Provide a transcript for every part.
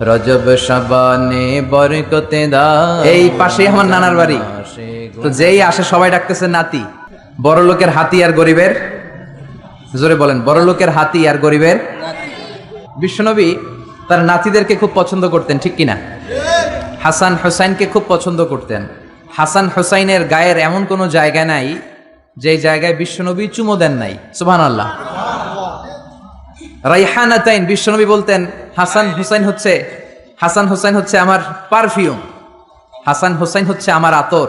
রজব শাবানে বরকতে দাও। এই পাশে আমার নানার বাড়ি, তো যেই আসে সবাই ডাকতেছে নাতি। বড় লোকের হাতি আর গরিবের, জোরে বলেন, বড় লোকের হাতি আর গরিবের। বিশ্বনবী তার নাতিদেরকে খুব পছন্দ করতেন, ঠিক কিনা? হাসান হোসাইনকে খুব পছন্দ করতেন। হাসান হোসাইনের গায়ের এমন কোনো জায়গা নাই যে জায়গায় বিশ্বনবী চুমো দেন নাই। সুবহানাল্লাহ। রাইহানাতাইন, বিশ্বনবী বলতেন হাসান হোসাইন হচ্ছে আমার পারফিউম, হাসান হোসাইন হচ্ছে আমার আতর।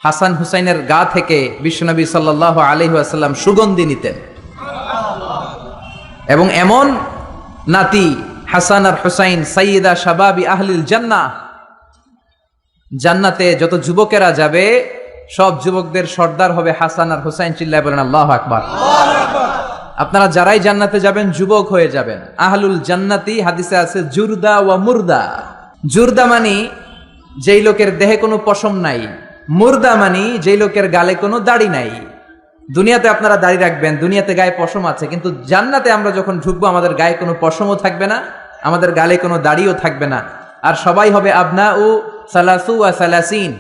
হাসান হুসাইনের গা থেকে বিশ্বনবী সাল্লাল্লাহু আলাইহি ওয়াসাল্লাম সুগন্ধি নিতেন। এবং এমন নাতি হাসান আর হুসাইন সাইয়্যিদা শাবাবি আহলিল জান্নাহ, জান্নাতে যত যুবকেরা যাবে সব যুবকদের সর্দার হবে হাসান আর হুসাইন। চিল্লায় বলেন আল্লাহু আকবার। আপনারা যারাই জান্নাতে যাবেন যুবক হয়ে যাবেন। আহলুল জান্নাতি, হাদিসে আছে জুরদা ওয়া মুরদা। জুরদা মানি যেই লোকের দেহে কোনো পশম নাই, মুরদা মানি যেই লোকের গালে কোনো দাড়ি নাই। দুনিয়াতে আপনারা দাড়ি রাখবেন, দুনিয়াতে গায়ে পশম আছে, কিন্তু জান্নাতে আমরা যখন ঢুকবো আমাদের গায়ে কোনো পশমও থাকবে না, আমাদের গালে কোনো দাড়িও থাকবে না। আর সবাই হবে আবনাউ সালাসু ওয়া সালাসিন,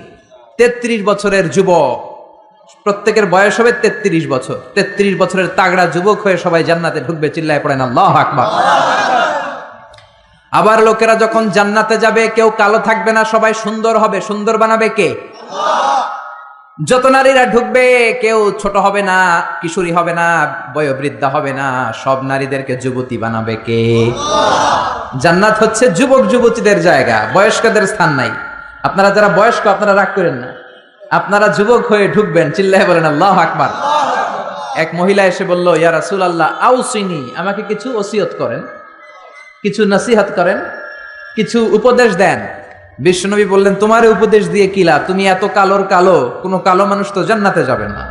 33 বছরের যুবক। প্রত্যেকের বয়স হবে 33 বছর। 33 বছরের তাগড়া যুবক হয়ে সবাই জান্নাতে ঢুকবে। চিল্লায় পড়েন আল্লাহু আকবার। আবার লোকেরা যখন জান্নাতে যাবে কেউ কালো থাকবে না, সবাই সুন্দর হবে। সুন্দর বানাবে কে? যত নারীরা ঢুকবে কেউ ছোট হবে না, কিশোরী হবে না, বয়োবৃদ্ধা হবে না, সব নারীদেরকে যুবতী বানাবে কে? জান্নাত হচ্ছে যুবক যুবতীদের জায়গা, বয়স্কদের স্থান নাই। আপনারা যারা বয়স্ক আপনারা রাগ করেন না, আপনারা যুবক হয়ে ঢুকবেন। চিল্লায় বলেন আল্লাহু আকবার। এক মহিলা এসে বলল, ইয়া রাসূলুল্লাহ আউসিনি, আমাকে কিছু ওসিয়ত করেন, কিছু নসিহত করেন, কিছু উপদেশ দেন। বিশ্বনবী বললেন, তোমারে উপদেশ দিয়ে কি লাভ? তুমি এত কালোর কালো, কোনো কালো মানুষ তো জান্নাতে যাবে না।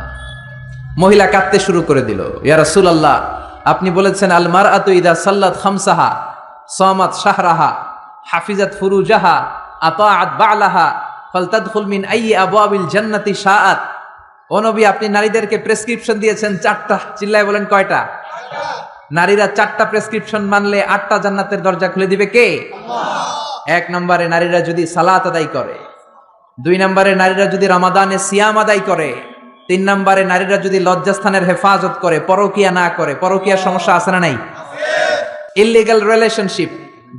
মহিলা কাঁদতে শুরু করে দিল, ইয়া রাসূলুল্লাহ আপনি বলেছেন আল মারআতু ইযা সাল্লাত খামসাহা সামাত শাহরাহা হাফিজাত ফুরুজাহা আতাআত বা'লাহা ফালতাদখুল মিন আইয়ি আবওয়াবিল জান্নাতি শাআত। ও নবী, আপনি নারীদেরকে প্রেসক্রিপশন দিয়েছেন 4টা। চিল্লায় বলেন কয়টা? নারীরা 4টা প্রেসক্রিপশন মানলে 8টা জান্নাতের দরজা খুলে দিবে কে? আল্লাহ। 1 নম্বরে নারীরা যদি সালাত আদায় করে, 2 নম্বরে নারীরা যদি রমাদানে সিয়াম আদায় করে, 3 নম্বরে নারীরা যদি লজ্জাস্থানের হেফাজত করে, পরকিয়া না করে। পরকিয়ার সমস্যা আছে না নাই? ইললিগ্যাল রিলেশনশিপ,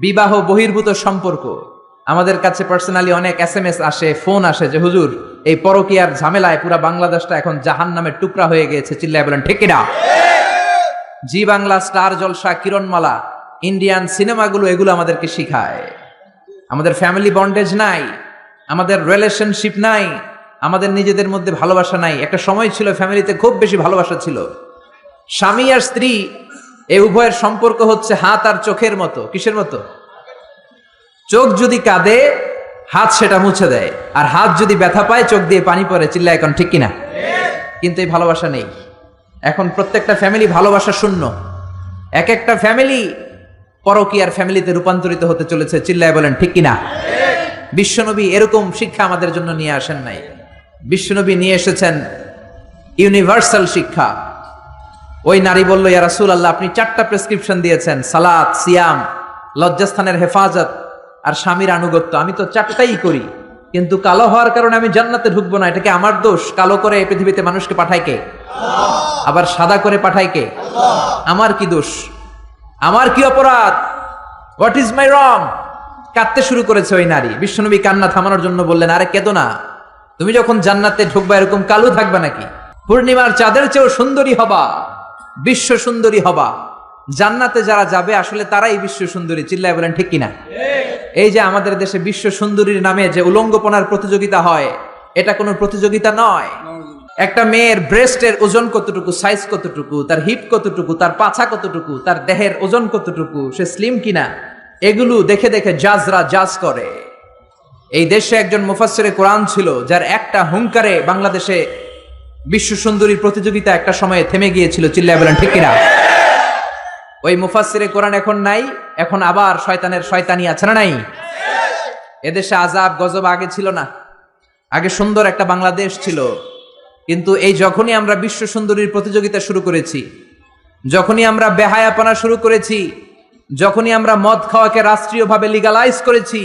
বিবাহ বহির্ভূত সম্পর্ক। আমাদের কাছে পার্সোনালি অনেক SMS আসে, ফোন আসে যে হুজুর এই পরকিয়ার ঝামেলায় পুরা বাংলাদেশটা এখন জাহান্নামের টুকরা হয়ে গিয়েছে। চিল্লায় বলেন ঠিক কিনা? জি বাংলা, স্টার জলসা, কিরণমালা, ইন্ডিয়ান সিনেমাগুলো এগুলো আমাদেরকে শিখায়। আমাদের ফ্যামিলি বন্ডেজ নাই, আমাদের রিলেশনশিপ নাই, আমাদের নিজেদের মধ্যে ভালোবাসা নাই। একটা সময় ছিল ফ্যামিলিতে খুব বেশি ভালোবাসা ছিল। স্বামী আর স্ত্রী এই উভয়ের সম্পর্ক হচ্ছে হাত আর চোখের মতো। কিসের মতো? চোখ যদি কাঁদে হাত সেটা মুছে দেয়, আর হাত যদি ব্যথা পায় চোখ দিয়ে পানি পড়ে। চিল্লা এখন ঠিক কিনা? কিন্তু এই ভালোবাসা নেই এখন। প্রত্যেকটা ফ্যামিলি ভালোবাসা শূন্য। এক একটা ফ্যামিলি পরকীয়ার ফ্যামিলিতে রূপান্তরিত হতে চলেছে। চিল্লায় বলেন ঠিক কিনা? বিশ্বনবী এরকম শিক্ষা আমাদের জন্য নিয়ে আসেন নাই। বিশ্বনবী নিয়ে এসেছেন ইউনিভার্সাল শিক্ষা। ওই নারী বলল, ইয়া রাসূলুল্লাহ আপনি 4টা প্রেসক্রিপশন দিয়েছেন, সালাত, সিয়াম, লজ্জাস্থানের হেফাজত আর স্বামীর আনুগত্য। আমি তো 4টাই করি, কিন্তু কালো হওয়ার কারণে আমি জান্নাতে ঢুকবো না। এটা কি আমার দোষ? কালো করে এই পৃথিবীতে মানুষকে পাঠায় কে? আবার সাদা করে পাঠায় কে? আমার কি দোষ? আমার কি অপরাধ? হোয়াট ইজ মাই রং? কাঁদতে শুরু করেছে ওই নারী। বিশ্বনবী কান্না থামানোর জন্য বললেন, আরে কেঁদো না, তুমি যখন জান্নাতে ঢুকবা এরকম কালো থাকবা নাকি? পূর্ণিমার চাঁদের চেয়েও সুন্দরী হবা, বিশ্ব সুন্দরী হবা। জান্নাতে যারা যাবে আসলে তারাই বিশ্ব সুন্দরী। চিল্লায় বলেন ঠিক কিনা? এই যে আমাদের দেশে বিশ্ব সুন্দরীর নামে যে উলঙ্গপনার প্রতিযোগিতা হয়, এটা কোনো প্রতিযোগিতা নয়। একটা মেয়ের ব্রেস্টের ওজন কতটুকু, সাইজ কতটুকু, তার হিপ কতটুকু, তার পাছা কতটুকু, তার দেহের ওজন কতটুকু, সে স্লিম কিনা, এগুলো দেখে দেখে জাজরা জাজ করে। এই দেশে একজন মুফাসসিরে কোরআন ছিল, যার একটা হুঙ্কারে বাংলাদেশে বিশ্ব সুন্দরীর প্রতিযোগিতা একটা সময়ে থেমে গিয়েছিল। চিল্লায় বলেন ঠিক কিনা? ওই মুফাসসিরে কোরআন এখন নাই, এখন আবার শয়তানের শয়তানি আছে না নাই? এদেশে আযাব গজব আগে ছিল না। আগে সুন্দর একটা বাংলাদেশ ছিল, কিন্তু এই যখনই আমরা বিশ্ব সুন্দরীর প্রতিযোগিতা শুরু করেছি, যখনই আমরা বেহায়াপনা শুরু করেছি, যখনই আমরা মদ খাওয়াকে রাষ্ট্রীয়ভাবে লিগালাইজ করেছি,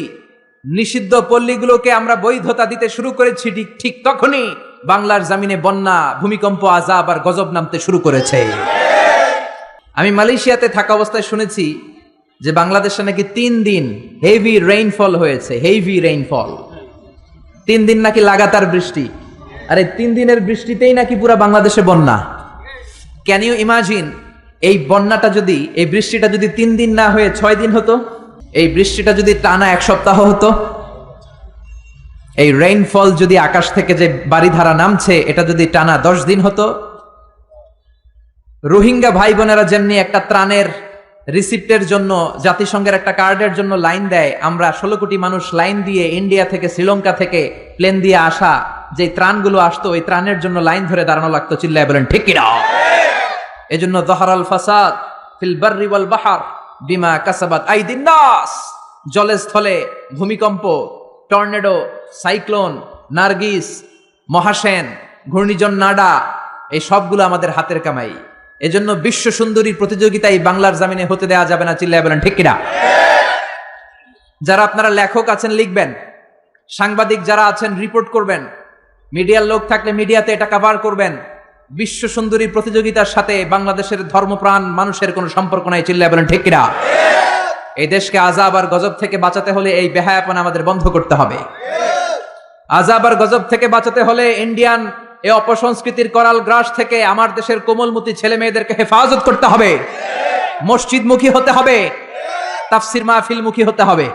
নিষিদ্ধ পল্লীগুলোকে আমরা বৈধতা দিতে শুরু করেছি, ঠিক ঠিক তখনই বাংলার জমিনে বন্যা, ভূমিকম্প, আযাব আর গজব নামতে শুরু করেছে। আমি মালয়েশিয়াতে থাকা অবস্থায় শুনেছি যে বাংলাদেশে নাকি 3 দিন হেভি রেইনফল হয়েছে। হেভি রেইনফল, 3 দিন নাকি লাগাতার বৃষ্টি। আরে 3 দিনের বৃষ্টিতেই নাকি পুরা বাংলাদেশে বন্যা। ক্যান ইউ ইমাজিন, এই বন্যাটা যদি, এই বৃষ্টিটা যদি 3 দিন না হয়ে 6 দিন হতো, এই বৃষ্টিটা যদি টানা 1 সপ্তাহ হতো, এই রেইনফল যদি আকাশ থেকে যে বারিধারা নামছে এটা যদি টানা 10 দিন হতো, রোহিঙ্গা ভাই বোনেরা যেমনি একটা ত্রাণের রিসিপ্টের জন্য জাতিসংঘের একটা কার্ডের জন্য লাইন দেয়, আমরা 16 কোটি মানুষ লাইন দিয়ে ইন্ডিয়া থেকে, শ্রীলঙ্কা থেকে প্লেন দিয়ে আসা যে ত্রাণগুলো আসতো, ওই ত্রাণের জন্য লাইন ধরে দাঁড়ানো লাগতো। চিল্লায় বলেন ঠিক কিনা? এজন্য যাহারাল ফাসাদ ফিল বাররি ওয়াল বাহর বিমা কাসাবাত আইদিন নাস। জলে স্থলে ভূমিকম্প, টর্নেডো, সাইক্লোন, নার্গিস, মহাসেন, ঘূর্ণিঝড় নাডা, এই সবগুলো আমাদের হাতের কামাই। এজন্য বিশ্ব সুন্দরীর প্রতিযোগিতায় বাংলার জমিনে হতে দেওয়া যাবে না। চিল্লায় বলেন ঠিক কিনা? যারা আপনারা লেখক আছেন লিখবেন, সাংবাদিক যারা আছেন রিপোর্ট করবেন, মিডিয়ার লোক থাকলে মিডিয়াতে এটা কভার করবেন। বিশ্ব সুন্দরী প্রতিযোগিতার সাথে বাংলাদেশের ধর্মপ্রাণ মানুষের কোনো সম্পর্ক নাই। চিল্লায় বলেন ঠিক কিনা? এই দেশকে আযাব আর গজব থেকে বাঁচাতে হলে এই বেহায়াপনা আমাদের বন্ধ করতে হবে। আযাব আর গজব থেকে বাঁচাতে হলে ইন্ডিয়ান এই অপসংস্কৃতির করাল গ্রাস থেকে আমার দেশের কোমলমতি ছেলে মেয়েদেরকে হেফাজত করতে হবে। মসজিদমুখী হতে হবে, তাফসির মাহফিলমুখী হতে হবে।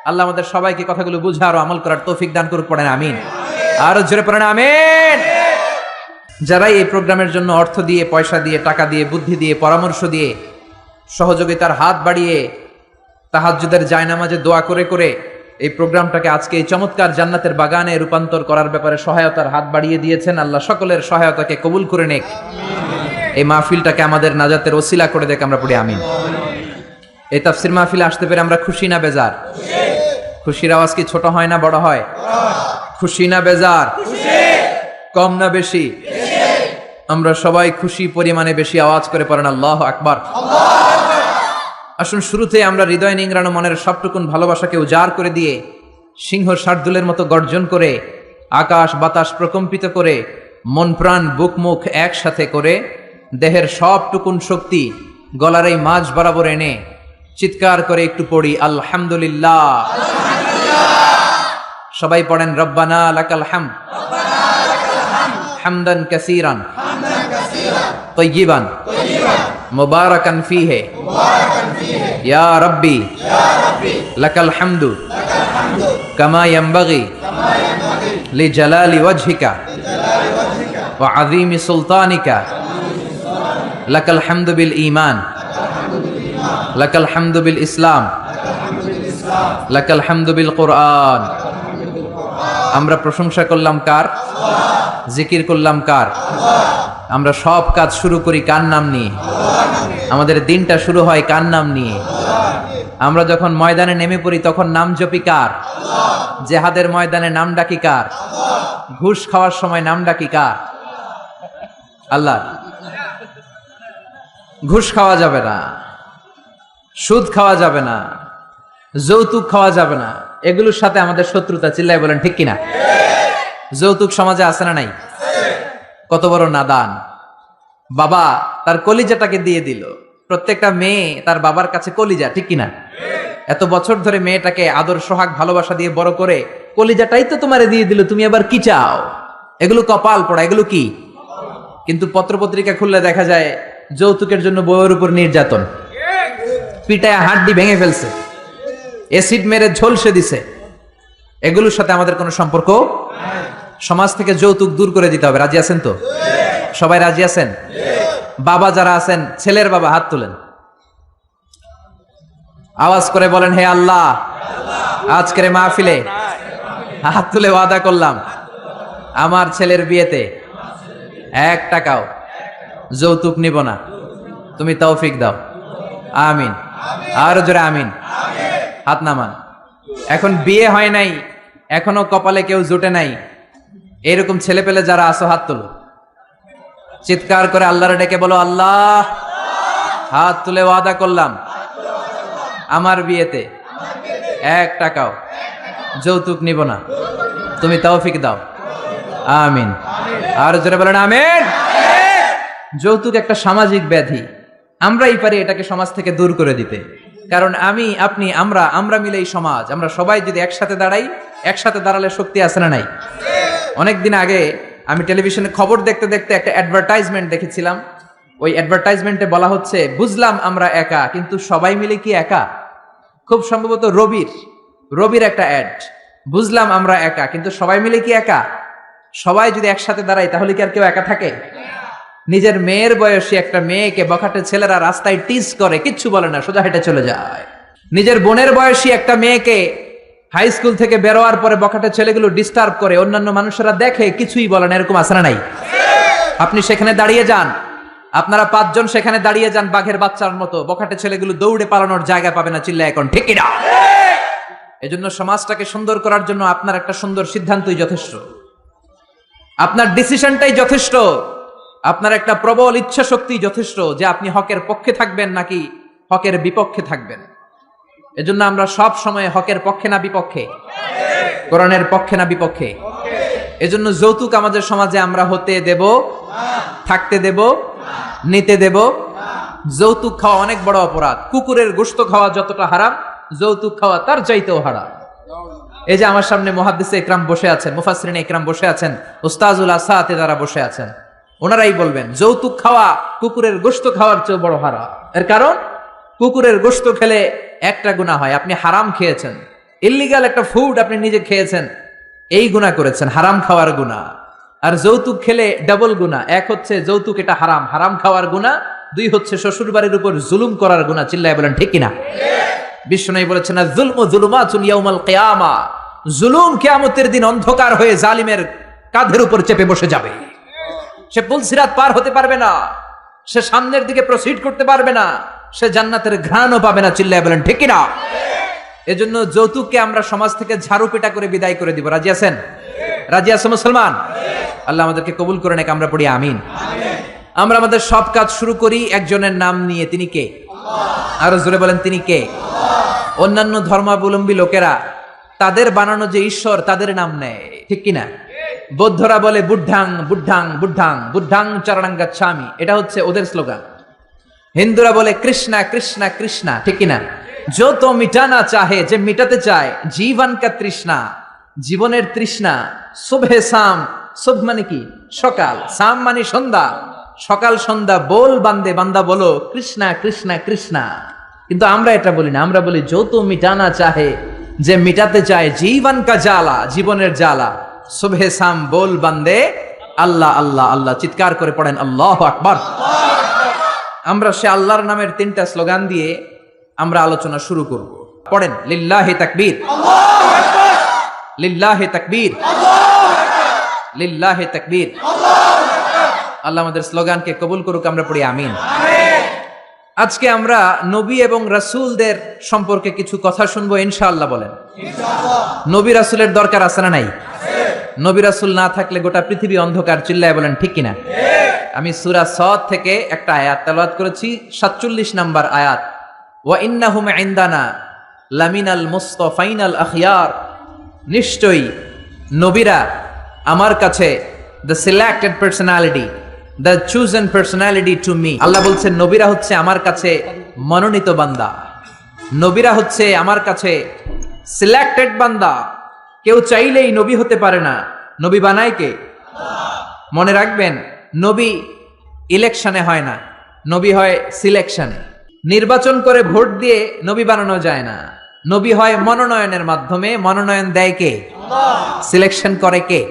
আল্লাহ আমাদের সবাইকে কথাগুলো বুঝার ও আমল করার তৌফিক দান করুক। পড়েন আমিন। আর জোরে পড়েন আমিন। যারাই এই প্রোগ্রামের জন্য অর্থ দিয়ে, পয়সা দিয়ে, টাকা দিয়ে, বুদ্ধি দিয়ে, পরামর্শ দিয়ে, সহযোগিতার হাত বাড়িয়ে, তাহাজ্জুদের জায়নামাজে দোয়া করে করে এই প্রোগ্রামটাকে আজকে এই চমৎকার জান্নাতের বাগানে রূপান্তর করার ব্যাপারে সহায়তার হাত বাড়িয়ে দিয়েছেন, আল্লাহ সকলের সহায়তাকে কবুল করে নেক। এই মাহফিলটাকে আমাদের নাজাতের ওসিলা করে দেখ। আমরা পড়ি আমিন। এই তাফসির মাহফিলে আসতে পেরে আমরা খুশি না বেজার? খুশির আওয়াজ কি ছোট হয় না বড় হয়? খুশি না বেজার? কম না বেশি? আমরা সবাই খুশি পরিমাণে বেশি আওয়াজ করে পড়েন আল্লাহু আকবার। আসুন শুরুতে আমরা হৃদয় নিংড়ানো মনের সবটুকুন ভালোবাসাকে উজাড় করে দিয়ে, সিংহ শার্দুলের মতো গর্জন করে, আকাশ বাতাস প্রকম্পিত করে, মন প্রাণ বুক মুখ একসাথে করে, দেহের সবটুকুন শক্তি গলার এই মাঝ বরাবর এনে চিৎকার করে একটু পড়ি আলহামদুলিল্লাহ। সবাই পড়েন রব্বানা লাকাল হামদ হামদান কাসীরান তাইয়িবান মুবারাকান ফীহি ইয়া রাব্বি লাকাল হামদু কামা ইয়ানবাগি লিজালালি ওয়াজহিকা ওয়া আযীমি সুলতানিকা লাকাল হামদু বিল ঈমান লাকাল হামদু বিল ইসলাম লাকাল হামদু বিল কুরআন। আমরা প্রশংসা করলাম কার? জিকির করলাম কার? আমরা সব কাজ শুরু করি কার নাম নিয়ে? আমাদের দিনটা শুরু হয় কার নাম নিয়ে? আমরা যখন ময়দানে নেমে পড়ি তখন নাম জপি কার? জেহাদের ময়দানে নাম ডাকি কার? ঘুষ খাওয়ার সময় নাম ডাকি কার? আল্লাহ। ঘুষ খাওয়া যাবে না, সুদ খাওয়া যাবে না, যৌতুক খাওয়া যাবে না, এগুলোর সাথে আমাদের শত্রুতা। চিল্লায় বলেন ঠিক কিনা? যৌতুক সমাজে আছে না নাই? কত বড় নাদান! বাবা তার কলিজাটাকে দিয়ে দিল। প্রত্যেকটা মেয়ে তার বাবার কাছে কলিজা, ঠিক কিনা? এত বছর ধরে মেয়েটাকে আদর সোহাগ ভালোবাসা দিয়ে বড় করে কলিজাটাই তো তোমারে দিয়ে দিল, তুমি আবার কি চাও? এগুলো কপাল পড়া, এগুলো কি? কিন্তু পত্রপত্রিকা খুললে দেখা যায় যৌতুকের জন্য বউয়ের উপর নির্যাতন, পিটায় হাড্ডি ভেঙে ফেলছে, এসিড মেরে ঝলসে দিছে। এগুলোর সাথে আমাদের কোনো সম্পর্ক? সমাজ থেকে যৌতুক দূর করে দিতে হবে। রাজি আছেন তো? সবাই রাজি আছেন? বাবা যারা আছেন, ছেলের বাবা হাত তুলেন, আওয়াজ করে বলেন হে আল্লাহ, আজকের মাহফিলে হাত তুলে ওয়াদা করলাম আমার ছেলের বিয়েতে 1 টাকাও যৌতুক নিব না, তুমি তৌফিক দাও। আমিন। আর জোরে আমিন। হাত নামান। এখন বিয়ে হয় নাই, এখনো কপালে কেউ জুটে নাই, এরকম ছেলে পেলে যারা আসো হাত তোলো, চিৎকার করে আল্লাহর ডেকে বলো আল্লাহ, হাত তুলে ওয়াদা করলাম আমার বিয়েতে 1 টাকাও যৌতুক নিব না, তুমি তৌফিক দাও, আমিন। আর জোরে বলেন আমিন। যৌতুক একটা সামাজিক ব্যাধি, আমরাই পারি এটাকে সমাজ থেকে দূর করে দিতে। কারণ আমি, আপনি, আমরা মিলে এই সমাজ, আমরা সবাই যদি একসাথে দাঁড়াই, একসাথে দাঁড়ালে শক্তি আছে না নাই? অনেকদিন আগে আমি টেলিভিশনে খবর দেখতে দেখতে একটা অ্যাডভার্টাইজমেন্ট দেখেছিলাম। ওই অ্যাডভার্টাইজমেন্টে বলা হচ্ছে, বুঝলাম আমরা একা, কিন্তু সবাই মিলে কি একা? খুব সম্ভবত রবির একটা অ্যাড। বুঝলাম আমরা একা, কিন্তু সবাই মিলে কি একা? সবাই যদি একসাথে দাঁড়াই তাহলে কি আর কেউ একা থাকে? নিজের মেয়ের বয়সী একটা মেয়েকে বখাটে ছেলেরা রাস্তায় টিজ করে, কিচ্ছু বলে না, সোজা হেঁটে চলে যায়। নিজের বোনের বয়সী একটা মেয়েকে হাই স্কুল থেকে বেরোয়ার পরে বখাটে ছেলেগুলো ডিস্টার্ব করে, অন্যান্য মানুষেরা দেখে, কিছুই বলে না। এরকম আছে না নাই? আপনি সেখানে দাঁড়িয়ে যান, আপনারা 5 জন সেখানে দাঁড়িয়ে যান বাঘের বাচ্চার মতো, বখাটে ছেলেগুলো দৌড়ে পালানোর জায়গা পাবে না, চিল্লা এখন ঠিক না। এজন্য সমাজটাকে সুন্দর করার জন্য আপনার একটা সুন্দর সিদ্ধান্তই যথেষ্ট, আপনার ডিসিশনটাই যথেষ্ট, আপনার একটা প্রবল ইচ্ছা শক্তি যথেষ্ট যে আপনি হকের পক্ষে থাকবেন নাকি হকের বিপক্ষে থাকবেন। এজন্য আমরা সব সময় হকের পক্ষে না বিপক্ষে, কোরআনের পক্ষে না বিপক্ষে। এজন্য যৌতুক আমাদের সমাজে আমরা হতে দেব, থাকতে দেব, নিতে দেব। যৌতুক খাওয়া অনেক বড় অপরাধ। কুকুরের গোশত খাওয়া যতটা হারাম, যৌতুক খাওয়া তার চাইতেও হারাম। এই যে আমার সামনে মুহাদ্দিসে ইকরাম বসে আছেন, মুফাসসিরিনে ইকরাম বসে আছেন, উস্তাজুল আসাতে যারা বসে আছেন, ওনারাই বলবেন যৌতুক খাওয়া কুকুরের গোশত খাওয়ার চেয়ে বড় হারাম। এর কারণ কুকুরের গোশত খেলে একটা গুনাহ হয়, আপনি হারাম খেয়েছেন, ইল্লিগাল একটা ফুড আপনি নিজে খেয়েছেন, এই গুনাহ করেছেন, হারাম খাওয়ার গুনাহ। আর যৌতুক খেলে ডাবল গুনাহ, এক হচ্ছে যৌতুক এটা হারাম, হারাম খাওয়ার গুনাহ, 2 হচ্ছে শ্বশুর বাড়ির উপর জুলুম করার গুনাহ। চিল্লায় বলেন ঠিক কিনা? বিশ্বনবী বলেছেন, যুলমু যুলুমাতুন ইয়াউমাল কিয়ামা, জুলুম কিয়ামতের দিন অন্ধকার হয়ে জালিমের কাঁধের উপর চেপে বসে যাবে। সে পুলসিরাত পার হতে পারবে না, সে সামনের দিকে প্রসিড করতে পারবে না, সে জান্নাতের ঘ্রাণও পাবে না। চিল্লায় বলেন ঠিক কিনা? এজন্য যৌতুককে আমরা সমাজ থেকে ঝাড়ু পেটা করে বিদায় করে দিব। রাজি আছেন? রাজি আছেন মুসলমান? আল্লাহ আমাদেরকে কবুল করে নেক, আমরা পড়ি আমিন। আমরা আমাদের সব কাজ শুরু করি একজনের নাম নিয়ে, তিনি কে? আরো জোরে বলেন, তিনি কে? অন্যান্য ধর্মাবলম্বী লোকেরা তাদের বানানো যে ঈশ্বর তাদের নাম নেয়, ঠিক কিনা? বৌদ্ধরা বলে বুদ্ধাং বুদ্ধাং বুদ্ধাং বুদ্ধাং চরণাং গচ্ছামি, এটা হচ্ছে ওদের স্লোগান। হিন্দুরা বলে কৃষ্ণা কৃষ্ণা কৃষ্ণা, ঠিক কিনা? যত মিটানা চাহে, যে মিটাতে চায় জীবন কা তৃষ্ণা, জীবনের তৃষ্ণা। সুবহে শাম, সুব মানে কি? সকাল, শাম মানে সন্ধ্যা, সকাল সন্ধ্যা বল বান্দে, বান্দা বলো কৃষ্ণা কৃষ্ণা কৃষ্ণা। কিন্তু আমরা এটা বলি না, আমরা বলি যত মিটানা চাহে, যে মিটাতে চায় জীবন কা জ্বালা, জীবনের জ্বালা। সুবহে শাম বল বান্দে আল্লাহ আল্লাহ আল্লাহ, চিৎকার করে পড়েন আল্লাহু আকবার। আমরা সে আল্লাহর নামের 3টা স্লোগান দিয়ে আমরা আলোচনা শুরু করব। পড়েন লিল্লাহি তাকবীর, লিল্লাহি তাকবীর, লিল্লাহি তাকবীর। আল্লাহ আমাদের স্লোগানকে কবুল করুক, আমরা পড়ি আমিন। আজকে আমরা নবী এবং রাসূলদের সম্পর্কে কিছু কথা শুনবো ইনশাআল্লাহ। বলেন নবী রাসূলের দরকার আছে না নাই? নবী রাসূল না থাকলে গোটা পৃথিবী অন্ধকার। চিল্লায় বলেন ঠিক কিনা? আমি সূরা সদ থেকে একটা আয়াত তেলাওয়াত করেছি, 47 নম্বর আয়াত। ওয়া ইন্নাহুম ইনদানা লামিনাল মুস্তাফাইনাল আখিয়ার, নিশ্চয়ই নবীরা আমার কাছে, the selected personality, the chosen personality to me. Allah বলছেন নবীরা হচ্ছে আমার কাছে মনোনীত বান্দা, নবীরা হচ্ছে আমার কাছে সিলেক্টেড বান্দা। কেউ চাইলেই নবী হতে পারে না, নবী বানায় কে? মনে রাখবেন, নবী ইলেকশনে হয় না, নবী হয় সিলেকশনে। নির্বাচন করে ভোট দিয়ে নবী বানানো যায় না, নবী হয় মনোনয়নের মাধ্যমে। মনোনয়ন দেয় কে? সিলেকশন করে কে?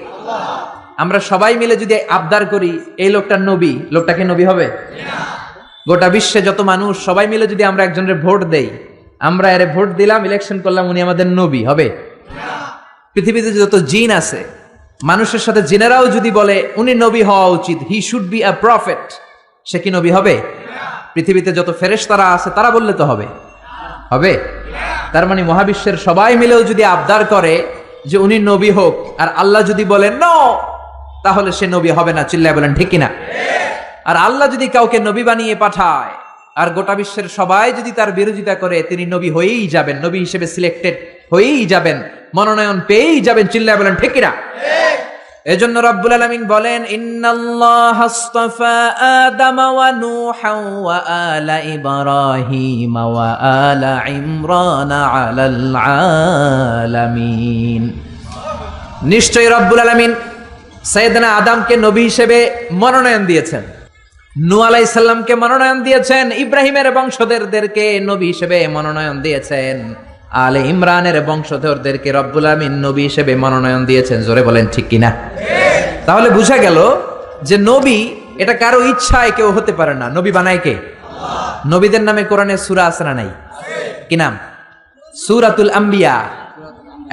আমরা সবাই মিলে যদি আবদার করি এই লোকটা নবী, লোকটাকে নবী হবে? গোটা বিশ্বে যত মানুষ সবাই মিলে যদি আমরা একজনের ভোট দেই, আমরা এর ভোট দিলাম, ইলেকশন করলাম, উনি আমাদের নবী হবে? পৃথিবীতে যত জিন আছে, মানুষের সাথে জিনেরাও যদি বলে উনি নবী হওয়া উচিত, he should be a prophet, সে কি নবী হবে? পৃথিবীতে যত ফেরেশতারা আছে তারা বললে তো হবে? হবে? তার মানে মহাবিশ্বের সবাই মিলেও যদি আবদার করে যে উনি নবী হোক, আর আল্লাহ যদি বলেন নো, তাহলে সে নবী হবে না। চিল্লায় বলেন ঠিক কিনা? আর আল্লাহ যদি কাউকে নবী বানিয়ে পাঠায়, আর গোটা বিশ্বের সবাই যদি তার বিরোধিতা করে তিনি নবী হয়েই যাবেন, নবী হিসেবে সিলেক্টেড হয়েই যাবেন, মনোনয়ন পেয়েই যাবেন। চিল্লায় বলেন ঠিক কিনা? এজন্য রব্বুল আলামিন বলেন, ইন্নাল্লাহা আসতাফা আদম ওয়া নূহা ওয়া আলা ইব্রাহিম ওয়া আলা ইমরান আলাল আলামিন। নিশ্চয়ই রব্বুল আলামিন সাইয়েদনা আদমকে নবী হিসেবে মনোনয়ন দিয়েছেন, নূহ আলাইহিস সালামকে মনোনয়ন দিয়েছেন, ইব্রাহিমের বংশধরদেরকে নবী হিসেবে মনোনয়ন দিয়েছেন, আলে ইমরানের বংশধরদেরকে রব্বুল আমিন নবী হিসেবে মনোনয়ন দিয়েছেন। জোরে বলেন ঠিক কিনা? তাহলে বুঝা গেল যে নবী এটা কারো ইচ্ছায় কেউ হতে পারে না, নবী বানায় কে? নবীদের নামে কোরআনে সূরা আছে না নাই? কি নাম? সূরাতুল আম্বিয়া।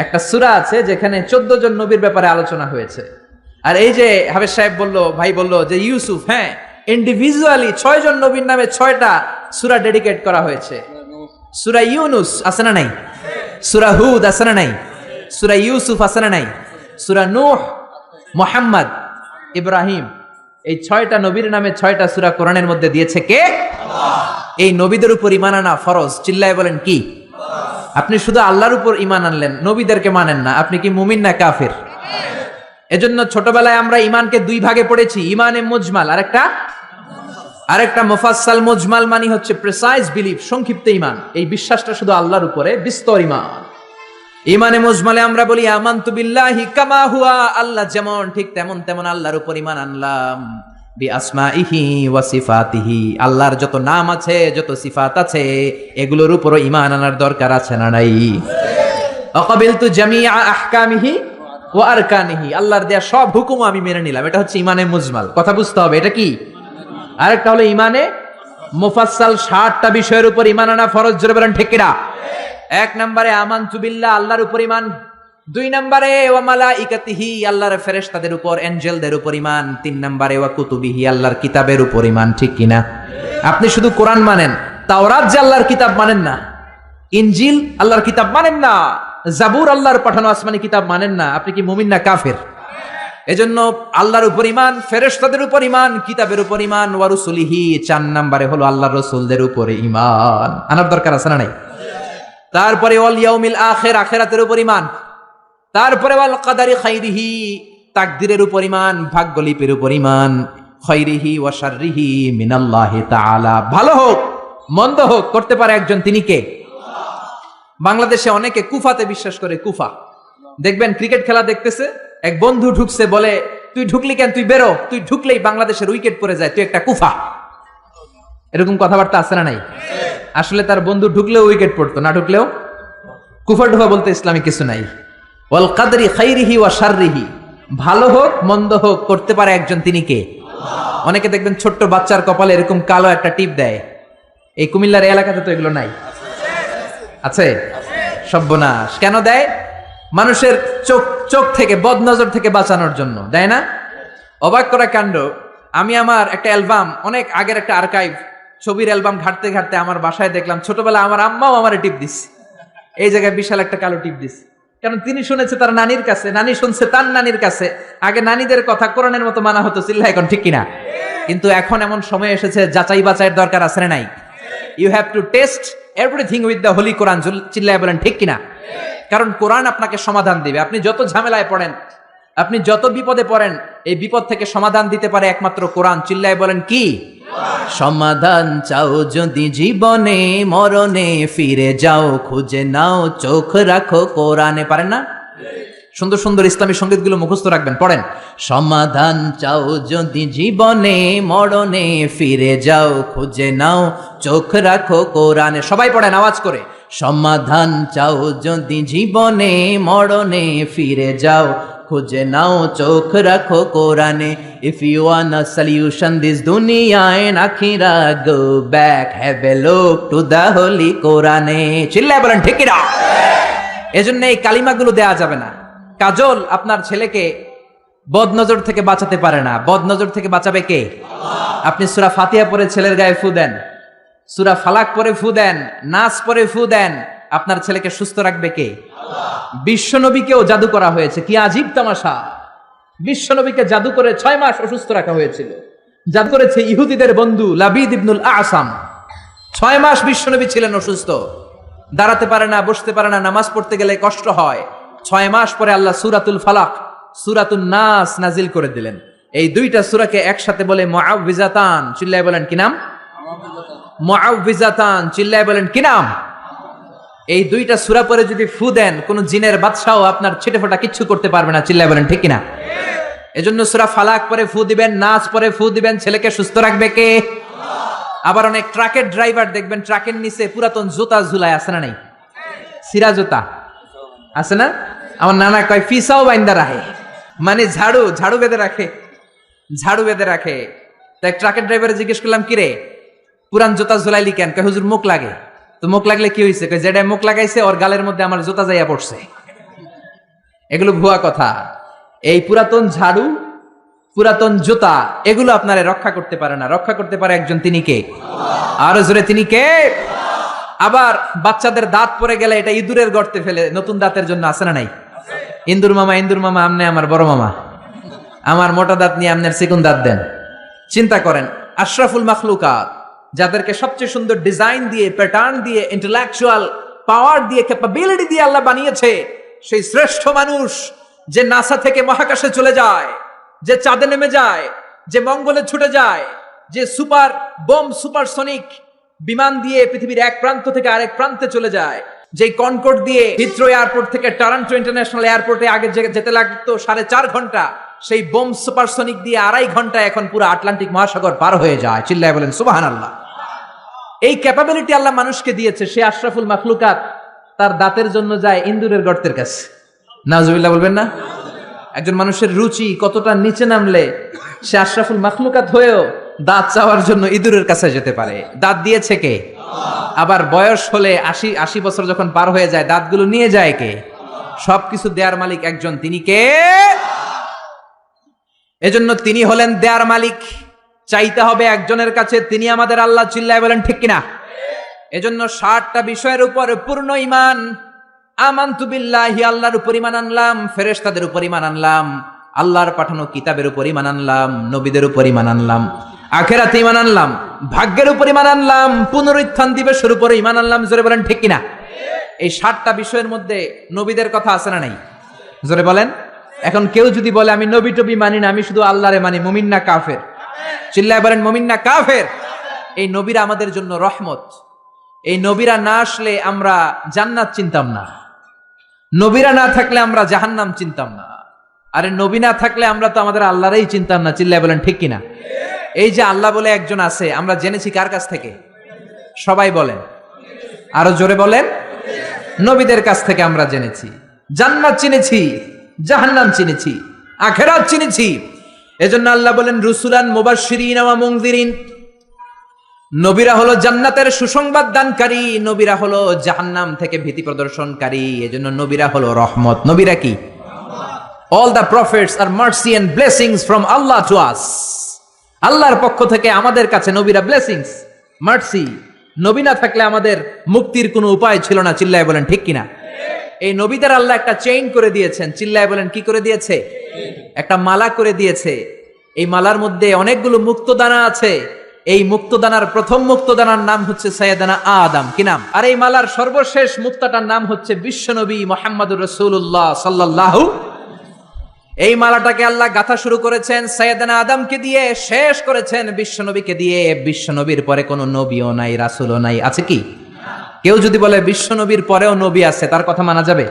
একটা সূরা আছে যেখানে 14 জন নবীর ব্যাপারে আলোচনা হয়েছে। আর এই যে হাফেজ সাহেব বলল, ভাই বলল যে ইউসুফ, হ্যাঁ ইন্ডিভিজুয়ালি 6 জন নবীর নামে 6টা সূরা ডেডিকেট করা হয়েছে। সূরা ইউনুস আছে না নাই? সূরা হুদ আছে না নাই? সূরা ইউসুফ আছে না নাই? সূরা নূহ, মুহাম্মদ, ইব্রাহিম, এই 6টা নবীর নামে 6টা সূরা কোরআনের মধ্যে দিয়েছে কে? আল্লাহ। এই নবীদের উপর ঈমান আনা ফরজ। চিল্লায় বলেন কি? আপনি শুধু আল্লাহর উপর ঈমান আনলেন, নবীদেরকে মানেন না, আপনি কি মুমিন না কাফির? এজন্য ছোটবেলায় আমরা ঈমানকে 2 ভাগে পড়েছি, ঈমানে মুজমাল আরেকটা মুফাসসাল। মুজমাল মানে হচ্ছে প্রিসাইজ বিলিফ, সংক্ষিপ্ত ঈমান, এই বিশ্বাসটা শুধু আল্লাহর উপরে, বিস্তর ঈমান। ঈমানে মুজমালে আমরা বলি আমানতু বিল্লাহি কামা হুয়া, আল্লাহ যেমন ঠিক তেমন তেমন আল্লাহর উপর ঈমান আনলাম। বি আসমাইহি ওয়া সিফাতিহি, আল্লাহর যত নাম আছে, যত সিফাত আছে, এগুলোর উপরও ঈমান আনার দরকার আছে না নাই? আকাবিলতু জামিআ আহকামিহি ওয়া আরকানিহি, আল্লাহর দেয়া সব হুকুম আমি মেনে নিলাম, এটা হচ্ছে ঈমানে মুজমাল। কথা বুঝতে হবে, এটা কি? আরেকটা হলো ঈমানে মুফাসসাল, 60টা বিষয়ের উপর ঈমান আনা ফরজ। জোরে বলেন ঠিক কিনা? 1 নম্বরে আমানতু বিল্লাহ, আল্লাহর উপর ঈমান। 2 নম্বরে ওয়া মালাইকাতিহি, আল্লাহর ফেরেশতাদের উপর, এঞ্জেলদের উপর ঈমান। 3 নম্বরে ওয়া কুতুবিহি, আল্লাহর কিতাবের উপর ঈমান। ঠিক কিনা? আপনি শুধু কোরআন মানেন, তাওরাত যে আল্লাহর কিতাব মানেন না, ইনজিল আল্লাহর কিতাব মানেন না, জাবুর আল্লাহর পাঠানো আসমানি কিতাব মানেন না, আপনি কি মুমিন না কাফের? এজন্য আল্লাহর উপর ঈমান, ফেরেশতাদের উপর ঈমান, কিতাবের উপর ঈমান, ওয়া রুসুলিহি। 4 নম্বরে হলো আল্লাহর রাসূলদের উপরে ঈমান আনার দরকার আছে না নাই? তারপরে ওয়াল ইয়াউমিল আখির, আখিরাতের উপর ঈমান। তারপরে ওয়াল কদারি খাইরিহি, তাকদীরের উপর ঈমান, ভাগ্যলিপির উপর ঈমান। খাইরিহি ওয়া শাররিহি মিনাল্লাহি তাআলা, ভালো হোক মন্দ হোক করতে পারে একজন, তিনি কে? বাংলাদেশে অনেকে কুফাতে বিশ্বাস করে। কুফা দেখবেন ক্রিকেট খেলা দেখতেছে, এক বন্ধু ঢুকছে, বলে তুই ঢুকলি কেন, তুই বেরো, তুই ঢুকলেই বাংলাদেশের উইকেট পড়ে যায়, তুই একটা কুফা। এরকম কথাবার্তা আছে না নাই? আসলে তার বন্ধু ঢুকলেও উইকেট পড়তো, না ঢুকলেও কুফা ঢুফা বলতে ইসলামে কিছু নাই। ওয়াল কদরি খাইরিহি ওয়া শাররিহি, ভালো হোক মন্দ হোক করতে পারে একজন, তিনি কে? অনেকে দেখবেন ছোট্ট বাচ্চার কপালে এরকম কালো একটা টিপ দেয়। এই কুমিল্লার এলাকাতে তো এগুলো নাই, আছে? সর্বনাশ। কেন দেয়? মানুষের চোখ থেকে, বদনজর থেকে বাঁচানোর জন্য দেয় না? অবাক করা কাণ্ড। আমি আমার একটা অ্যালবাম, অনেক আগের একটা আর্কাইভ ছবির অ্যালবাম ঘাটতে ঘাটতে আমার বাসায় দেখলাম ছোটবেলা আমার আম্মাও আমার টিপ দিস, এই জায়গায় বিশাল একটা কালো টিপ দিস। কারণ তিনি শুনেছে তার নানির কাছে, নানি শুনছে তার নানির কাছে। আগে নানিদের কথা কোরআনের মতো মানা হতো, চিল্লা এখন ঠিক কিনা? কিন্তু এখন এমন সময় এসেছে যাচাই বাছাইয়ের দরকার আছে না নাই? You have to test everything with the holy Quran. চিল্লায় বলেন ঠিক কিনা? কারণ কোরআন আপনাকে সমাধান দিবে। আপনি যত ঝামেলায় পড়েন, আপনি যত বিপদে পড়েন, এই বিপদ থেকে সমাধান দিতে পারে একমাত্র কোরআন। চিল্লায় বলেন কি? সমাধান চাও যদি জীবনে, মরণে ফিরে যাও, খুঁজে নাও, চোখ রাখো কোরআনে। পারেন না? সুন্দর সুন্দর ইসলামী সঙ্গীতগুলো মুখস্থ রাখবেন, পড়েন। সমাধান চাও যদি জীবনে, মরণে ফিরে যাও, খুঁজে নাও, চোখ রাখো কোরআনে। সবাই পড়েন আওয়াজ করে। সমাধান চাও যদি জীবনে, মরণে ফিরে যাও, খুঁজে নাও, চোখ রাখো কোরআনে। If you want a solution this দুনিয়া এন্ড আখিরা, go back, have a look to the holy কোরআনে। চিল্লায় বলেন ঠিক কিনা? এজন্য এই কালিমাগুলো দেয়া যাবে না। কাজল আপনার ছেলেকে বদনজর থেকে বাঁচাতে পারে না, বদনজর থেকে বাঁচাবে কে? আল্লাহ। আপনি সূরা ফাতিহা পড়ে ছেলের গায়ে ফু দেন, সূরা ফালাক পড়ে ফু দেন, নাস পড়ে ফু দেন, আপনার ছেলেকে সুস্থ রাখবে কে? আল্লাহ। বিশ্বনবীকেও জাদু করা হয়েছে, কি আজীব তামাশা। বিশ্বনবীকে জাদু করে 6 মাস অসুস্থ রাখা হয়েছিল। জাদু করেছে ইহুদিদের বন্ধু লাবিদ ইবনুল আসাম। 6 মাস বিশ্বনবী ছিলেন অসুস্থ, দাঁড়াতে পারে না, বসতে পারে না, নামাজ পড়তে গেলে কষ্ট হয়। 6 মাস পরে আল্লাহ সূরাতুল ফালাক, সূরাতুন নাস নাজিল করে দিলেন। এই দুইটা সূরাকে একসাথে বলে মুআউযিজাতান। চিল্লায় বলেন কি নাম? মুআউযিজাতান। চিল্লায় বলেন কি নাম? এই দুইটা সূরা পরে যদি ফু দেন, কোন জিনের বাদশাও আপনার ছিটেফোঁটা কিচ্ছু করতে পারবে না। চিল্লায় বলেন ঠিক কিনা? এজন্য সূরা ফালাক পরে ফু দিবেন, নাস পরে ফু দিবেন। ছেলেকে সুস্থ রাখবে কে? আবার অনেক ট্রাকের ড্রাইভার দেখবেন ট্রাকের নিচে পুরাতন জুতা ঝুলায়, আছে না নাই? সিরা জুতা আছে না? আমার নানা কয় ফিসাও বাইন্দা রাখে, মানে ঝাড়ু বেঁধে রাখে, ঝাড়ু বেঁধে রাখে। তাই ট্রাকের ড্রাইভারে জিজ্ঞেস করলাম, কিরে পুরান জুতা ঝুলাইলি কেন? কয় হুজুর মুখ লাগে। তো মুখ লাগলে কি হয়েছে? কয় যেটা মুখ লাগাইছে ওর গালের মধ্যে আমার জুতা যাইয়া পড়ছে। এগুলো ভুয়া কথা। এই পুরাতন ঝাড়ু, পুরাতন জুতা, এগুলো আপনারে রক্ষা করতে পারে না। রক্ষা করতে পারে একজন, তিনি কে? আরো জোরে, তিনি কে? আবার বাচ্চাদের দাঁত পড়ে গেলে এটা ইঁদুরের গর্তে ফেলে নতুন দাঁতের জন্য, আছে না নাই? ইন্দুর মামা আমনে আমার বড় মামা, আমার মোটা দাঁত নিয়ে আমনের চিকন দাঁত দেন। চিন্তা করেন, আশরাফুল মাখলুকাত, যাদেরকে সবচেয়ে সুন্দর ডিজাইন দিয়ে, প্যাটার্ন দিয়ে, ইন্টেলেকচুয়াল পাওয়ার দিয়ে, ক্যাপাবিলিটি দিয়ে আল্লাহ বানিয়েছে, সেই শ্রেষ্ঠ মানুষ যে নাসা থেকে মহাকাশে চলে যায়, যে চাঁদে নেমে যায়, যে মঙ্গলে ছুটে যায়, যে সুপারসনিক বিমান দিয়ে পৃথিবীর এক প্রান্ত থেকে আরেক প্রান্তে চলে যায়, যে কনকর্ড দিয়ে হিথ্রো এয়ারপোর্ট থেকে টরন্টো ইন্টারন্যাশনাল এয়ারপোর্টে আগে যেতে লাগতো 4.5 ঘন্টা, সেই বোম সুপারসনিক দিয়ে 2.5 ঘন্টায় এখন পুরো আটলান্টিক মহাসাগর পার হয়ে যায়। চিল্লায় বলেন সুবহানাল্লাহ। এই ক্যাপাবিলিটি আল্লাহ মানুষকে দিয়েছে। সে আশরাফুল মাখলুকাত তার দাঁতের জন্য যায় ইন্দুরের গর্তের কাছে। নাউজুবিল্লাহ বলবেন না? একজন মানুষের রুচি কতটা নিচে নামলে সে আশরাফুল মাখলুকাত হয়েও দাঁত চাওয়ার জন্য ইঁদুরের কাছে যেতে পারে। দাঁত দিয়েছে কে? আবার বয়স হলে 80 বছর যখন পার হয়ে যায়, দাঁতগুলো নিয়ে যায় কে? সবকিছু দেয়ার মালিক একজন, তিনি কে? এজন্য তিনি হলেন দেয়ার মালিক। চাইতে হবে একজনের কাছে, তিনি আমাদের আল্লাহ। চিল্লায় বলেন ঠিক কিনা? এজন্য 60টা বিষয়ের উপর পূর্ণ ঈমান। আমানতু বিল্লাহি, আল্লাহর উপর ঈমান আনলাম, ফেরেশতাদের উপর ঈমান আনলাম, আল্লাহর পাঠানো কিতাবের উপর ঈমান আনলাম, নবীদের উপর ঈমান আনলাম, আখিরাতে ঈমান আনলাম, ভাগ্যের উপর ঈমান আনলাম, পুনরুত্থান দিবসের উপর ঈমান আনলাম। জোরে বলেন ঠিক কিনা? এই 60টা বিষয়ের মধ্যে নবীদের কথা আছে না নাই? জোরে বলেন। এখন কেউ যদি বলে আমি নবী টবি মানি না, আমি শুধু আল্লাহরে মানি, মুমিন না কাফের? চিল্লায় বলেন মুমিন না কাফের? এই নবীরা আমাদের জন্য রহমত। এই নবীরা না আসলে আমরা জান্নাত চিনতাম না, নবীরা না থাকলে আমরা জাহান্নাম চিনতাম না। আরে নবী না থাকলে আমরা তো আমাদের আল্লাহরই চিনতাম না। চিল্লায় বলেন ঠিক কিনা? এই যে আল্লাহ বলে একজন আছে, আমরা জেনেছি কার কাছ থেকে? সবাই বলেন, আরো জোরে বলেন। নবীদের কাছ থেকে আমরা জেনেছি। জান্নাত চিনেছি, জাহান্নাম চিনেছি, আখিরাত চিনেছি। এজন্য আল্লাহ বলেন রুসুলান মুবাশশিরিন ওয়া মুনযিরিন। নবীরা হলো জান্নাতের সুসংবাদ দানকারী, নবীরা হলো জাহান্নাম থেকে ভীতি প্রদর্শনকারী। এজন্য নবীরা হলো রহমত। নবীরা কি? All the prophets are mercy and blessings from Allah to us. আল্লাহর পক্ষ থেকে আমাদের কাছে নবীরা ব্লেসিংস, মার্সি। নবী না থাকলে আমাদের মুক্তির কোনো উপায় ছিল না। চিল্লায় বলেন ঠিক কিনা? এই নবীদের আল্লাহ একটা চেইন করে দিয়েছেন। চিল্লায় বলেন কি করে দিয়েছে? একটা মালা করে দিয়েছে। এই মালার মধ্যে অনেকগুলো মুক্তদানা আছে। এই মুক্তদানার প্রথম মুক্তদানার নাম হচ্ছে সাইয়েদানা আদম। কি নাম? আর এই মালার সর্বশেষ মুক্তাটার নাম হচ্ছে বিশ্বনবী মুহাম্মদুর রাসূলুল্লাহ সাল্লাল্লাহু। এই মালাটাকে আল্লাহ গাঁথা শুরু করেছেন সাইয়েদানা আদমকে দিয়ে, শেষ করেছেন বিশ্বনবীকে দিয়ে। বিশ্বনবীর পরে কোনো নবীও নাই, রাসূলও নাই। আছে কি? কেউ যদি বলে বিশ্বনবীর পরেও নবী আছে, তার কথা মানা যাবে?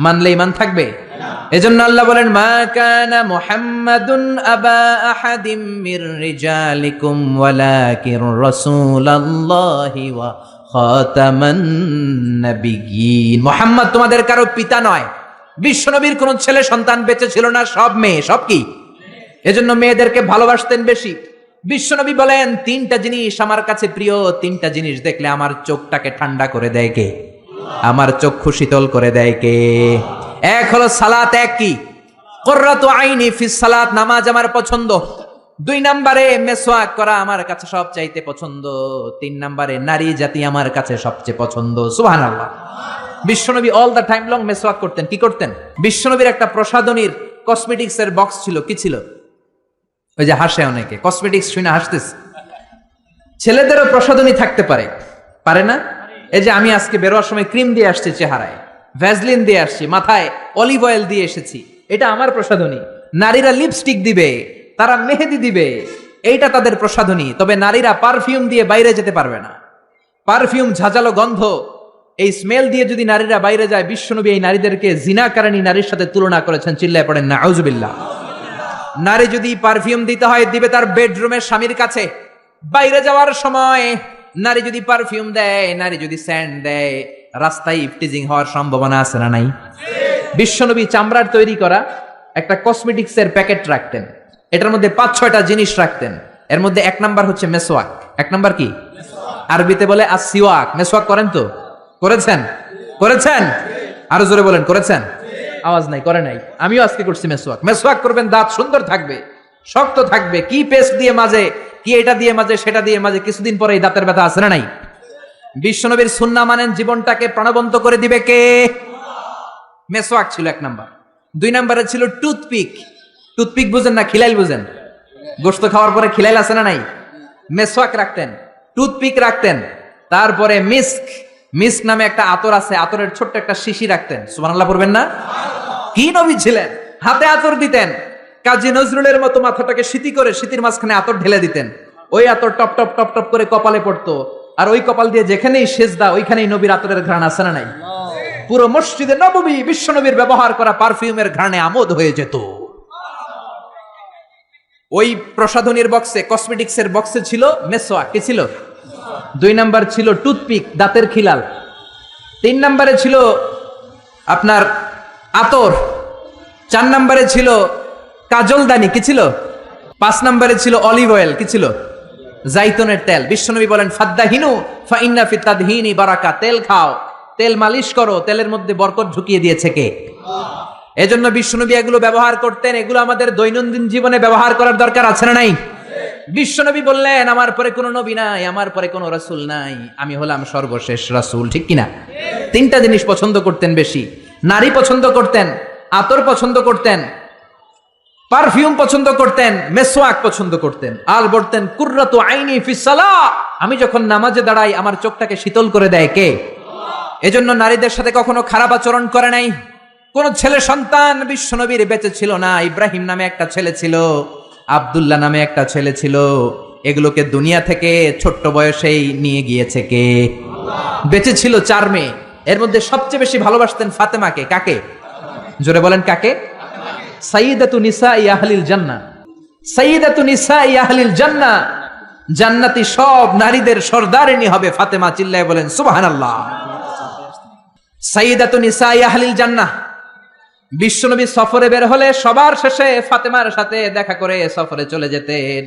মানলে ঈমান থাকবে? এজন্য আল্লাহ বলেন মা কানা মুহাম্মাদুন আবা আহাদিম মির রিজালিকুম ওয়ালাকিন রাসূলুল্লাহি ওয়া খাতামান নাবিয়্যিন। মুহাম্মদ তোমাদের কারো পিতা নয়। বিশ্বনবীর কোন ছেলে সন্তান বেঁচে ছিল না, সব মেয়ে। সব কি? এজন্য মেয়েদেরকে ভালোবাসতেন বেশি। বিশ্বনবী বলেন 3টা জিনিস আমার কাছে প্রিয়, 3টা জিনিস দেখলে আমার চোখটাকে ঠান্ডা করে দেয় কে? আমার চক্ষু শীতল করে দেয় কে? এক হলো সালাত, এক কি? কুররাতু আইনি ফিস সালাত, নামাজ আমার পছন্দ। 2 নম্বরে মেসওয়াক করা আমার কাছে সবচাইতে পছন্দ। 3 নম্বরে নারী জাতি আমার কাছে সবচেয়ে পছন্দ। সুবহানাল্লাহ। বিশ্বনবী অল দা টাইম লং মেসওয়াক করতেন। কি করতেন? বিশ্বনবীর একটা প্রসাধনীর কসমেটিক্স এর বক্স ছিল। কি ছিল? ওই যে হাসে অনেকে, কসমেটিক্স শুনে হাসতেছে। ছেলেদেরও প্রসাধনী থাকতে পারে, পারে না? এই যে আমি আজকে বেরোয়ার সময় ক্রিম দিয়ে আসছি চেহারায়, ভ্যাসলিন দিয়ে আসছি, মাথায় অলিভ অয়েল দিয়ে এসেছি, এটা আমার প্রসাধনী। নারীরা লিপস্টিক দিবে, তারা মেহেদি দিবে, এইটা তাদের প্রসাধনী। তবে নারীরা পারফিউম দিয়ে বাইরে যেতে পারবে না। পারফিউম, ঝাঁঝালো গন্ধ, এই স্মেল দিয়ে যদি নারীরা বাইরে যায়, বিশ্বনবী এই নারীদেরকে জিনাকারিনী নারীর সাথে তুলনা করেছেন। চিল্লায় পড়েন না আউযুবিল্লাহ। নারী যদি পারফিউম দিতে হয়, দিবে তার বেডরুমের স্বামীর কাছে। বাইরে যাওয়ার সময় নারী যদি পারফিউম দেয়, নারী যদি স্যান্ড দেয়, রাস্তায় ইফটিজিং হওয়ার সম্ভাবনা আছে না নাই? বিশ্বনবী চামড়ার তৈরি করা একটা কসমেটিক্সের প্যাকেট রাখতেন, এটার মধ্যে 5-6টা জিনিস রাখতেন। এর মধ্যে 1 নাম্বার হচ্ছে মেসওয়াক। 1 নাম্বার কি? আরবিতে বলে আসিওয়াক। মেসওয়াক করেন তো? করেছেন? করেছেন? আরো জোরে বলেন, করেছেন? আওয়াজ নাই, করে নাই। আমিও আজকে করছি মেসওয়াক। মেসওয়াক করবেন, দাঁত সুন্দর থাকবে, শক্ত থাকবে। কি পেস্ট দিয়ে মাঝে, কি এটা দিয়ে মাঝে, সেটা দিয়ে মাঝে, কিছুদিন পরে এই দাঁতের ব্যথা আছে না নাই? বিশ্বনবীর সুন্নাহ মানেন, জীবনটাকে প্রাণবন্ত করে দিবে কে? মেসওয়াক ছিল 1 নাম্বার। 2 নাম্বারে ছিল টুথপিক। টুথপিক বুঝেন না? খিলাইল বুঝেন? গোশত খাওয়ার পরে খিলাইল আছে না নাই? মেসওয়াক রাখতেন, টুথপিক রাখতেন। তারপরে মিস্ক, মিস্ক নামে একটা আতর আছে, আতরের ছোট্ট একটা শিশি রাখতেন। সুবহানাল্লাহ পড়বেন না? কি নবী ছিলেন! হাতে আতর দিতেন, কাজী নজরুলের মতো মাথাটাকে সিতি করে সিতির মাঝখানে আতর ঢেলে দিতেন। ওই আতর টপ টপ টপ টপ করে কপালে পড়তো, আর ওই কপাল দিয়ে যেখানেই সেজদা, ওইখানেই নবীর আতরের ঘ্রাণ আছে না নাই? পুরো মসজিদে নববী বিশ্বনবীর ব্যবহার করা পারফিউমের ঘ্রাণে আমোদ হয়ে যেত। ওই প্রসাধনীর বক্সে, কসমেটিক্সের বক্সে ছিল মেসওয়াক। কি ছিল? 2 নাম্বার ছিল টুথপিক, দাঁতের খিলাল। 3 নাম্বারে ছিল আপনার আতর। 4 নাম্বারে ছিল কাজলদানি। কি ছিল? 5 নাম্বারে ছিল অলিভ অয়েল। কি ছিল? জাইতুনের তেল। বিশ্বনবী বলেন, ফাদ্দাহিনু ফা ইন্না ফি তাদহিনি বারাকা। তেল খাও, তেল মালিশ করো, তেলের মধ্যে বরকত ঢুকিয়ে দিয়েছে কে? এজন্য বিশ্বনবী এগুলো ব্যবহার করতেন। এগুলো আমাদের দৈনন্দিন জীবনে ব্যবহার করার দরকার আছে না নাই? বিশ্বনবী বললেন, আমার পরে কোনো নবী নাই, আমার পরে কোনো রাসূল নাই, আমি হলাম সর্বশেষ রাসূল। ঠিক কিনা? 3টা জিনিস পছন্দ করতেন বেশি। নারী পছন্দ করতেন, আতর পছন্দ করতেন, পারফিউম পছন্দ করতেন, মেসওয়াক পছন্দ করতেন। আর বলতেন, কুররাতু আইনি ফিস সালাহ, আমি যখন নামাজে দাঁড়াই আমার চোখটাকে শীতল করে দেয় কে? এজন্য নারীদের সাথে কখনো খারাপ আচরণ করে নাই। কোন ছেলে সন্তান বিশ্বনবীর বেঁচে ছিল না। ইব্রাহিম নামে একটা ছেলে ছিল, আব্দুল্লাহ নামে একটা ছেলে ছিল। এগুলোকে দুনিয়া থেকে ছোট্ট বয়সেই নিয়ে গিয়েছে কে? বেঁচে ছিল 4 মেয়ে, এর মধ্যে সবচেয়ে বেশি ভালোবাসতেন ফাতেমাকে। কাকে? জোরে বলেন, কাকে? সাইয়্যিদাতু নিসাই আহলিল জান্নাহ। সাইয়্যিদাতু নিসাই আহলিল জান্নাহ, জান্নাতি সব নারীদের সর্দারিনী হবে ফাতেমা। চিল্লায় বলেন সুবহানাল্লাহ। সাইয়্যিদাতু নিসাই আহলিল জান্নাহ। বিশ্বনবী সফরে বের হলে সবার শেষে ফাতেমার সাথে দেখা করে সফরে চলে যেতেন।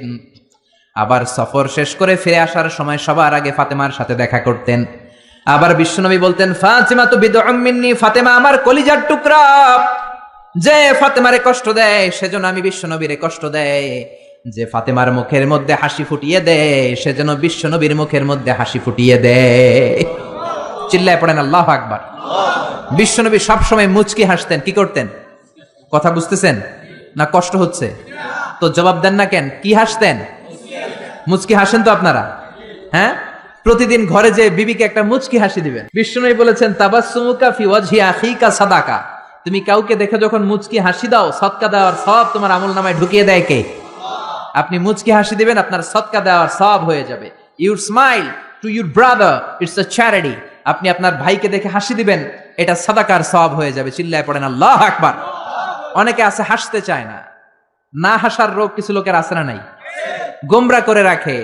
আবার সফর শেষ করে ফিরে আসার সময় সবার আগে ফাতেমার সাথে দেখা করতেন। আবার বিশ্বনবী বলতেন, ফাতিমা তু বিদউম মিন্নি, ফাতেমা আমার কলিজার টুকরা। যে ফাতেমারে কষ্ট দেয় সেজন্য আমি বিশ্বনবীরে কষ্ট দেয়। যে ফাতেমার মুখের মধ্যে হাসি ফুটিয়ে দেয় সেজন্য বিশ্বনবীর মুখের মধ্যে হাসি ফুটিয়ে দেয়। চিল্লায় পড়েন আল্লাহু আকবার। বিশ্বনবী সবসময় মুচকি হাসতেন। কি করতেন? কথা বুঝতেছেন না? কষ্ট হচ্ছে তো জবাব দেন না কেন? কি হাসতেন? মুচকি হাসেন তো আপনারা? হ্যাঁ, প্রতিদিন ঘরে যে বিবিকে একটা মুচকি হাসি দিবেন। বিশ্বনবী বলেছেন, তাবাসসুমুকা ফি ওয়াজহি আখিকা সাদাকা। তুমি কাউকে দেখে যখন মুচকি হাসি দাও, সদকা দেওয়ার সব তোমার আমলনামায় ঢুকিয়ে দেয় কে? আপনি মুচকি হাসি দিবেন, আপনার সদকা দেওয়ার সব হয়ে যাবে। Your smile to your brother, it's a charity. আপনি আপনার ভাইকে দেখে হাসি দিবেন, এটা সাদাকার সওয়াব হয়ে যাবে। চিল্লায় পড়েন আল্লাহু আকবার। অনেকে আছে হাসতে চায় না, না হাসার রোগ কিছু লোকের আছে না নাই? গোমরা করে রাখে,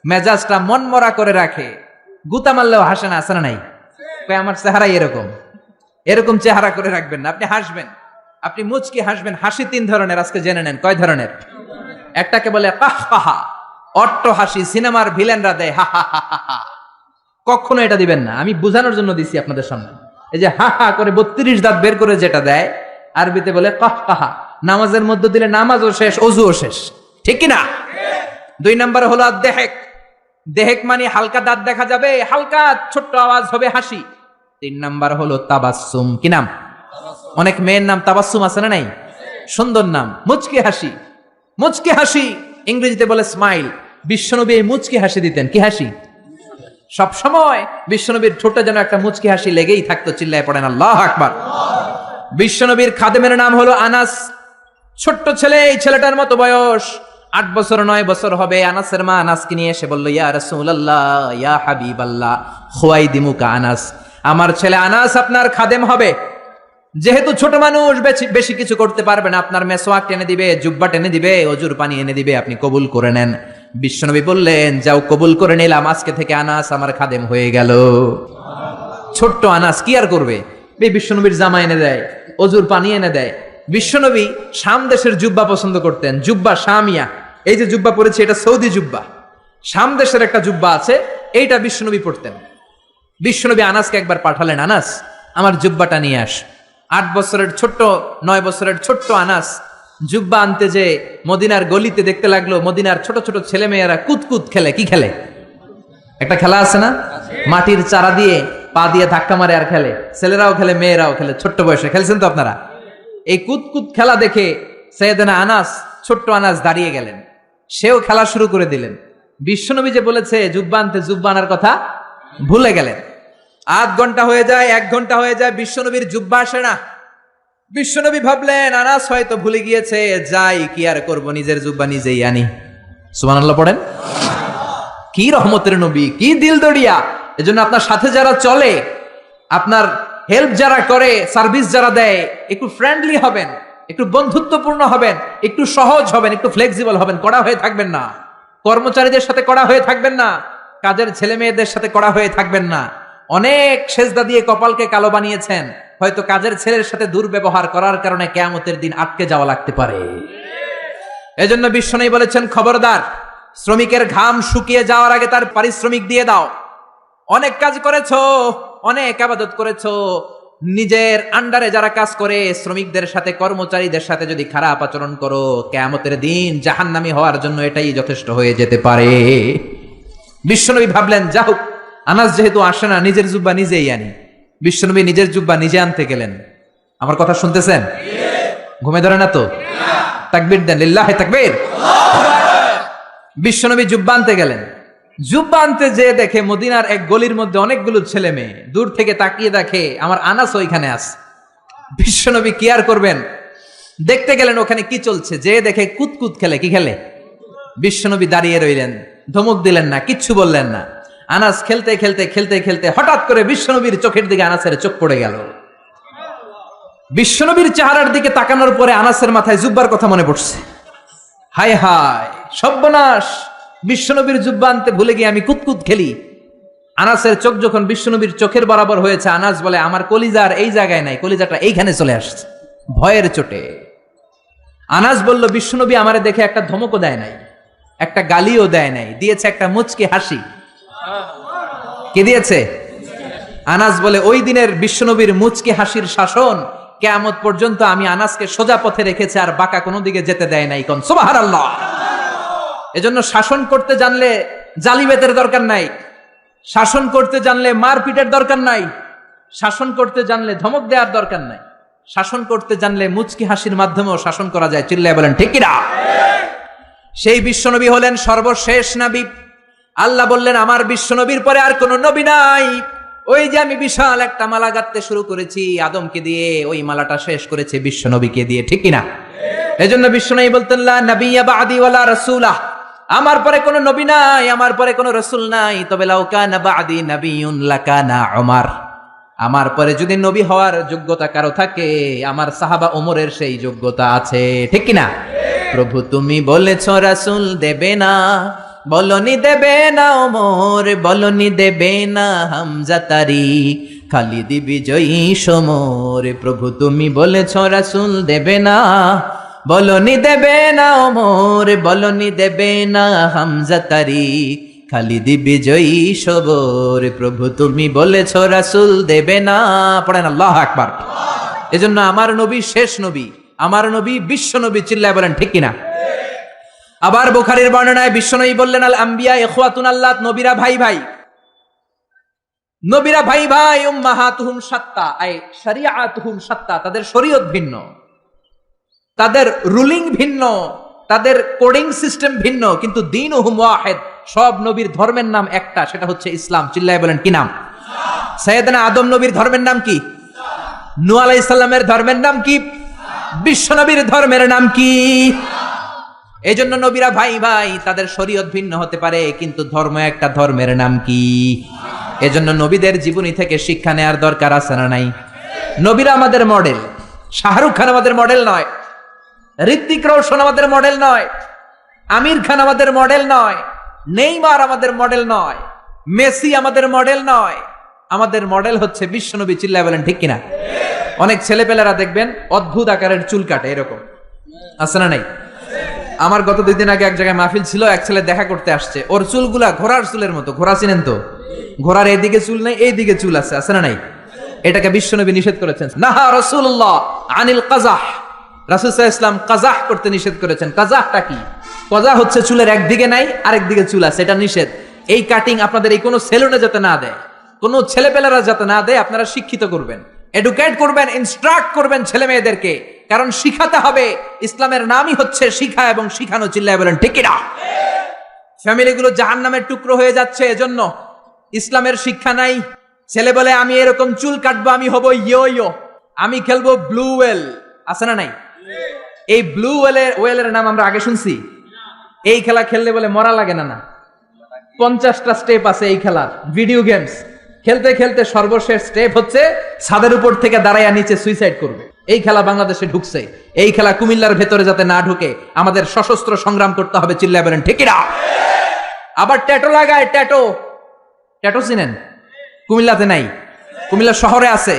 মেজাজটা মনমরা করে রাখে, গুতা মারলেও হাসে না, আছে না নাই? আমার চেহারাই এরকম, এরকম চেহারা করে রাখবেন না। আপনি হাসবেন, আপনি মুচকি হাসবেন। হাসি 3 ধরনের, আজকে জেনে নেন। কয় ধরনের? একটাকে বলে কাহকাহা, অট্ট হাসি, সিনেমার ভিলেনরা দেয় হা হা হা হা। কখনো এটা দিবেন না, আমি বোঝানোর জন্য দিছি আপনাদের সামনে। এই যে হা হা করে 32 দাঁত বের করে যেটা দেয়, আরবিতে বলে কাহকাহা। নামাজের মধ্যে দিলে নামাজও শেষ, ওযুও শেষ। ঠিক কি না? 2 নাম্বার হলো দেহেক। দেহেক মানে হালকা দাঁত দেখা যাবে, হালকা ছোট্ট আওয়াজ হবে হাসি। 3 নাম্বার হলো তাবাসসুম। কি নাম? অনেক মেয়ের নাম তাবাসসুম আছে না নাই? সুন্দর নাম, মুচকি হাসি। মুচকি হাসি ইংরেজিতে বলে স্মাইল। বিশ্বনবী এই মুচকি হাসি দিতেন। কি হাসি? সব সময় বিশ্বনবীর ঠোঁটে যেন একটা মুচকি হাসি লেগেই থাকতো। চিল্লায় পড়েন আল্লাহু আকবার। বিশ্বনবীর খাদেমের নাম হলো আনাস। ছোট্ট ছেলে, এই ছেলেটার মতো বয়স 8 বছর 9 বছর হবে। আনাসের মা আনাসকে নিয়ে এসে বলল, ইয়া রাসূলুল্লাহ, ইয়া হাবিবাল্লাহ, খুয়াইদিমুকা আনাস, আমার ছেলে আনাস আপনার খাদেম হবে। যেহেতু ছোট মানুষ, বেশি কিছু করতে পারবে না, আপনার মেসওয়াক টেনে দিবে, জুব্বা টেনে দিবে, অজুর পানি এনে দিবে, আপনি কবুল করে নেন। বিশ্বনবী বললেন, যাও, কবুল করে নিলাম, আজকে থেকে আনাস আমার খাদেম হয়ে গেল। ছোট্ট আনাস কি আর করবে? বিশ্বনবীর জামা এনে দেয়, অজুর পানি এনে দেয়। বিশ্বনবী শাম দেশের জুব্বা পছন্দ করতেন, জুব্বা শামিয়া। এই যে জুব্বা পরেছে, এটা সৌদি জুব্বা। শাম দেশের একটা জুব্বা আছে, এইটা বিশ্বনবী পড়তেন। বিশ্বনবী আনাসকে একবার পাঠালেন, আনাস আমার জুব্বাটা নিয়ে আস। 8 বছরের ছোট্ট, 9 বছরের ছোট্ট আনাস জুব্বা আনতে যে মদিনার গলিতে দেখতে লাগলো মদিনার ছোট ছোট ছেলে মেয়েরা কুতকুত খেলে। কি খেলে? একটা খেলা আছে না, মাটির চারা দিয়ে পা দিয়ে ধাক্কা মারে আর খেলে। ছেলেরাও খেলে, মেয়েরাও খেলে, ছোট্ট বয়সে খেলছেন তো আপনারা। এই কুতকুত খেলা দেখে সাইয়েদনা আনাস, ছোট্ট আনাস দাঁড়িয়ে গেলেন, সেও খেলা শুরু করে দিলেন। বিশ্বনবী যে বলেছে জুব্বা আনতে, জুব্বা আনার কথা ভুলে গেলেন। 8 ঘন্টা হয়ে যায়, 1 ঘন্টা হয়ে যায়, বিশ্বনবীর জুব্বা আসে না। বিশ্বনবী ভাবলেন আনাস হয়তো ভুলে গিয়েছে, যাই, কি আর করব, নিজের জুব্বা নিজেই আনি। সুবহানাল্লাহ পড়েন। কি রহমতের নবী, কি দিল দড়িয়া। এজন্য আপনার সাথে যারা চলে, আপনার হেল্প যারা করে, সার্ভিস যারা দেয়, একটু ফ্রেন্ডলি হবেন, একটু বন্ধুত্বপূর্ণ হবেন, একটু সহজ হবেন, একটু ফ্লেক্সিবল হবেন। কড়া হয়ে থাকবেন না। কর্মচারীদের সাথে কড়া হয়ে থাকবেন না। কাজের ছেলে মেয়েদের সাথে কড়া হয়ে থাকবেন না। অনেক সেজদা দিয়ে কপালকে কালো বানিয়েছেন, হয়তো কাজের ছেলের সাথে দুর্ব্যবহার করার কারণে কিয়ামতের দিন আটকে যাওয়া লাগতে পারে। এজন্য বিশ্বনবী বলেছেন, খবরদার, শ্রমিকের ঘাম শুকিয়ে যাওয়ার আগে তার পারিশ্রমিক দিয়ে দাও। অনেক কাজ করেছো, অনেক ইবাদত করেছো, নিজের আন্ডারে যারা কাজ করে শ্রমিকদের সাথে, কর্মচারীদের সাথে যদি খারাপ আচরণ করো, কিয়ামতের দিন জাহান্নামী হওয়ার জন্য এটাই যথেষ্ট হয়ে যেতে পারে। বিশ্বনবী ভাবলেন, যাও, আনাস যেহেতু আসে না, নিজের জুব্বা নিজেই আনি। বিশ্বনবী নিজের জুব্বা নিজে আনতে গেলেন। আমার কথা শুনতেছেন? ঘুমে ধরে না তো? তাকবীর দেন, লিল্লাহি তাকবীর। বিশ্বনবী জুব্বা আনতে গেলেন। জুব্বা আনতে যে দেখে মদিনার এক গলির মধ্যে অনেকগুলো ছেলে মেয়ে, দূর থেকে তাকিয়ে দেখে আমার আনাস ওইখানে আছে। বিশ্বনবী কি আর করবেন, দেখতে গেলেন ওখানে কি চলছে। যে দেখে কুতকুত খেলে। কি খেলে? বিশ্বনবী দাঁড়িয়ে রইলেন, ধমক দিলেন না, কিচ্ছু বললেন না। আনাস খেলতে খেলতে খেলতে খেলতে হঠাৎ করে বিশ্বনবীর চোখের দিকে আনাসের চোখ পড়ে গেল। বিশ্বনবীর চেহারার দিকে তাকানোর পরে আনাসের মাথায় জুব্বার কথা মনে পড়ছে। হায় হায়, সর্বনাশ, বিশ্বনবীর জুব্বা আনতে ভুলে গিয়ে আমি কুতকুত খেলি। আনাসের চোখ যখন বিশ্বনবীর চোখের বরাবর হয়েছে, আনাস বলে, আমার কলিজার এই জায়গায় নাই, কলিজাটা এইখানে চলে আসছে ভয়ের চোটে। আনাস বলল, বিশ্বনবী আমারে দেখে একটা ধমকও দেয় নাই, একটা গালিও দেয় নাই, দিয়েছে একটা মুচকি হাসি। কি দিয়েছে? আনাস বলে, ওই দিনের বিশ্বনবীর মুচকি হাসির শাসন কিয়ামত পর্যন্ত আমি আনাসকে সোজা পথে রেখেছে, আর বাঁকা কোনো দিকে যেতে দেয় নাই। কোন সুবহানাল্লাহ। এজন্য শাসন করতে জানলে জালিমেতের দরকার নাই, শাসন করতে জানলে মারপিটের দরকার নাই, শাসন করতে জানলে ধমক দেওয়ার দরকার নাই, শাসন করতে জানলে মুচকি হাসির মাধ্যমেও শাসন করা যায়। চিল্লায় বলেন ঠিক কিনা? সেই বিশ্বনবী হলেন সর্বশেষ নবী। আল্লাহ বললেন, আমার বিশ্বনবীর পরে আর কোন নবী নাই। ওই যে আমি বিশাল একটা মালা গাঁথতে শুরু করেছি আদমকে দিয়ে, ওই মালাটা শেষ করেছে বিশ্বনবীকে দিয়ে। ঠিক কিনা? এজন্য বিশ্বনবী বলতেন, লা নাবিয়্যা বা'দি ওয়ালা রাসূলা, আমার পরে কোনো নবী নাই, আমার পরে কোনো রাসূল নাই, তবে লাউ কানা বা'দি নাবিয়্যুন লাকানা উমর, আমার পরে যদি নবী হওয়ার যোগ্যতা কারো থাকে, আমার সাহাবা ওমরের সেই যোগ্যতা আছে। ঠিক কিনা? প্রভু তুমি বলেছো রাসূল দেবে না, বলনি দেবে না ওমর, বলনি দেবে না হামজা তারিক, খালিদ বিজয়ী সমর। প্রভু তুমি বলেছো রাসূল দেবে না, বলনি দেবে না ওমর, বলনি দেবে না হামজা তারিক, খালিদ বিজয়ী সমর। প্রভু তুমি বলেছো রাসূল দেবে না। পড়েন আল্লাহু আকবার। এজন্য আমার নবী শেষ নবী, আমার নবী বিশ্ব নবী। চিল্লায় বলেন ঠিক কিনা? আবার বুখারীর বর্ণনায় বিশ্বনবী বললেন, আল আম্বিয়া ইখওয়াতুন আল্লাহ, নবীরা ভাই ভাই, নবীরা ভাই ভাই, উম্মাহাতুহুম শাত্তা, আই শরিয়াতুহুম শাত্তা, তাদের শরীয়ত ভিন্ন, তাদের রুলিং ভিন্ন, তাদের কোডিং সিস্টেম ভিন্ন, কিন্তু দীনুহুম ওয়াহিদ, সব নবীর ধর্মের নাম একটা, সেটা হচ্ছে ইসলাম। চিল্লায় বলেন কি নাম? সাইয়েদনা আদম নবীর ধর্মের নাম কি? নূহ আলাইহিস সালামের ধর্মের নাম কি? বিশ্ব নবীর ধর্মের নাম কি? এই জন্য নবীরা ভাই ভাই, তাদের শরীয়ত ভিন্ন হতে পারে, কিন্তু ধর্ম একটা, ধর্মের নাম কি? এজন্য নবীদের জীবনী থেকে শিক্ষা নেয়ার দরকার আছে না নাই? নবীরা আমাদের মডেল। শাহরুখ খান আমাদের মডেল নয়, ঋত্বিক রোশন আমাদের মডেল নয়, আমির খান আমাদের মডেল নয়, নেইমার আমাদের মডেল নয়, মেসি আমাদের মডেল নয়। আমাদের মডেল হচ্ছে বিশ্বনবী। চিল্লায় বলেন ঠিক কিনা? অনেক ছেলেপেলেরা দেখবেন অদ্ভুত আকারের চুল কাটে, এরকম আছে না নাই? আমার গত 2 দিন আগে এক জায়গায় মাহফিল ছিল, এক ছেলে দেখা করতে আসছে, ওর চুলগুলা ঘোড়ার চুলের মতো। ঘোড়া চিনেন তো? ঘোড়ার এইদিকে চুল নেই, এইদিকে চুল আছে, আছে না নাই? এটাকে বিশ্বনবী নিষেধ করেছেন। নাহা রাসূলুল্লাহ আনিল কাযাহ, রাসূল সাল্লাল্লাহু আলাইহি ওয়াসাল্লাম কাযাহ করতে নিষেধ করেছেন। কাযাহটা কি? কাযাহ হচ্ছে চুলের একদিকে নাই, আরেক দিকে চুল আছে, এটা নিষেধ। এই কাটিং আপনাদের এই কোনো সেলুনে যাতে না দেয়, কোনো ছেলেপেলেরা যাতে না দেয়, আপনারা শিক্ষিত করবেন, এডুকেট করবেন, ইনস্ট্রাক্ট করবেন ছেলে মেয়েদেরকে, কারণ শিখাতে হবে। ইসলামের নামই হচ্ছে শিখা এবং শিখানো। চিল্লায় বলেন ঠিক কিনা? ফ্যামিলিগুলো জাহান্নামের টুকরো হয়ে যাচ্ছে এজন্য। ইসলামের শিক্ষা নাই। ছেলে বলে আমি এরকম চুল কাটবো, আমি হব ইয়ো ইয়ো, আমি খেলবো ব্লু ওয়েল, আছে না নাই? এই ব্লু ওয়েলের নাম আমরা আগে শুনছি। এই খেলা খেললে বলে মরা লাগে না। 50টা স্টেপ আছে এই খেলার। ভিডিও গেমস খেলতে খেলতে সর্বশেষ স্টেপ হচ্ছে ছাদের উপর থেকে দাঁড়াইয়া নিচে সুইসাইড করবে। এই খেলা বাংলাদেশে ঢুকছে। এই খেলা কুমিল্লার ভেতরে যাতে না ঢুকে আমাদের সশস্ত্র সংগ্রাম করতে হবে। চিল্লায় বলেন ঠিক কিনা? আবার ট্যাটু লাগায়। ট্যাটু চিনেন? কুমিল্লাতে নাই, কুমিল্লা শহরে আছে।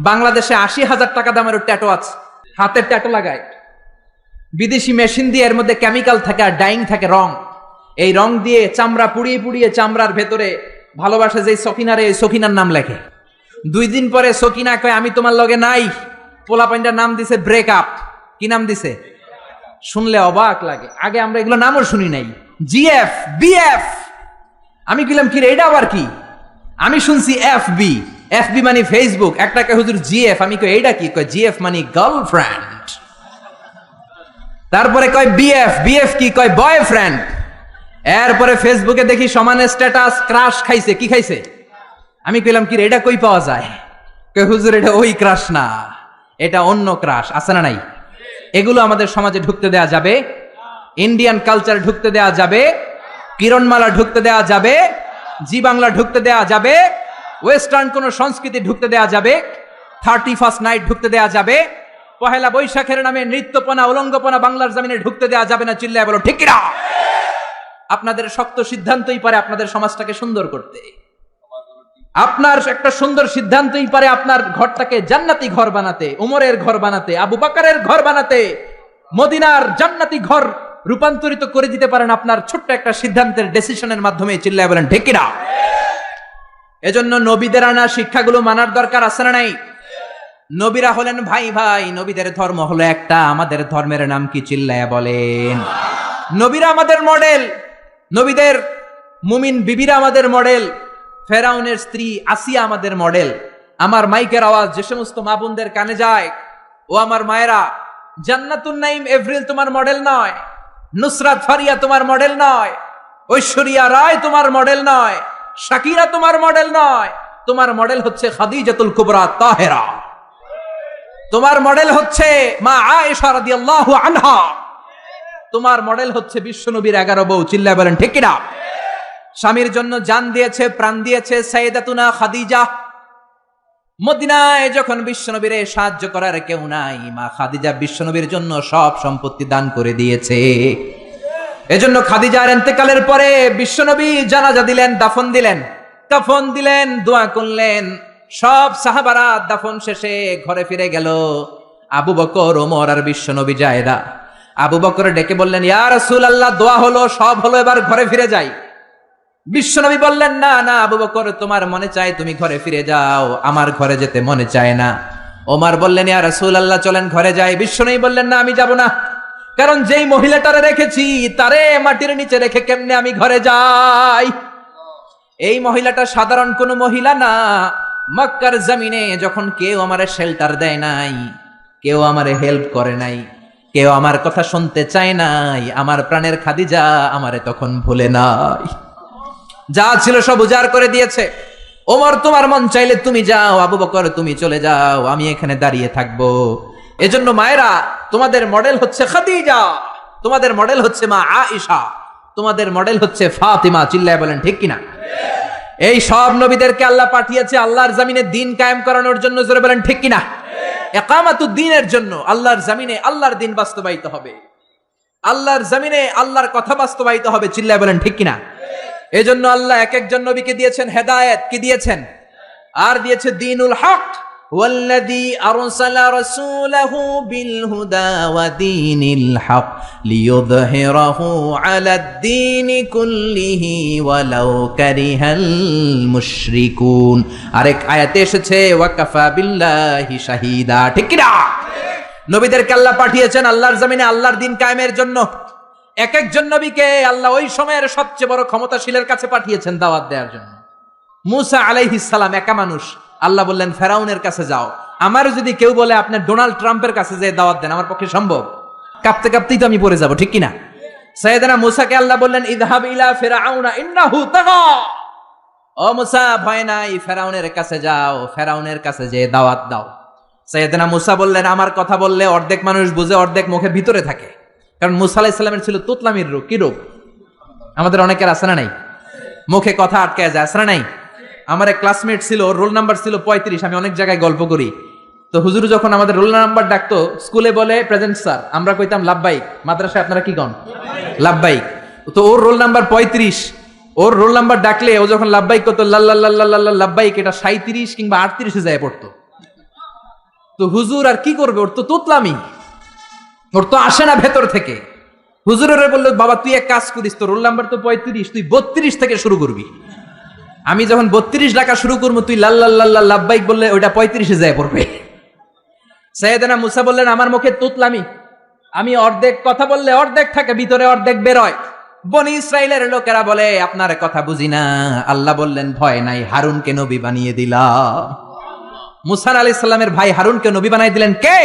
বাংলাদেশে 80,000 টাকা দামের ট্যাটু আছে, হাতের ট্যাটু লাগায়। বিদেশি মেশিন দিয়ে, এর মধ্যে কেমিক্যাল থাকে আর ডাইং থাকে, রং। এই রং দিয়ে চামড়া পুড়িয়ে পুড়িয়ে চামড়ার ভেতরে ভালোবাসা যে সকিনারে, সকিনার নাম লেখে। 2 দিন পরে সকিনা কয় আমি তোমার লগে নাই। পোলাপাইনটার নাম দিছে ব্রেকআপ। কি নাম দিছে? শুনলে অবাক লাগে, আগে আমরা এগুলো নামও শুনি নাই। GF, BF. আমি বললাম কি রে, এটা আবার কি? আমি শুনছি এফবি। এফবি মানে ফেসবুক। একটাকে হুজুর জিএফ। আমি কই এইটা কি? কয় জিএফ মানে গার্লফ্রেন্ড। তারপরে কয় বিএফ। বিএফ কি? কয় বয়ফ্রেন্ড। এরপরে ফেসবুকে দেখি সমানে স্ট্যাটাস, ক্রাশ খাইছে। কি খাইছে? আমি কইলাম কি রে, এটা কই পাওয়া যায়? কয় হুজুর এটা ওই ক্রাশ না, এটা অন্য ক্রাশ। আছে না নাই? এগুলো আমাদের সমাজে ঢুকতে দেয়া যাবে? ইন্ডিয়ান কালচার ঢুকতে দেয়া যাবে? কিরণমালা ঢুকতে দেয়া যাবে? জি বাংলা ঢুকতে দেয়া যাবে? ওয়েস্টার্ন কোন সংস্কৃতি ঢুকতে দেয়া যাবে? 31st নাইট ঢুকতে দেয়া যাবে? পহেলা বৈশাখের নামে নৃত্যপনা, উলঙ্গপনা বাংলার জমিনে ঢুকতে দেয়া যাবে না। চিল্লায় বলো ঠিক কিনা? আপনাদের শক্ত সিদ্ধান্তই পারে আপনাদের সমাজটাকে সুন্দর করতে। আপনার একটা সুন্দর সিদ্ধান্তই পারে আপনার ঘরটাকে জান্নাতি ঘর বানাতে, উমরের ঘর বানাতে, আবু বকরের ঘর বানাতে, মদিনার জান্নাতি ঘর রূপান্তরিত করে দিতে পারেন আপনার ছোট্ট একটা সিদ্ধান্তের ডিসিশনের মাধ্যমে। চিল্লায় বলেন ঠিক কিনা? এজন্য নবীদের আনা শিক্ষাগুলো মানার দরকার আছে না নাই? নবীরা হলেন ভাই ভাই, নবীদের ধর্ম হলো একটা। আমাদের ধর্মের নাম কি? চিল্লায়া বলেন। নবীরা আমাদের মডেল। নবীদের মুমিন বিবিরা আমাদের মডেল। ফেরাউনের স্ত্রী আসিয়া আমাদের মডেল। আমার মাইকের আওয়াজ যে সমস্ত মা বোনদের কানে যায়, ও আমার মায়েরা, জান্নাতুন নাইম এভরিল তোমার মডেল নয়, নুসরাত ফারিয়া তোমার মডেল নয়, ঐশ্বরিয়া রায় তোমার মডেল নয়, শাকিরা তোমার মডেল নয়। তোমার মডেল হচ্ছে খাদিজাতুল কুবরা তাহেরা। তোমার মডেল হচ্ছে মা আয়েশা রাদিয়াল্লাহু আনহা। তোমার মডেল হচ্ছে বিশ্বনবীর 11 বউ। চিল্লায় বলেন ঠিক কিনা? স্বামীর জন্য জান দিয়েছে, প্রাণ দিয়েছে সাইয়েদাতুনা খাদিজা। মদিনায় যখন বিশ্বনবীরে সাহায্য করার কেউ নাই, মা খাদিজা বিশ্বনবীর জন্য সব সম্পত্তি দান করে দিয়েছে। এজন্য খাদিজার ইন্তেকালের পরে বিশ্বনবী জানাজা দিলেন, দাফন দিলেন, কাফন দিলেন, দোয়া করলেন। সব সাহাবারা দাফন শেষে ঘরে ফিরে গেল। আবু বকর, ওমর আর বিশ্বনবী জায়দা। আবু বকর ডেকে বললেন, ইয়া রাসূলুল্লাহ, দোয়া হলো, সব হলো, এবার ঘরে ফিরে যাই। বিশ্বনবী বললেন, না না আবু বকর, তোমার মনে চায় তুমি ঘরে ফিরে যাও, আমার ঘরে যেতে মনে চায় না। ওমর বললেন, ইয়া রাসূলুল্লাহ, চলেন ঘরে যাই। বিশ্বনবী বললেন, না আমি যাব না, কারণ যেই মহিলাটারে রেখেছি তারে মাটির নিচে রেখে কেমনে আমি ঘরে যাই? এই মহিলাটা সাধারণ কোনো মহিলা না। মক্কার জমিনে যখন কেউ আমারে শেল্টার দেয় নাই, কেউ আমারে হেল্প করে নাই, কেউ আমার কথা শুনতে চায় নাই, আমার প্রাণের খাদিজা আমারে তখন ভুলে নাই। যা ছিল সব উজাড় করে দিয়েছে। ওমর তোমার মন চাইলে তুমি যাও, আবু বকর তুমি চলে যাও, আমি এখানে দাঁড়িয়ে থাকবো। এজন্য মায়েরা, তোমাদের মডেল হচ্ছে খাদিজা, তোমাদের মডেল হচ্ছে মা আয়েশা, তোমাদের মডেল হচ্ছে ফাতিমা। চিল্লায় বলেন ঠিক কিনা? এই সব নবীদেরকে আল্লাহ পাঠিয়েছে আল্লাহর জমিনে দিন কায়েম করানোর জন্য। জোরে বলেন ঠিক কিনা? ইকামাতুদ দ্বীনের জন্য। আল্লাহর জমিনে আল্লাহর দিন বাস্তবায়িত হবে, আল্লাহর জমিনে আল্লাহর কথা বাস্তবায়িত হবে। চিল্লায় বলেন ঠিক কিনা? এজন্য আল্লাহ এক একজন নবীকে দিয়েছেন হেদায়েত, কি দিয়েছেন? আর দিয়েছে দ্বীনুল হক। ওয়াল্লাযী আরসালা রাসূলাহু বিল হুদা ওয়া দীনিল হক লিইয়ুযহিরাহু আলাদ দীনি কুল্লিহি ওয়ালাউ কারিহাল মুশরিকুন। আরেক আয়াতে এসেছে ওয়া কাফা বিল্লাহি শাহীদা। ঠিক কি না? নবীদেরকে আল্লাহ পাঠিয়েছেন আল্লাহর জমিনে আল্লাহর দিন কায়েমের জন্য। এক একজন নবীকে আল্লাহ ওই সময়ের সবচেয়ে বড় ক্ষমতাশীলের কাছে পাঠিয়েছেন দাওয়াত দেওয়ার জন্য। মুসা আলাইহিস সালাম একা মানুষ, আল্লাহ বললেন ফেরাউনের কাছে যাও। আমার যদি কেউ বলে আপনি ডোনাল্ড ট্রাম্পের কাছে যে দাওয়াত দেন, আমার পক্ষে সম্ভব? কাঁপতে কাঁপতেই তো আমি পড়ে যাব, ঠিক কিনা? সাইয়েদনা মুসাকে আল্লাহ বললেন ইযহাব ইলা ফিরআউনা ইন্নাহু তাগা। ও মুসা, ভয় নাই, ফেরাউনের কাছে যাও, ফেরাউনের কাছে যে দাওয়াত দাও। সাইয়েদনা মুসা বললেন আমার কথা বললে অর্ধেক মানুষ বুঝে, অর্ধেক মুখের ভিতরে থাকে। কারণ মুসা আলাইহিস সালামের ছিল তুতলামির রোগ। কি রোগ? আমাদের অনেকের আছে না নাই? মুখে কথা আটকায় যায়, আছে না নাই? আমার এক ক্লাসমেট ছিল, ওর রোল নাম্বার ছিল 35। আমি অনেক জায়গায় গল্প করি। তো হুজুর যখন আমাদের রোল নাম্বার ডাকতো, স্কুলে বলে প্রেজেন্ট স্যার, আমরা কইতাম লাব্বাইক। মাদ্রাসায় আপনারা কি কন? লাব্বাইক। তো ওর রোল নাম্বার 35। ওর রোল নাম্বার ডাকলে ও যখন লাব্বাইক করতো, লাল্লাল্লাহ লাব্বাইক, এটা 37 কিংবা 38-এ যায় পড়তো। তো হুজুর আর কি করবে, ওর তো তুতলামি, ওর তো আসে না ভেতর থেকে। হুজুরের বললো বাবা তুই এক কাজ করিস, তোর রোল নাম্বার তো 35, তুই 32 থেকে শুরু করবি। আমি যখন 32 ডাকা শুরু করবো, তুই লাল্লাল্লাহ লাব্বাইক বললে ওইটা 35-এ যায় পড়বে। সাইয়েদনা মুসা বললেন আমার মুখে তুতলামি, আমি অর্ধেক কথা বললে অর্ধেক থাকে ভিতরে, অর্ধেক বেরোয়। বনি ইসরাইলের লোকেরা বলে আপনার কথা বুঝি না। আল্লাহ বললেন ভয় নাই, হারুনকে নবী বানিয়ে দিলাম। মুসা আলাইহিস সালামের ভাই হারুনকে নবী বানিয়ে দিলেন কে?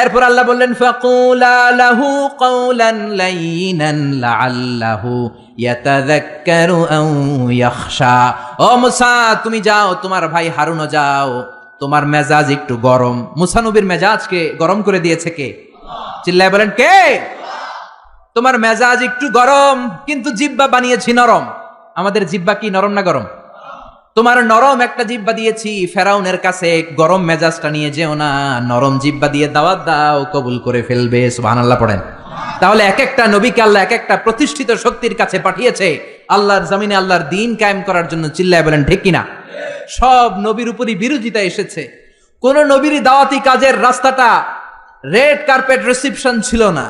এরপর আল্লাহ বললেন ফাকুলা লাহু কাওলান লাইনান লাআল্লাহু ইয়াতাযাক্কারু আও ইয়াখশা। ও মুসা তুমি যাও, তোমার ভাই হারুনও যাও, তোমার মেজাজ একটু গরম। মুসা নবীর মেজাজকে গরম করে দিয়েছে কে? চিল্লায় বলেন কে? তোমার মেজাজ একটু গরম, কিন্তু জিহ্বা বানিয়েছি নরম। আমাদের জিহ্বা কি নরম না গরম? তোমার নরম একটা জিহ্বা দিয়েছি, ফেরাউনের কাছে গরম মেজাজটা নিয়ে যেও না, নরম জিহ্বা দিয়ে দাওয়াত দাও, কবুল করে ফেলবে। সুবহানাল্লাহ পড়েন। তাহলে এক একটা নবীকে আল্লাহ এক একটা প্রতিষ্ঠিত শক্তির কাছে পাঠিয়েছে আল্লাহর জমিনে আল্লাহর দিন কায়েম করার জন্য। চিল্লায় বলেন ঠিক কিনা? সব নবীর উপরই বিরোধিতা এসেছে। কোন নবীরই দাওয়াতি কাজের রাস্তাটা রেড কার্পেট রিসিপশন ছিল না।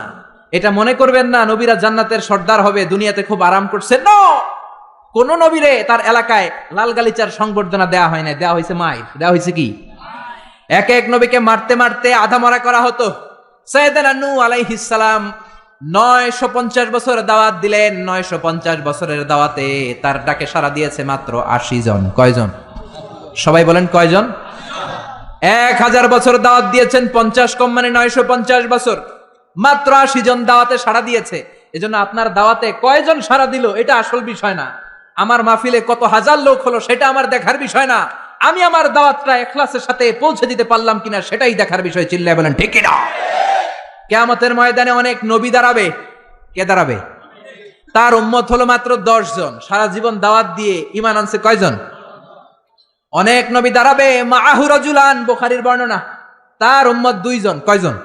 এটা মনে করবেন না নবীরা জান্নাতের সর্দার হবে, দুনিয়াতে খুব আরাম করছে। না, কোন নবীরে তার এলাকায় লাল গালিচার সংবর্ধনা দেওয়া হয় না, দেওয়া হয়েছে মাইর। দেওয়া হয়েছে কি? এক এক নবীকে মারতে মারতে আধা মরা করা হতো। সাইয়েদনা নূহ আলাইহিস সালাম 950 বছর দাওয়াত দিলেন। 950 বছরের দাওয়াতে তার ডাকে সাড়া দিয়েছে মাত্র 80 জন। কয়জন? সবাই বলেন কয়জন? 1000 বছর দাওয়াত দিয়েছেন, 50 কম মানে 950 বছর, মাত্র 80 জন দাওয়াতে সাড়া দিয়েছে। এজন্য আপনার দাওয়াতে কয়জন সাড়া দিল এটা আসল বিষয় না। আমার মাহফিলে কত হাজার লোক হলো সেটা আমার দেখার বিষয় না। আমি আমার দাওয়াতটা ইখলাসের সাথে পৌঁছে দিতে পারলাম কিনা সেটাই দেখার বিষয়। চিল্লায় বলেন ঠিক কিনা? কিয়ামতের ময়দানে অনেক নবী দাঁড়াবে। কে দাঁড়াবে? তার উম্মত হলো মাত্র 10 জন। সারা জীবন দাওয়াত দিয়ে ঈমান আনছে কয়জন? অনেক নবী দাঁড়াবে, মাআহু রাজুলান, বুখারীর বর্ণনা, তার উম্মত 2 জন। কয়জন?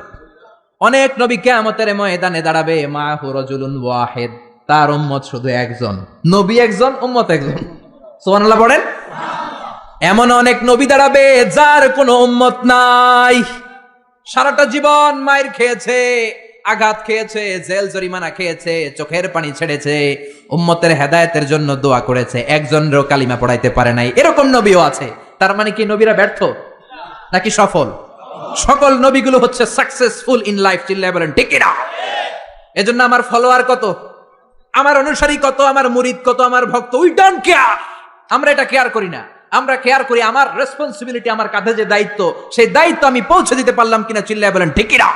অনেক নবী কিয়ামতের ময়দানে দাঁড়াবে, মাআহু রাজুলুন ওয়াহিদ, তার উম্মত শুধু একজন। নবী একজন, উম্মত একজন। সুবহানাল্লাহ পড়েন। এমন অনেক নবী দাঁড়াবে যার কোনো উম্মত নাই। সারাটা জীবন মায়ের খেয়েছে, আঘাত খেয়েছে, জেল জরিমানা খেয়েছে, চোখের পানি ছেড়েছে, উম্মতের হেদায়েতের জন্য দোয়া করেছে, একজনেরও কালিমা পড়াইতে পারে নাই। এরকম নবীও আছে। তার মানে কি নবীরা ব্যর্থ নাকি সফল? সকল নবীগুলো হচ্ছে সাকসেসফুল ইন লাইফ। চিল্লায় বলেন ঠিক কিনা? এজন্য আমার ফলোয়ার কত, আমার অনুসারী কত, আমার মুরিদ কত, আমার ভক্ত, উই ডোন্ট কেয়ার। আমরা এটা কেয়ার করি না। আমরা কেয়ার করি আমার রেসপন্সিবিলিটি, আমার কাঁধে যে দায়িত্ব, সেই দায়িত্ব আমি পৌঁছে দিতে পারলাম কিনা। চিল্লায় বলেন ঠিক কিনা?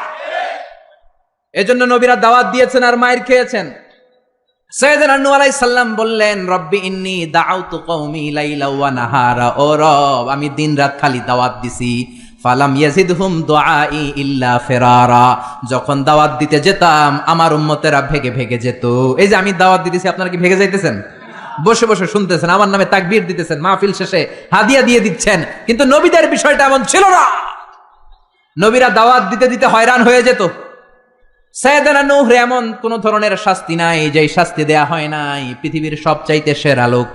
এজন্য নবীরা দাওয়াত দিয়েছেন আর মায়ের খেয়েছেন। সাইয়েদনা নূহ আলাইহিস সালাম বললেন, রব্বি ইন্নী দাআউতু কওমি লাইলা ওয়া নাহারা, ও রব আমি দিন রাত খালি দাওয়াত দিছি, ফালাম ইয়াজিদহুম দুআই ইল্লা ফিরারা, যখন দাওয়াত দিতে যেতাম আমার উম্মতেরা ভেগে ভেগে যেত। এই যে আমি দাওয়াত দিতেছি, আপনারা কি ভেগে যাইতেছেন? বসে বসে শুনতেছেন, আমার নামে তাকবীর দিতেছেন, মাহফিল শেষে হাদিয়া দিয়ে দিচ্ছেন, কিন্তু নবীদের বিষয়টা এমন ছিল না। নবীরা দাওয়াত দিতে দিতে হয়রান হয়ে যেত। সাইয়েদনা নূহ এমন কোন ধরনের শাস্তি নাই যে শাস্তি দেয়া হয় নাই। পৃথিবীর সবচাইতে সেরা লোক,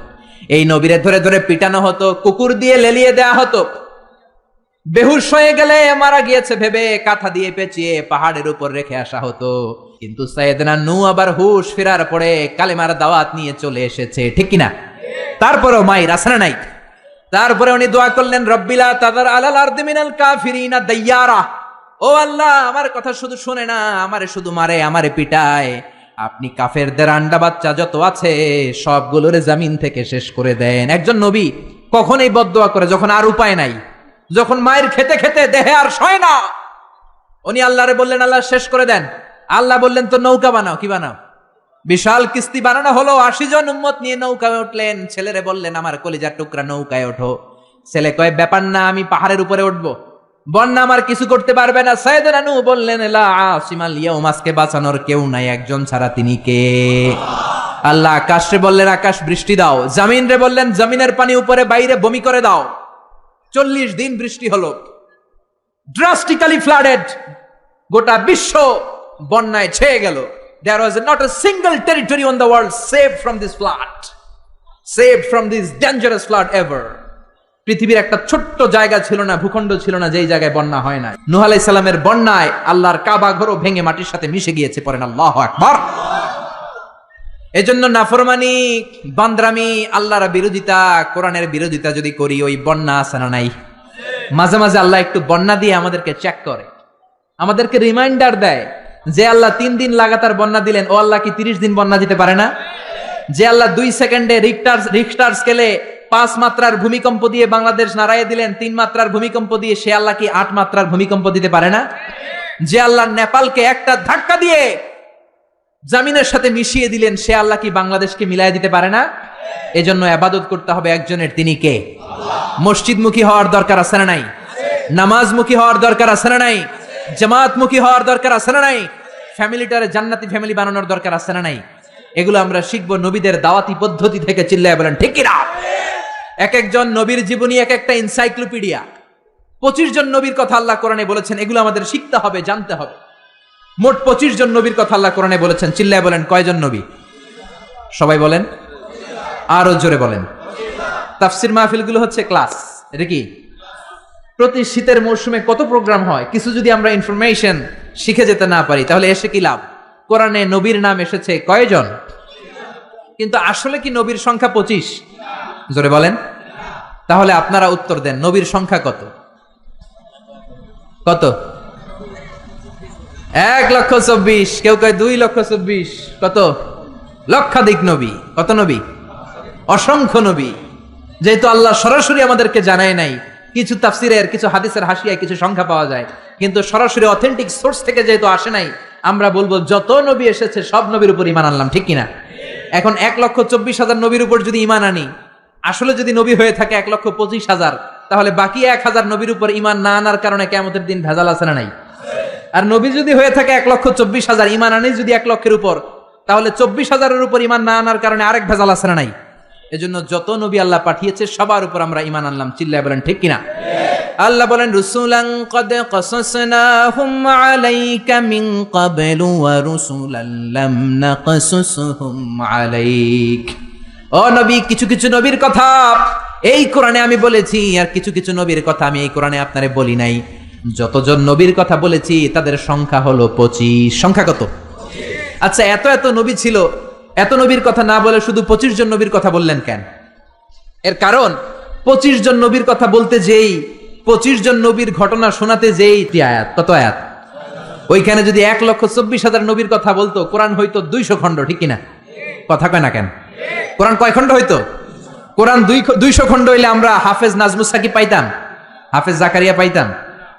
এই নবীরে ধরে ধরে পিটানো হতো, কুকুর দিয়ে লেলিয়ে দেয়া হতো, বেহুশ হয়ে গেলে মারা গিয়েছে ভেবে কাঁথা দিয়ে পেঁচিয়ে পাহাড়ের উপর রেখে আসা হতো। কিন্তু সাইয়েদনা নূহ আবার হুশ ফেরার পরে কালেমার দাওয়াত নিয়ে চলে এসেছে, ঠিক কিনা? তারপরেও মায়ের আসনা নাই। তারপরে উনি দোয়া করলেন, রব্বিলা তাদার আলাল আরদি মিনাল কাফিরিনা দাইয়ারা, ও আল্লাহ আমার কথা শুধু শুনে না, আমারে শুধু মারে, আমারে পিটায়, আপনি কাফেরদের আন্ডা বাচ্চা যত আছে সবগুলোরে জামিন থেকে শেষ করে দেন। একজন নবী কখন এই বদদোয়া করে? যখন আর উপায় নাই, যখন মায়ের খেতে খেতে দেহে আর সয় না। উনি আল্লাহরে বললেন, আল্লাহ শেষ করে দেন। আল্লাহ বললেন, তো নৌকা বানাও। কি বানাও? বিশাল কিস্তি বানানো হলো, 80 জন উম্মত নিয়ে নৌকায় উঠলেন। ছেলেরে বললেন, আমার কলিজার টুকরা নৌকায় ওঠো। ছেলে কয়, ব্যাপার না, আমি পাহাড়ের উপরে উঠবো, বন্যা আমার কিছু করতে পারবে না। সাইয়েদনা নূহ বললেন, লা আসিমাল ইয়াউম, আজকে বাঁচানোর কেউ নাই একজন ছাড়া, তিনি কে? আল্লাহ আকাশে বললেন, আকাশ বৃষ্টি দাও। জমিন রে বললেন, জমিনের পানি উপরে বাইরে বমি করে দাও। 40 দিন বৃষ্টি হলো, ড্রাস্টিক্যালি ফ্লাডেড, গোটা বিশ্ব বন্যায় ছেয়ে গেল। There was not a single territory on the world saved from this flood, saved from this dangerous flood ever. পৃথিবীর একটা ছোট্ট জায়গা ছিল না, ভূখণ্ড ছিল না যেই জায়গায় বন্যা হয় না। নূহ আলাইহিস সালামের বন্যায় আল্লাহর কাবা ঘরও ভেঙে মাটির সাথে মিশে গিয়েছে। পড়েন আল্লাহু আকবার। এজন্য নাফরমানি, বান্দরামি, আল্লাহর বিরোধিতা, কোরআনের বিরোধিতা যদি করি, ওই বন্যা আছে না নাই? মাঝে মাঝে আল্লাহ একটু বন্যা দিয়ে আমাদেরকে চেক করে, আমাদেরকে রিমাইন্ডার দেয় যে আল্লাহ 3 দিন লাগাতার বন্যা দিলেন, ও আল্লাহ কি 30 দিন বন্যা দিতে পারে না? যে আল্লাহ 2 সেকেন্ডে রিখটার স্কেলে 5 মাত্রার ভূমিকম্প দিয়ে বাংলাদেশ নাড়াইয়ে দিলেন, 3 মাত্রার ভূমিকম্প দিয়ে, সে আল্লাহ কি 8 মাত্রার ভূমিকম্প দিতে পারে না? যে আল্লাহ নেপালকে একটা ধাক্কা দিয়ে জামিনের সাথে মিশিয়ে দিলেন, সে আল্লাহ কি বাংলাদেশকে মিলাইয়ে দিতে পারে না? এজন্য ইবাদত করতে হবে একজনের, তিনি কে? মসজিদমুখী হওয়ার দরকার আছে না নাই? নামাজমুখী হওয়ার দরকার আছে না নাই? জামাতমুখী হওয়ার দরকার আছে না নাই? ফ্যামিলিটারে জান্নাতি ফ্যামিলি বানানোর দরকার আছে না নাই? এগুলো আমরা শিখবো নবীদের দাওয়াতি পদ্ধতি থেকে। চিল্লায় বলেন ঠিক কিনা? এক একজন নবীর জীবনী এক একটা এনসাইক্লোপিডিয়া। 25 জন নবীর কথা আল্লাহ কোরআনে বলেছেন, এগুলো আমাদের শিখতে হবে, জানতে হবে। মোট 25 জন নবীর কথা আল্লাহ কোরআনে বলেছেন। চিল্লায় বলেন কয়জন নবী? সবাই বলেন, আরো জোরে বলেন। তাফসির মাহফিলগুলো হচ্ছে ক্লাস। এটা কি প্রতি শীতের মৌসুমে কত প্রোগ্রাম হয়? কিছু যদি আমরা ইনফরমেশন শিখে যেতে না পারি তাহলে এসে কি লাভ? কোরআনে নবীর নাম এসেছে কয়জন? কিন্তু আসলে কি নবীর সংখ্যা 25? জোরে বলেন। তাহলে আপনারা উত্তর দেন, নবীর সংখ্যা কত? কত? 1,24,000। কেউ কয় 2,24,000। কত? লক্ষাধিক নবী। কত নবী? অসংখ্য নবী। যেহেতু আল্লাহ সরাসরি আমাদেরকে জানায় নাই, কিছু তাফসিরের, কিছু হাদিসের হাসিয়ায় কিছু সংখ্যা পাওয়া যায়, কিন্তু সরাসরি অথেন্টিক সোর্স থেকে যেহেতু আসে নাই, আমরা বলবো যত নবী এসেছে সব নবীর উপর ঈমান আনলাম, ঠিক কিনা? এখন 1,24,000 নবীর উপর যদি ঈমান আনি, আসলে যদি নবী হয়ে থাকে 1,25,000, তাহলে বাকি 1,000 নবীর উপর ঈমান না আনার কারণে কিয়ামতের দিন ভেজাল আছে না নাই? আর নবী যদি হয়ে থাকে 1,24,000, ঈমান আনি যদি 1 লক্ষের উপর, তাহলে 24,000-এর উপর ঈমান না আনার কারণে আরেক ভেজাল আছে না নাই? এজন্য যত নবী আল্লাহ পাঠিয়েছে সবার উপর আমরা ঈমান আনলাম। চিল্লায় বলেন ঠিক কিনা? আল্লাহ বলেন, রুসুলান ক্বাদ ক্বাসাসনাহুম আলাইকা মিন ক্বাবলু ওয়া রুসুলান লাম নাকসুসহুম আলাইক। ও নবী, কিছু কিছু নবীর কথা এই কোরআনে আমি বলেছি, আর কিছু কিছু নবীর কথা আমি এই কোরআনে আপনারে বলি নাই। যতজন নবীর কথা বলেছি তাদের সংখ্যা হলো 25। সংখ্যা কত? আচ্ছা, এত এত নবী ছিল, এত নবীর কথা না বলে শুধু 25 জন নবীর কথা বললেন কেন? এর কারণ 25 জন নবীর কথা বলতে যেই, 25 জন নবীর ঘটনা শোনাতে যেই আয়াত, কত আয়াত? ওইখানে যদি 1,24,000 নবীর কথা বলতো, কোরআন হইতো 200 খণ্ড, ঠিক কিনা? কথা কয় না কেন? কোরআন কয় খণ্ড হইতো? কোরআন 200 খণ্ড হইলে আমরা হাফেজ নাজমুস সাকিব পাইতাম, হাফেজ জাকারিয়া পাইতাম,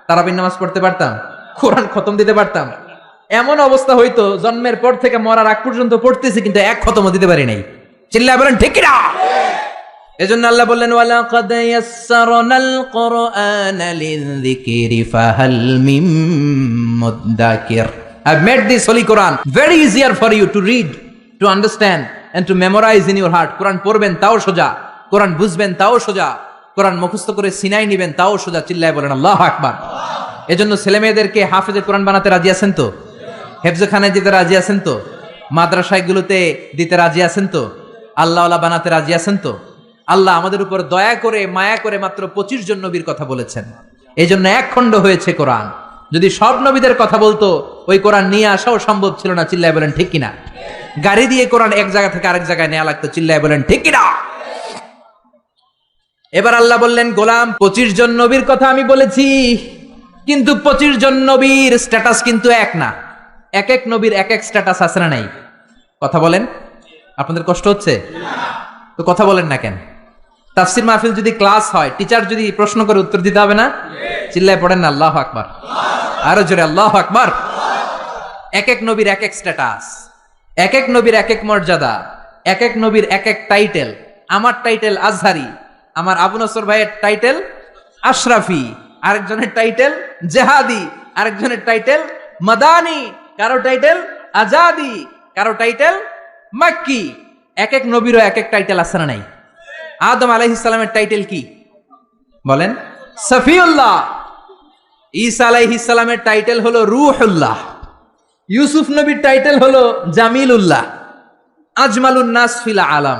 তারাবির নামাজ পড়তে পারতাম, কোরআন খতম দিতে পারতাম। এমন অবস্থা হইতো জন্মের পর থেকে মরার আগ পর্যন্ত পড়তেছি কিন্তু এক খতম দিতে পারি নাই। চিল্লায় বলেন ঠিক কি না? এজন্য আল্লাহ বললেন ওয়ালাকাদ ইয়াসসারনাল কুরআনা লিযিকরি ফাহাল মিন মুদ্দাকির। I've made this holy Quran very easier for you to read, to understand and to memorize in your heart. কোরআন পড়বেন তাও সোজা, কোরআন বুঝবেন তাও সোজা, কোরআন মুখস্থ করে সিনাই নেবেন তাও সোজা। চিল্লায় বলেন আল্লাহু আকবার। এজন্য ছেলে মেয়েদেরকে হাফেজে কোরআন বানাতে রাজি আছেন তো? হেফজখানায় দিতে রাজি আছেন তো? মাদ্রাসাগুলোতে দিতে রাজি আছেন তো? আল্লাহওয়ালা বানাতে রাজি আছেন তো? আল্লাহ আমাদের উপর দয়া করে মায়া করে মাত্র 25 জন নবীর কথা বলেছেন। এই জন্য এক খণ্ড হয়েছে কোরআন। যদি সব নবীদের কথা বলতো ওই কোরআন নিয়ে আসাও সম্ভব ছিল না। চিল্লায় বলেন ঠিক কিনা? গাড়ি দিয়ে কোরআন এক জায়গা থেকে আরেক জায়গায় নেওয়া লাগতো। চিল্লায় বলেন ঠিক কিনা? এবার আল্লাহ বললেন গোলাম 25 জন নবীর কথা আমি বলেছি, কিন্তু 25 জন নবীর স্ট্যাটাস কিন্তু এক না। এক এক নবীর এক এক স্ট্যাটাস আছে না নাই? কথা বলেন, আপনাদের কষ্ট হচ্ছে তো কথা বলেন না কেন? তাফসীর মাহফিল যদি ক্লাস হয়, টিচার যদি প্রশ্ন করে উত্তর দিতে হবে না? চিল্লায় পড়েন না আল্লাহু আকবার, আরো জোরে আল্লাহু আকবার। এক এক নবীর এক এক স্ট্যাটাস, এক এক নবীর এক এক মর্যাদা, এক এক নবীর এক এক টাইটেল। আমার টাইটেল আজহারি, আমার আবু নসর ভাইয়ের টাইটেল আশরাফি, আরেকজনের টাইটেল জেহাদি, আরেকজনের টাইটেল মাদানি, কারো টাইটেল আজাদি, কারো টাইটেল মাক্কি। এক এক নবীরও এক এক টাইটেল আছে না নাই? আদম আলাইহিস সালামের টাইটেল কি বলেন? সফিউল্লাহ। ঈসা আলাইহিস সালামের টাইটেল হলো রূহুল্লাহ। ইউসুফ নবীর টাইটেল হলো জামিলুল্লাহ। আজমালুন নাস ফিল আলাম,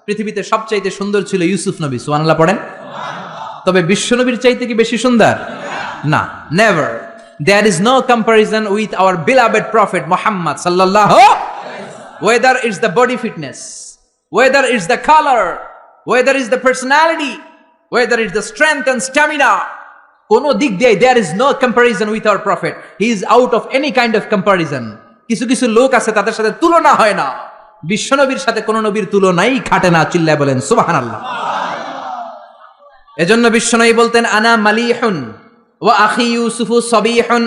পৃথিবীতে সবচাইতে সুন্দর ছিল ইউসুফ নবী। সুবহানাল্লাহ পড়েন। তবে বিশ্ব নবীর চাইতে কি বেশি সুন্দর? না, never. There is no comparison with our beloved prophet Muhammad sallallahu, whether it's the body fitness, whether it's the color, whether it's the personality, whether it's the strength and stamina, কোনো দিক দিয়ে there is no comparison with our prophet. He is out of any kind of comparison. কিছু কিছু লোক আছে তাদের সাথে তুলনা হয় না, বিশ্ব নবীর সাথে কোন নবীর তুলনাই খাটে না। চিল্লায় বলেন সুবহানাল্লাহ। এজন্য বিশ্ব নবী বলতেন আনা মালিহুন ওয়া আখি ইউসুফু সাবিহুন,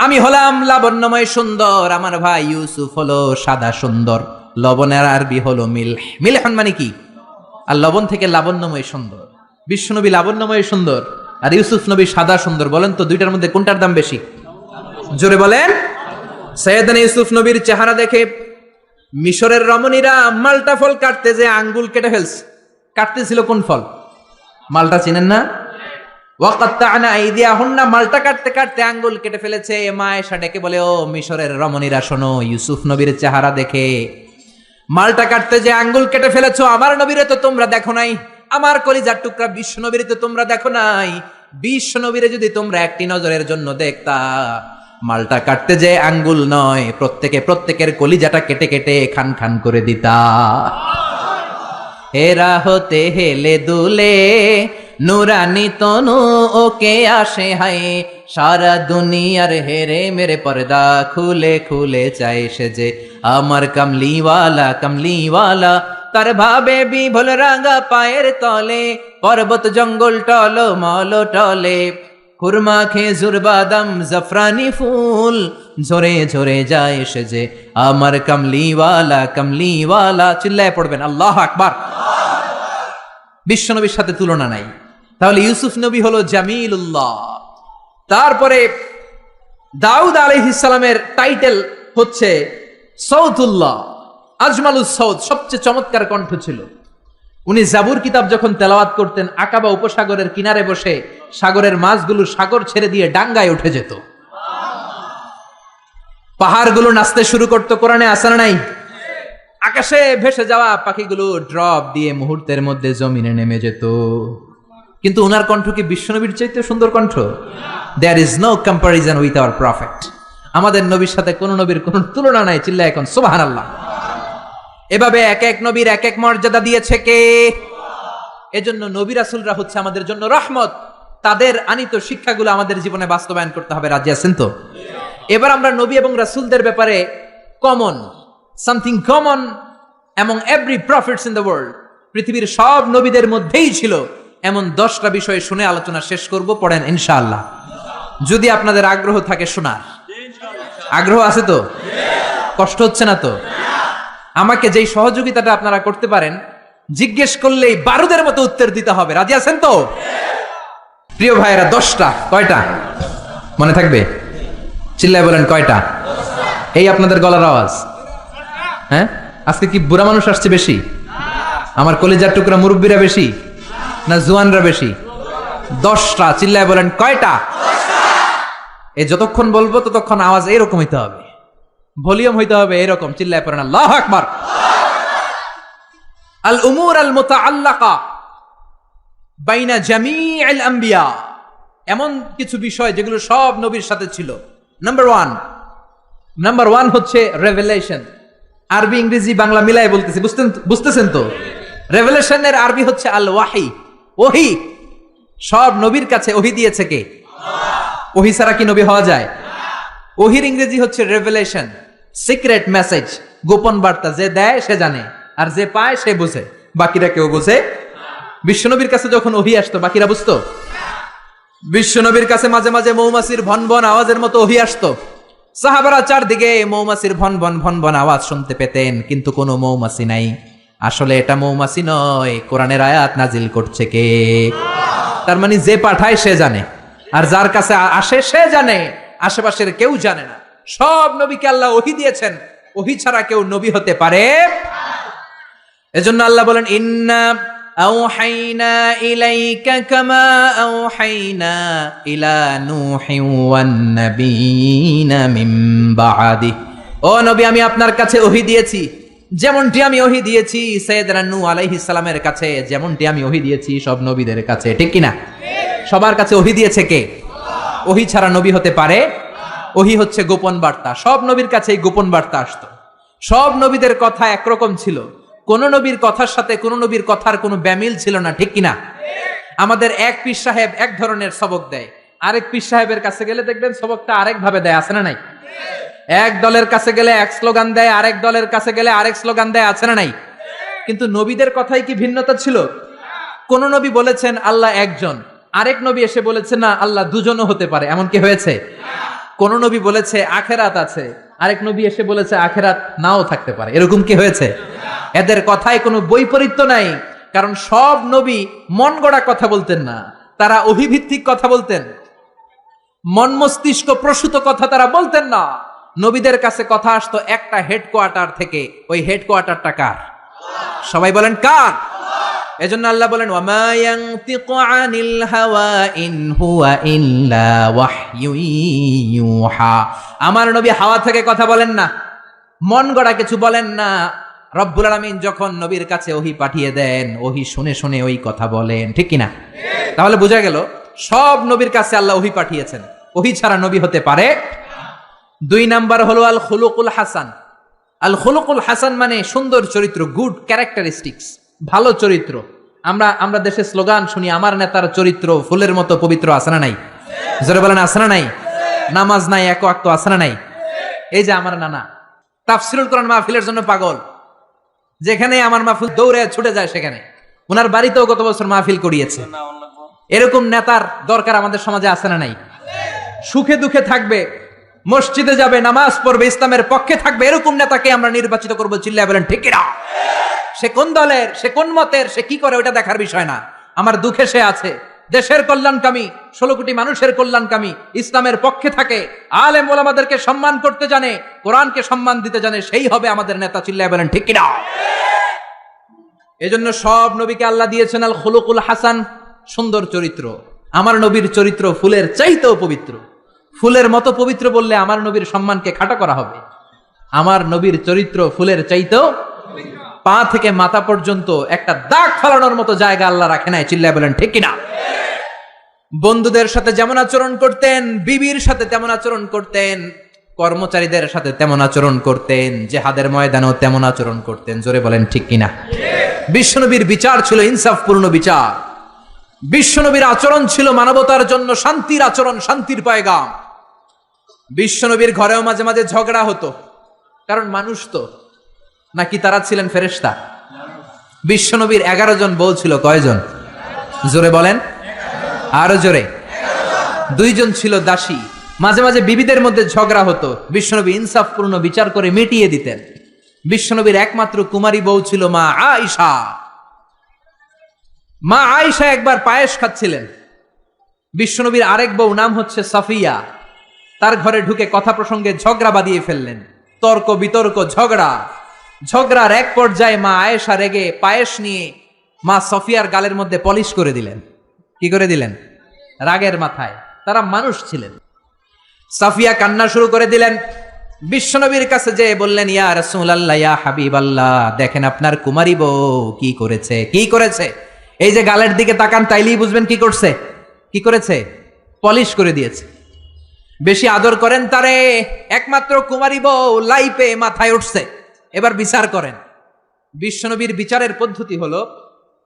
আমি হলাম লাবণ্যময় সুন্দর, আমার ভাই ইউসুফ হলো সাদা সুন্দর। লবণের আরবি হলো মিলহ। মিলহুন মানে কি? আর লবণ থেকে লাবণ্যময় সুন্দর। বিশ্ব নবী লাবণ্যময় সুন্দর আর ইউসুফ নবী সাদা সুন্দর। বলেন তো দুইটার মধ্যে কোনটার দাম বেশি? জোরে বলেন। সাইয়েদনা ইউসুফ নবীর চেহারা দেখে মিশরের রমণীরা মালটা ফল কাটতে যে আঙ্গুল কেটে ফেলছে। কাটতেছিল কোন ফল? মালটা চিনেন না? ওয়াকাত্তা'না আইদিয়াহুন্না, মালটা কাটতে কাটতে আঙ্গুল কেটে ফেলেছে। মা এসে ডেকে বলে, ও মিশরের রমণীরা শোনো, ইউসুফ নবীর চেহারা দেখে মালটা কাটতে যে আঙ্গুল কেটে ফেলেছো, আমার নবীরে তো তোমরা দেখো নাই, আমার কলিজার টুকরা বিশ্ব নবীরে তো তোমরা দেখো নাই। বিশ্ব নবীরে যদি তোমরা একটি নজরের জন্য দেখতা, মালটা কাটতে যে আঙ্গুল নয়, প্রত্যেকের কলিজাটা কেটে কেটে খান খান করে দিতা। হেরা হতে হেলে দুলে নুরানি তনু ওকে আসে হায়, সারা দুনিয়ার হেরে মেরে পর্দা খুলে খুলে চাই সে যে আমার কামলিওয়ালা কামলিওয়ালা। তার ভাবে বিভোল রাঙা পায়ের তলে, পর্বত জঙ্গল টল মল টলে, খুরমা খেজুর বাদাম জাফরানি ফুল ঝরে ঝরে যায় সে যে আমার কামলিওয়ালা কামলিওয়ালা। চিল্লায় পড়বেন আল্লাহু আকবার। বিশ্ব নবীর সাথে তুলনা নাই। তাহলে ইউসুফ নবী হলো জামিলুল্লাহ। তারপরে দাউদ আলাইহিস সালামের টাইটেল হচ্ছে সৌতুল্লাহ, আজমালুস সৌত, সবচেয়ে চমৎকার কণ্ঠ ছিল। উনি জাবুর কিতাব যখন তেলাওয়াত করতেন, আকাবা উপসাগরের কিনারে বসে সাগরের মাছগুলো সাগর ছেড়ে দিয়ে ডাঙ্গায় উঠে যেত, পাহাড়গুলো নাচতে শুরু করতো। কোরআনে আছে না নাই? আকাশে ভেসে যাওয়া পাখিগুলো ড্রপ দিয়ে মুহূর্তের মধ্যে জমিনে নেমে যেত। কিন্তু উনার কণ্ঠ কি বিশ্বনবীর চাইতে সুন্দর কণ্ঠ? There is no comparison with our prophet. আমাদের নবীর সাথে কোন নবীর কোন তুলনা নাই। চিল্লায় এখন সুবহানাল্লাহ। এভাবে এক এক নবীর এক এক মর্যাদা দিয়েছে কে? এজন্য নবী রাসূলরা হচ্ছে আমাদের জন্য রহমত। তাদের আনিত শিক্ষাগুলো আমাদের জীবনে বাস্তবায়ন করতে হবে। রাজি আছেন তো? এবার আমরা নবী এবং রাসূলদের ব্যাপারে common, something common among every prophets in the world, পৃথিবীর সব নবীদের মধ্যেই ছিল এমন 10টা বিষয় শুনে আলোচনা শেষ করব। পড়েন ইনশাআল্লাহ, যদি আপনাদের আগ্রহ থাকে শোনার। আগ্রহ আছে তো? কষ্ট হচ্ছে না তো? আমাকে যেই সহযোগিতাটা আপনারা করতে পারেন, জিজ্ঞেস করলেই বারুদের মতো উত্তর দিতে হবে। রাজি আছেন তো? প্রিয় ভাইয়েরা, 10টা। কয়টা মনে থাকবে? চিল্লায় বলেন কয়টা? এই আপনাদের গলার আওয়াজ। হ্যাঁ, আজকে কি বুড়া মানুষ আসছে বেশি? আমার কলিজার টুকরা মুরব্বীরা বেশি না জুয়ানরা বেশি? 10টা। চিল্লায় বলেন কয়টা? এই যতক্ষণ বলবো ততক্ষণ আওয়াজ এইরকম হইতে হবে, ভলিউম হইতে হবে এরকম। চিল্লায় পড়েন আল্লাহু আকবার। আল উমুর আল মুতাআল্লাকা বাইনা জামিউল আম্বিয়া, এমন কিছু বিষয় যেগুলো সব নবীর সাথে ছিল। নাম্বার ওয়ান হচ্ছে রেভেলেশন। আরবি ইংরেজি বাংলা মিলাই বলতেছি, বুঝতেছেন তো? রেভেলেশনের আরবি হচ্ছে আল ওয়াহি, ওহি। সব নবীর কাছে ওহি দিয়েছে কে? ওহি ছাড়া কি নবী হওয়া যায়? ওহির ইংরেজি হচ্ছে রেভেলেশন, সিক্রেট মেসেজ, গোপন বার্তা। যে দেয় সে জানে, আর যে পায় সে বুঝে, বাকিরা কেউ বুঝে। বিশ্বনবীর কাছে যখন ওহি আসতো বাকিরা বুঝতো? বিশ্বনবীর কাছে মাঝে মাঝে মৌমাছির ভনভন আওয়াজের মতো ওহি আসতো। সাহাবারা চারদিকে মৌমাছির ভনভন ভনভন আওয়াজ শুনতে পেতেন, কিন্তু কোনো মৌমাছি নাই। আসলে এটা মৌমাছি নয়, কোরআনের আয়াত নাজিল করছে কে? তার মানে যে পাঠায় সে জানে, আর যার কাছে আসে সে জানে, আশেপাশের কেউ জানে না। সব নবীকে আল্লাহ ওহি দিয়েছেন, ওহি ছাড়া কেউ নবী হতে পারে। এজন্য আল্লাহ বলেন, ইন্না আওহাইনা ইলাইকা কামা আওহাইনা ইলা নূহিন ওয়ান নাবিয়িনা মিন বাদি। ও নবী, আমি আপনার কাছে ওহি দিয়েছি যেমনটি আমি ওহি দিয়েছি সাইয়েদনা নূহ আলাইহিস সালামের কাছে, যেমনটি আমি ওহি দিয়েছি সব নবীদের কাছে। ঠিক কি না? সবার কাছে ওহি দিয়েছে কে? ওহি ছাড়া নবী হতে পারে? ওহি হচ্ছে গোপন বার্তা। সব নবীর কাছে এই গোপন বার্তা আসতো। সব নবীদের কথা একরকম ছিল, কোন নবীর কথার সাথে কোন নবীর কথার কোনো ব্যামিল ছিল না। ঠিক কিনা? আমাদের এক পীর সাহেব এক ধরনের সবক দেয়, আরেক পীর সাহেবের কাছে গেলে দেখবেন সবকটা আরেক ভাবে দেয়। আছে না নাই? এক দলের কাছে গেলে এক স্লোগান দেয়, আরেক দলের কাছে গেলে আরেক স্লোগান দেয়। আছে না নাই? কিন্তু নবীদের কথাই কি ভিন্নতা ছিল? কোন নবী বলেছেন আল্লাহ একজন, আরেক নবী এসে বলেছেন না আল্লাহ দুজনও হতে পারে। এমন কি হয়েছে? কোন নবী বলেছে আখেরাত আছে, আরেক নবী এসে বলেছে আখেরাত নাও থাকতে পারে। এরকম কি হয়েছে? এদের কথায় কোনো বৈপরীত্য নাই, কারণ সব নবী মন গড়া কথা বলতেন না, তারা অভিভিত্তিক কথা বলতেন। মন মস্তিষ্ক প্রসূত কথা তারা বলতেন না। নবীদের কাছে কথা আসতো একটা হেডকোয়ার্টার থেকে। ওই হেডকোয়ার্টারটা কার? সবাই বলেন কার? এজন্য আল্লাহ বলেন, ওয়ামা ইয়ানতিকু আনিল হাওয়া ইন হুয়া ইল্লা ওয়াহয়ু ইউহা। আমার নবী হাওয়া থেকে কথা বলেন না, মন গড়া কিছু বলেন না। রব্বুল আলামিন যখন নবীর কাছে ওহী পাঠিয়ে দেন, ওহী শুনে শুনে ওই কথা বলেন। ঠিক কিনা? তাহলে বোঝা গেল সব নবীর কাছে আল্লাহ ওহী পাঠিয়েছেন, ওহী ছাড়া নবী হতে পারে। 2 নাম্বার হলো আল খুলুকুল হাসান। আল খুলুকুল হাসান মানে সুন্দর চরিত্র, গুড ক্যারেক্টারিস্টিক্স, ভালো চরিত্র। আমরা দেশে স্লোগান শুনি, আমার নেতার চরিত্র ফুলের মতো পবিত্র। আছে না নাই? জোরে বলেন আছে না নাই? নামাজ নাই, এক ওয়াক্ত। আছে না নাই? এই যে আমার নানা তাফসীরুল কোরআন মাহফিলের জন্য পাগল, যেখানে আমার মাহফিল দৌড়ে ছুটে যায় সেখানে। ওনার বাড়িতেও গত বছর মাহফিল করিয়েছে। এরকম নেতার দরকার আমাদের সমাজে। আছে না নাই? সুখে দুঃখে থাকবে, মসজিদে যাবে, নামাজ পড়বে, ইসলামের পক্ষে থাকবে, এরকম নেতাকে আমরা নির্বাচিত করবো। চিল্লায় বলেন ঠিক কিনা? সে কোন দলের, সে কোন মতের, সে কি করে, ওটা দেখার বিষয় না। আমার দুঃখে সে আছে, দেশের কল্যাণকামী, 16 কোটি মানুষের কল্যাণকামী, ইসলামের পক্ষে থাকে, আলেম ওলামাদেরকে সম্মান করতে জানে, কোরআনকে সম্মান দিতে জানে, সেই হবে আমাদের নেতা। চিল্লায় বলেন ঠিক কিনা? এজন্য সব নবীকে আল্লাহ দিয়েছেন আল খুলুকুল হাসান, সুন্দর চরিত্র। আমার নবীর চরিত্র ফুলের চাইতেও পবিত্র। ফুলের মতো পবিত্র বললে আমার নবীর সম্মানকে খাটো করা হবে। আমার নবীর চরিত্র ফুলের চাইতেও, পা থেকে মাথা পর্যন্ত একটা দাগ ফালানোর মতো জায়গা আল্লাহ রাখে নাই। চিল্লায় বলেন ঠিক কিনা? বন্ধুদের সাথে যেমন আচরণ করতেন, বিবির সাথে তেমন আচরণ করতেন, কর্মচারীদের সাথে তেমন আচরণ করতেন, জিহাদের ময়দানেও তেমন আচরণ করতেন। জোরে বলেন ঠিক কিনা? বিশ্বনবীর বিচার ছিল ইনসাফপূর্ণ বিচার। বিশ্বনবীর আচরণ ছিল মানবতার জন্য শান্তির আচরণ, শান্তির পয়গাম। বিশ্বনবীর ঘরেও মাঝে মাঝে ঝগড়া হতো, কারণ মানুষ তো নাকি তারা ছিলেন ফেরেশতা? বিশ্বনবীর 11 জন বউ ছিল। কয়জন? জোরে বলেন, আরো জোরে। 2 জন ছিল দাসী, মাঝে মাঝে বিবিদের মধ্যে ঝগড়া হতো, বিশ্বনবী ইনসাফপূর্ণ বিচার করে মিটিয়ে দিতেন। বিশ্বনবীর একমাত্র কুমারী বউ ছিল মা আয়েশা। মা আয়েশা একবার পায়েস খাচ্ছিলেন, বিশ্বনবীর আরেক বউ নাম হচ্ছে সাফিয়া, তার ঘরে ঢুকে কথা প্রসঙ্গে ঝগড়া বাঁধিয়ে ফেললেন। তর্ক বিতর্ক, ঝগড়ার এক পর্যায়ে মা আয়েশা রেগে পায়েস নিয়ে মা সফিয়ার গালের মধ্যে পলিশ করে দিলেন। কি করে দিলেন? রাগের মাথায়। তারা মানুষ ছিলেন। সাফিয়া কান্না শুরু করে দিলেন। বিশ্বনবীর কাছে যে বললেন, ইয়া রাসূলুল্লাহ, ইয়া হাবিবাল্লাহ, দেখেন আপনার কুমারী বউ কি করেছে। এই যে গালের দিকে তাকান, তাইলেই বুঝবেন কি করেছে। পলিশ করে দিয়েছে। বেশি আদর করেন তারে, একমাত্র কুমারী বউ লাইপে মাথায় উঠছে। এবার বিচার করেন। বিশ্বনবীর বিচারের পদ্ধতি হলো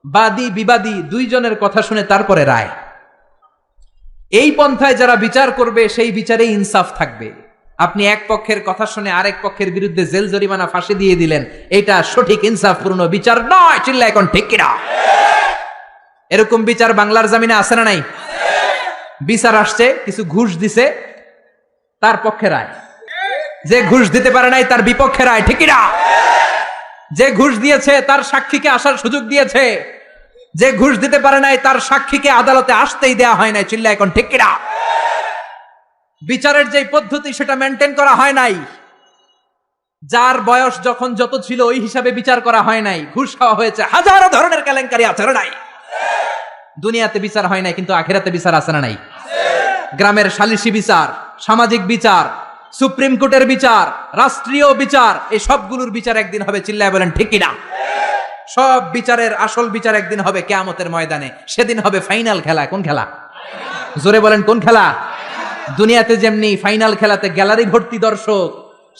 বাদী বিবাদী দুইজনের কথা শুনে তারপরে রায়। এই পন্থায় যারা বিচার করবে সেই বিচারে ইনসাফ থাকবে। আপনি এক পক্ষের কথা শুনে আরেক পক্ষের বিরুদ্ধে জেল জরিমানা ফাঁসি দিয়ে দিলেন, এটা সঠিক ইনসাফপূর্ণ বিচার নয়। চিল্লা এখন ঠিক কিনা? এরকম বিচার বাংলার জমিনে আছে না নাই? বিচার আসছে, কিছু ঘুষ দিছে, তার পক্ষে রায়। যে ঘুষ দিতে পারে নাই তার বিপক্ষে রায়, ঠিক কিনা? যে ঘুষ দিয়েছে তার সাক্ষীকে আসার সুযোগ দিয়েছে, যে ঘুষ দিতে পারে নাই তার সাক্ষীকে আদালতে আসতেই দেয়া হয় নাই। চিল্লা এখন ঠিক কিনা? বিচারের যে পদ্ধতি সেটা মেনটেন করা হয় নাই। যার বয়স যখন যত ছিল ওই হিসাবে বিচার করা হয় নাই। ঘুষ খাওয়া হয়েছে, হাজারো ধরনের কেলেঙ্কারি আছে না নাই? দুনিয়াতে বিচার হয় নাই, কিন্তু আখিরাতে বিচার আছে না নাই? গ্রামের সালিশি বিচার, সামাজিক বিচার, সুপ্রিম কোর্টের বিচার, রাষ্ট্রীয় বিচার, এই সবগুলোর বিচার একদিন হবে। চিল্লায় বলেন ঠিক কিনা? সব বিচারের আসল বিচার একদিন হবে কিয়ামতের ময়দানে। সেদিন হবে ফাইনাল খেলা। কোন খেলা? জোরে বলেন কোন খেলা? দুনিয়াতে যেমনি ফাইনাল খেলাতে গ্যালারি ভর্তি দর্শক,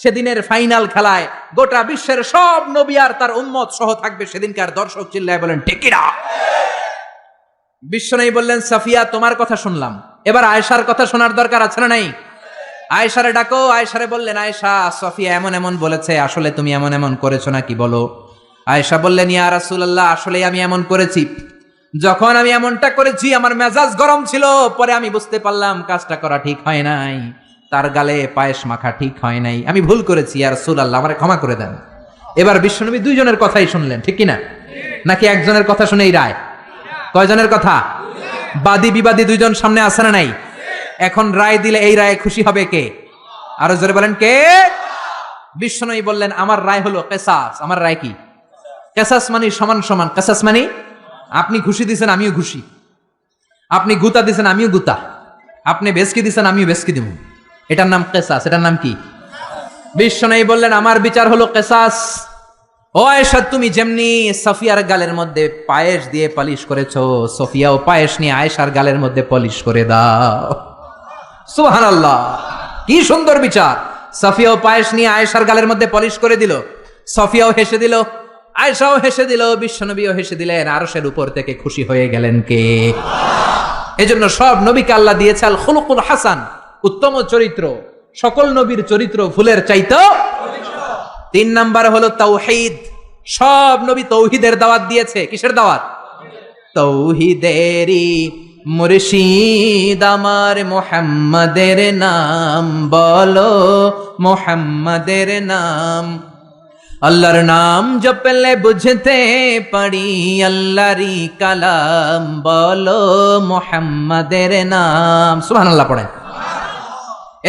সেদিনের ফাইনাল খেলায় গোটা বিশ্বের সব নবী আর তার উম্মত সহ থাকবে সেদিনকার দর্শক। চিল্লায় বলেন ঠিক কিনা? বিশ্বনবী বললেন, সাফিয়া তোমার কথা শুনলাম, এবার আয়েশার কথা শোনার দরকার আছে না নাই? আয়েশারে ডাকো। আয়েশারে বললেন, আয়েশা, সফিয়া এমন এমন বলেছে, আসলে তুমি এমন এমন করেছো নাকি বলো। আয়েশা বললেন, ইয়া রাসূলুল্লাহ, আসলে আমি এমন করেছি। যখন আমি এমনটা করেছি আমার মেজাজ গরম ছিল, পরে আমি বুঝতে পারলাম কাজটা করা ঠিক হয় নাই, তার গালে পায়েস মাখা ঠিক হয় নাই, আমি ভুল করেছি, ইয়া রাসূলুল্লাহ আমারে ক্ষমা করে দেন। এবার বিশ্বনবী দুইজনের কথাই শুনলেন, ঠিক কিনা? নাকি একজনের কথা শুনেই রায়? কয়জনের কথা? বাদী বিবাদী দুইজন সামনে আছে না নাই? এখন রায় দিলে এই রায়ে খুশি হবে কে? আরো জোরে বলেন কে? বিশ্বনবী বললেন, আমার রায় হলো কিসাস। আমার রায় কি? কিসাস মানে সমান সমান। কিসাস মানে আপনি ঘুষি দিছেন আমিও ঘুষি, আপনি গুতা দিছেন আমিও গুতা, আপনি বেসকি দিছেন আমিও বেসকি দিব, এটার নাম কিসাস। এটার নাম কি? বিশ্বনবী বললেন, আমার বিচার হলো কিসাস। ও আয়েশা, তুমি যেমনি সফিয়ার গালের মধ্যে পায়েস দিয়ে পলিশ করেছো, সফিয়াও পায়েস নিয়ে আয়েশার গালের মধ্যে পলিশ করে দাও। সুবহানাল্লাহ, কি সুন্দর বিচার। সফিয়াও পায়েস নিয়ে আয়েশার গালের মধ্যে পলিশ করে দিল। সফিয়াও হেসে দিল, আয়েশাও হেসে দিল, বিশ্বনবীও হেসে দিলেন। আরশের উপর থেকে খুশি হয়ে গেলেন কে? এজন্য সব নবীকে আল্লাহ দিয়েছে আল খুলুকুল হাসান, উত্তম চরিত্র। সকল নবীর চরিত্র ফুলের চাইতেও। 3 নাম্বার হলো তাওহীদ। সব নবী তৌহিদের দাওয়াত দিয়েছে। কিসের দাওয়াত? তৌহিদেরই মুর্শিদ আমার মুহাম্মাদের নাম বলো, মুহাম্মাদের নাম। আল্লাহর নাম জপলে বুঝতে পারি আল্লাহরই কালাম বলো, মুহাম্মাদের নাম। সুবহানাল্লাহ পড়েন।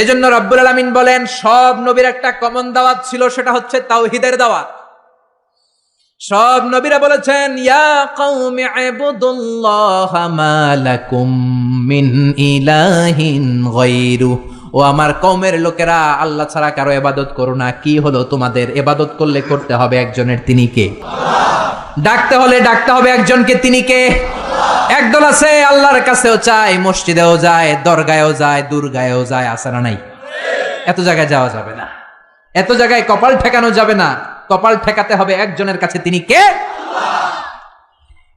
এজন্য রব্বুল আলামিন বলেন, সব নবীর একটা কমন দাওয়াত ছিল, সেটা হচ্ছে তাওহীদের দাওয়াত। সব নবীরা বলেছেন, ইয়া কওমি ইবুদুল্লাহ মা লাকুম মিন ইলাহিন গায়রু। ও আমার কওমের লোকেরা, আল্লাহ ছাড়া কারো ইবাদত করো না। কি হলো তোমাদের? ইবাদত করলে করতে হবে একজনের, তিনি কে? ডাকতে হলে ডাকতে হবে একজনকে, তিনি কে? একদল আছে আল্লাহর কাছেও চায়, মসজিদেও যায়, দরগায়ও যায়, দুর্গায়ও যায়, আছে না নাই? এত জায়গায় যাওয়া যাবে না, এত জায়গায় কপাল ঠেকানো যাবে না। কপাল ঠেকাতে হবে একজনের কাছে, তিনি কে?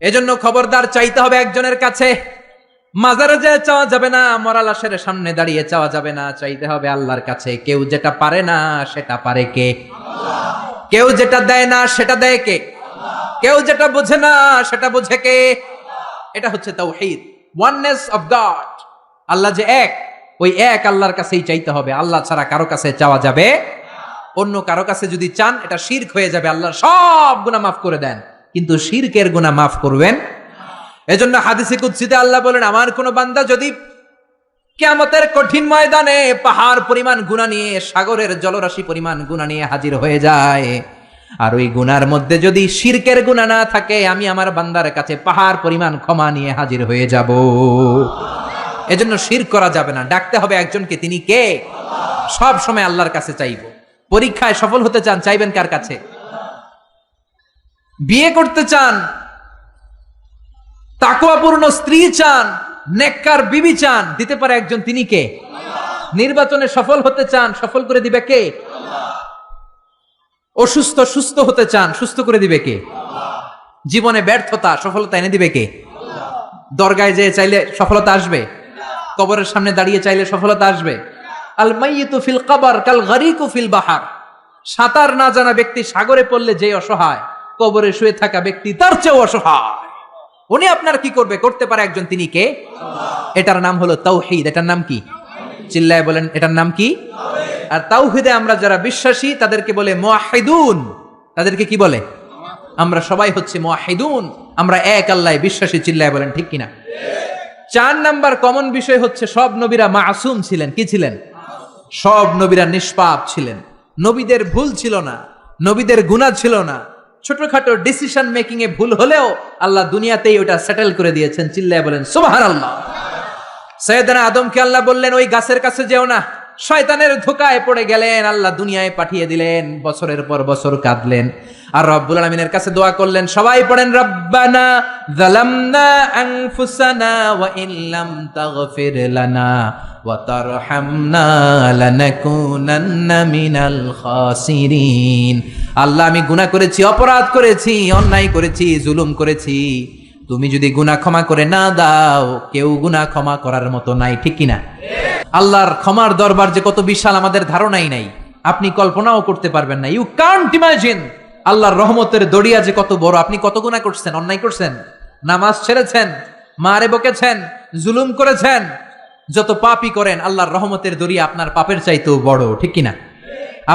এজন্য খবরদার, চাইতে হবে একজনের কাছে। মাজারে যে চাওয়া যাবে না, মরা লাশের সামনে দাঁড়িয়ে চাওয়া যাবে না, চাইতে হবে আল্লাহর কাছে। কেউ যেটা পারে না সেটা পারে কে? কেউ যেটা দেয় না সেটা দেয় কে? কেউ যেটা বোঝে না সেটা বোঝে কে? এটা হচ্ছে তাওহীদ, ওয়াননেস অফ গড। আল্লাহ যে এক, ওই এক আল্লাহর কাছেই চাইতে হবে, আল্লাহ ছাড়া কারো কাছে চাওয়া যাবে। অন্য কারো কাছে যদি চান এটা শিরক হয়ে যাবে। আল্লাহ সব গুনাহ মাফ করে দেন, কিন্তু শিরকের গুনাহ মাফ করবেন। এজন্য হাদিসে কুদসিতে আল্লাহ বলেন, আমার কোন বান্দা যদি কিয়ামতের কঠিন ময়দানে পাহাড় পরিমাণ গুনাহ নিয়ে, সাগরের জলরাশি পরিমাণ গুনাহ নিয়ে হাজির হয়ে যায়, আর ওই গুনার মধ্যে যদি শিরকের গুনাহ না থাকে, আমি আমার বান্দার কাছে পাহাড় পরিমাণ ক্ষমা নিয়ে হাজির হয়ে যাব। এজন্য শিরক করা যাবে না, ডাকতে হবে একজনকে, তিনি কে? সব সময় আল্লাহর কাছে চাইবো। পরীক্ষায় সফল হতে চান, চাইবেন কার কাছে? বিয়ে করতে চান, তাকওয়াপূর্ণ স্ত্রী চান, নেককার বিবি চান, দিতে পারে একজন, তিনি কে? নির্বাচনে সফল হতে চান, সফল করে দিবে কে? অসুস্থ সুস্থ হতে চান, সুস্থ করে দিবে কে? জীবনে ব্যর্থতা, সফলতা এনে দিবে কে? দরগায় যেয়ে চাইলে সফলতা আসবে? কবরের সামনে দাঁড়িয়ে চাইলে সফলতা আসবে? আল মাইয়িতু ফিল কবর কাল গরিকু ফিল বাহার। সাঁতার না জানা ব্যক্তি সাগরে পড়লে যে অসহায়, কবরে শুয়ে থাকা ব্যক্তি তার চেয়েও অসহায়। উনি আপনার কি করবে? করতে পারে একজন, তিনি কে? এটার নাম হলো তাওহীদ। এটার নাম কি? চিল্লায় বলেন, এটার নাম কি? আর তাওহীদে আমরা যারা বিশ্বাসী তাদেরকে বলে মুওয়াহিদুন। তাদেরকে কি বলে? আমরা সবাই হচ্ছে মুওয়াহিদুন, আমরা এক আল্লাহয় বিশ্বাসী। চিল্লায় বলেন ঠিক কিনা? 4 নাম্বার কমন বিষয় হচ্ছে সব নবীরা মাসুম ছিলেন। কি ছিলেন? সব নবীরা নিষ্পাপ ছিলেন। নবীদের ভুল ছিল না, নবীদের গুনাহ ছিল না। ছোটখাটো ডিসিশন মেকিং এ ভুল হলেও আল্লাহ দুনিয়াতেই ওটা সেটেল করে দিয়েছেন। চিল্লায় বলেন সুবহানাল্লাহ। সাইয়েদনা আদমকে আল্লাহ বললেন ওই গাছের কাছে যেও না, শয়তানের ধোকায় পড়ে গেলেন, আল্লাহ দুনিয়ায় পাঠিয়ে দিলেন, বছরের পর বছর কাঁদলেন, আর রব্বুল আলামিনের কাছে দোয়া করলেন। সবাই পড়েন, রব্বানা যালামনা আনফুসানা ওয়া ইল্লাম তাগফির লানা ওয়া তারহামনা লানাকুনান্না মিনাল খাসিরিন। আল্লাহ, আমি গুনাহ করেছি, অপরাধ করেছি, অন্যায় করেছি, জুলুম করেছি, তুমি যদি গুনাহ ক্ষমা করে না দাও, কেউ গুনাহ ক্ষমা করার মতো নাই। ঠিক কিনা? আল্লাহর ক্ষমার দরবার যে কত বিশাল আমাদের ধারণাই নাই, আপনি কল্পনাও করতে পারবেন না। You can't imagine. আল্লাহর রহমতের দড়িয়া যে কত বড়। আপনি কত গুনাহ করছেন, অন্যায় করছেন, নামাজ ছেড়েছেন, মারে বকেছেন, জুলুম করেছেন, যত পাপই করেন, আল্লাহর রহমতের দড়িয়া আপনার পাপের চাইতেও বড়। ঠিক কিনা?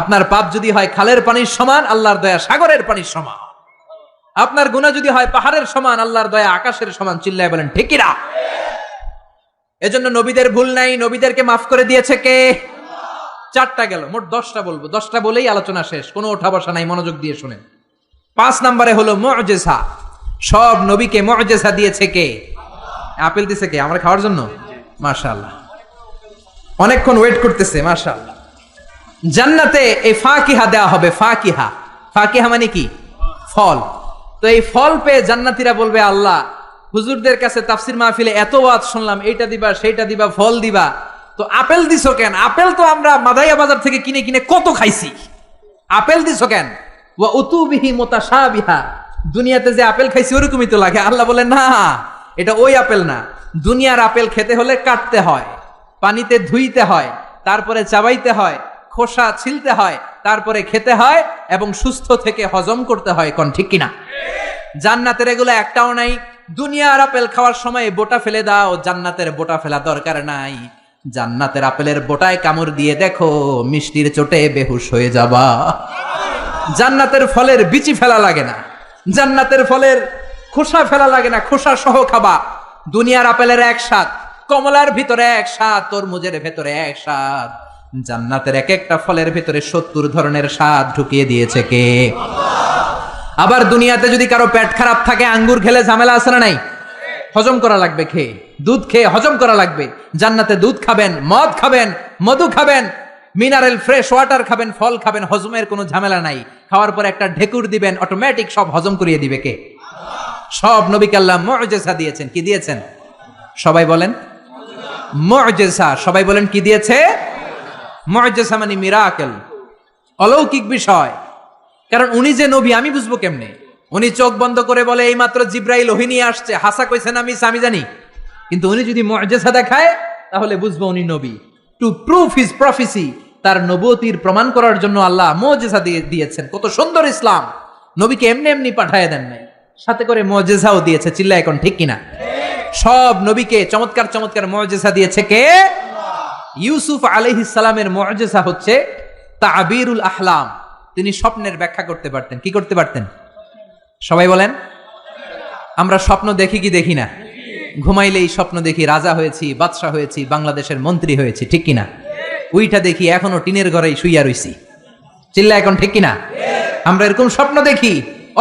আপনার পাপ যদি হয় খালের পানির সমান, আল্লাহর দয়া সাগরের পানির সমান। আপনার গুনাহ যদি হয় পাহাড়ের সমান, আল্লাহর দয়া আকাশের সমান। চিল্লায় বলেন ঠিক কিনা? এজন্য নবীদের ভুল নাই, নবীদেরকে মাফ করে দিয়েছে কে? 4টা গেল, মোট 10টা বলবো। 10টা বলেই আলোচনা শেষ, কোনো ওঠা বসা নাই, মনোযোগ দিয়ে শুনেন। 5 নম্বরে হলো মুআজিজা। সব নবীকে মুআজিজা দিয়েছে কে? আপেল দিয়েছে কে? আমরা খাওয়ার জন্য? মাশাআল্লাহ, অনেকক্ষণ ওয়েট করতেছে। মাশাআল্লাহ। জান্নাতে এই ফাকিহা দেওয়া হবে। ফাকিহা, ফাকিহা মানে কি? ফল। তো এই ফল পেয়ে জান্নাতীরা বলবে, আল্লাহ, হুজুরদের কাছে তাফসির মাহফিলে এত ওয়াজ শুনলাম, এইটা দিবা, সেইটা দিবা, ফল দিবা, তো আপেল দিছো কেন? আপেল তো আমরা মাদাইয়া বাজার থেকে কিনে কিনে কত খাইছি, আপেল দিছো কেন? ওয়া উতুবিহি মুতাশাবিহা। দুনিয়াতে যে আপেল খাইছি ওরকমই তো লাগে। আল্লাহ বলেন, না, এটা ওই আপেল না। দুনিয়ার আপেল খেতে হলে কাটতে হয়, পানিতে ধুইতে হয়, তারপরে চাবাইতে হয়, খোসা ছিলতে হয়, তারপরে খেতে হয়, এবং সুস্থ থেকে হজম করতে হয়। কোন ঠিক কিনা? জান্নাতের এগুলো একটাও নাই। দুনিয়ার আপেল খাওয়ার সময় বোটা ফেলে দাও, জান্নাতের বোটা ফেলা দরকার নাই। জান্নাতের আপেলের বোটায় কামড় দিয়ে দেখো, মিষ্টির চোটে বেহুশ হয়ে যাবা। জান্নাতের ফলের বিচি ফেলা লাগে না, জান্নাতের ফলের খোসা ফেলা লাগে না, খোসা সহ খাবা। দুনিয়ার আপেলের এক স্বাদ, কমলার ভিতরে এক স্বাদ, তরমুজের ভেতরে এক স্বাদ। জান্নাতের এক একটা ফলের ভিতরে 70 ধরনের স্বাদ ঢুকিয়ে দিয়েছে কে? আবার দুনিয়াতে যদি কারো পেট খারাপ থাকে, আঙ্গুর খেলে ঝামেলা আছে না নাই? হজম করা লাগবে খেয়ে, দুধ খেয়ে হজম করা লাগবে। জান্নাতে দুধ খাবেন, মদ খাবেন, মধু খাবেন, মিনারেল ফ্রেশ ওয়াটার খাবেন, ফল খাবেন, হজমের কোনো ঝামেলা নাই। খাওয়ার পর একটা ঢেকুর দিবেন, অটোমেটিক সব হজম করিয়ে দিবে কে? সব নবীকে আল্লাহ মুআজিজা দিয়েছেন। কি দিয়েছেন? সবাই বলেন মুআজিজা। সবাই বলেন কি দিয়েছে? মুআজিজা মানে মিরাকেল, অলৌকিক বিষয়। কারণ উনি যে নবী আমি বুঝবো কেমনে? উনি চোখ বন্ধ করে বলে এই মাত্র জিব্রাইল ওহী নিয়ে আসছে, হাসা কইছেন আমি জানি, কিন্তু উনি যদি মুআজিজা দেখায় তাহলে বুঝবো উনি নবী। টু প্রুভ হিজ প্রফেসি, তার নবুয়তির প্রমাণ করার জন্য আল্লাহ মুআজিজা দিয়েছেন। কত সুন্দর ইসলাম! নবীকে এমনি এমনি পাঠায় দেন নাই, সাথে করে মুআজিজাও দিয়েছে। চিল্লায় এখন ঠিক কিনা? সব নবীকে চমৎকার চমৎকার মুআজিজা দিয়েছে কে? ইউসুফ আলাইহিস সালামের মুআজিজা হচ্ছে তাবিরুল আহলাম। তিনি স্বপ্নের ব্যাখ্যা করতে পারতেন। কি করতে পারতেন? সবাই বলেন। আমরা স্বপ্ন দেখি কি দেখি না? ঘুমাইলেই স্বপ্ন দেখি রাজা হয়েছি, বাদশাহ হয়েছি, বাংলাদেশের মন্ত্রী হয়েছি, ঠিক কিনা? উইটা দেখি এখনো টিনের ঘরেই শুইয়া রইছি। চিল্লা এখন ঠিক কিনা? আমরা এরকম স্বপ্ন দেখি,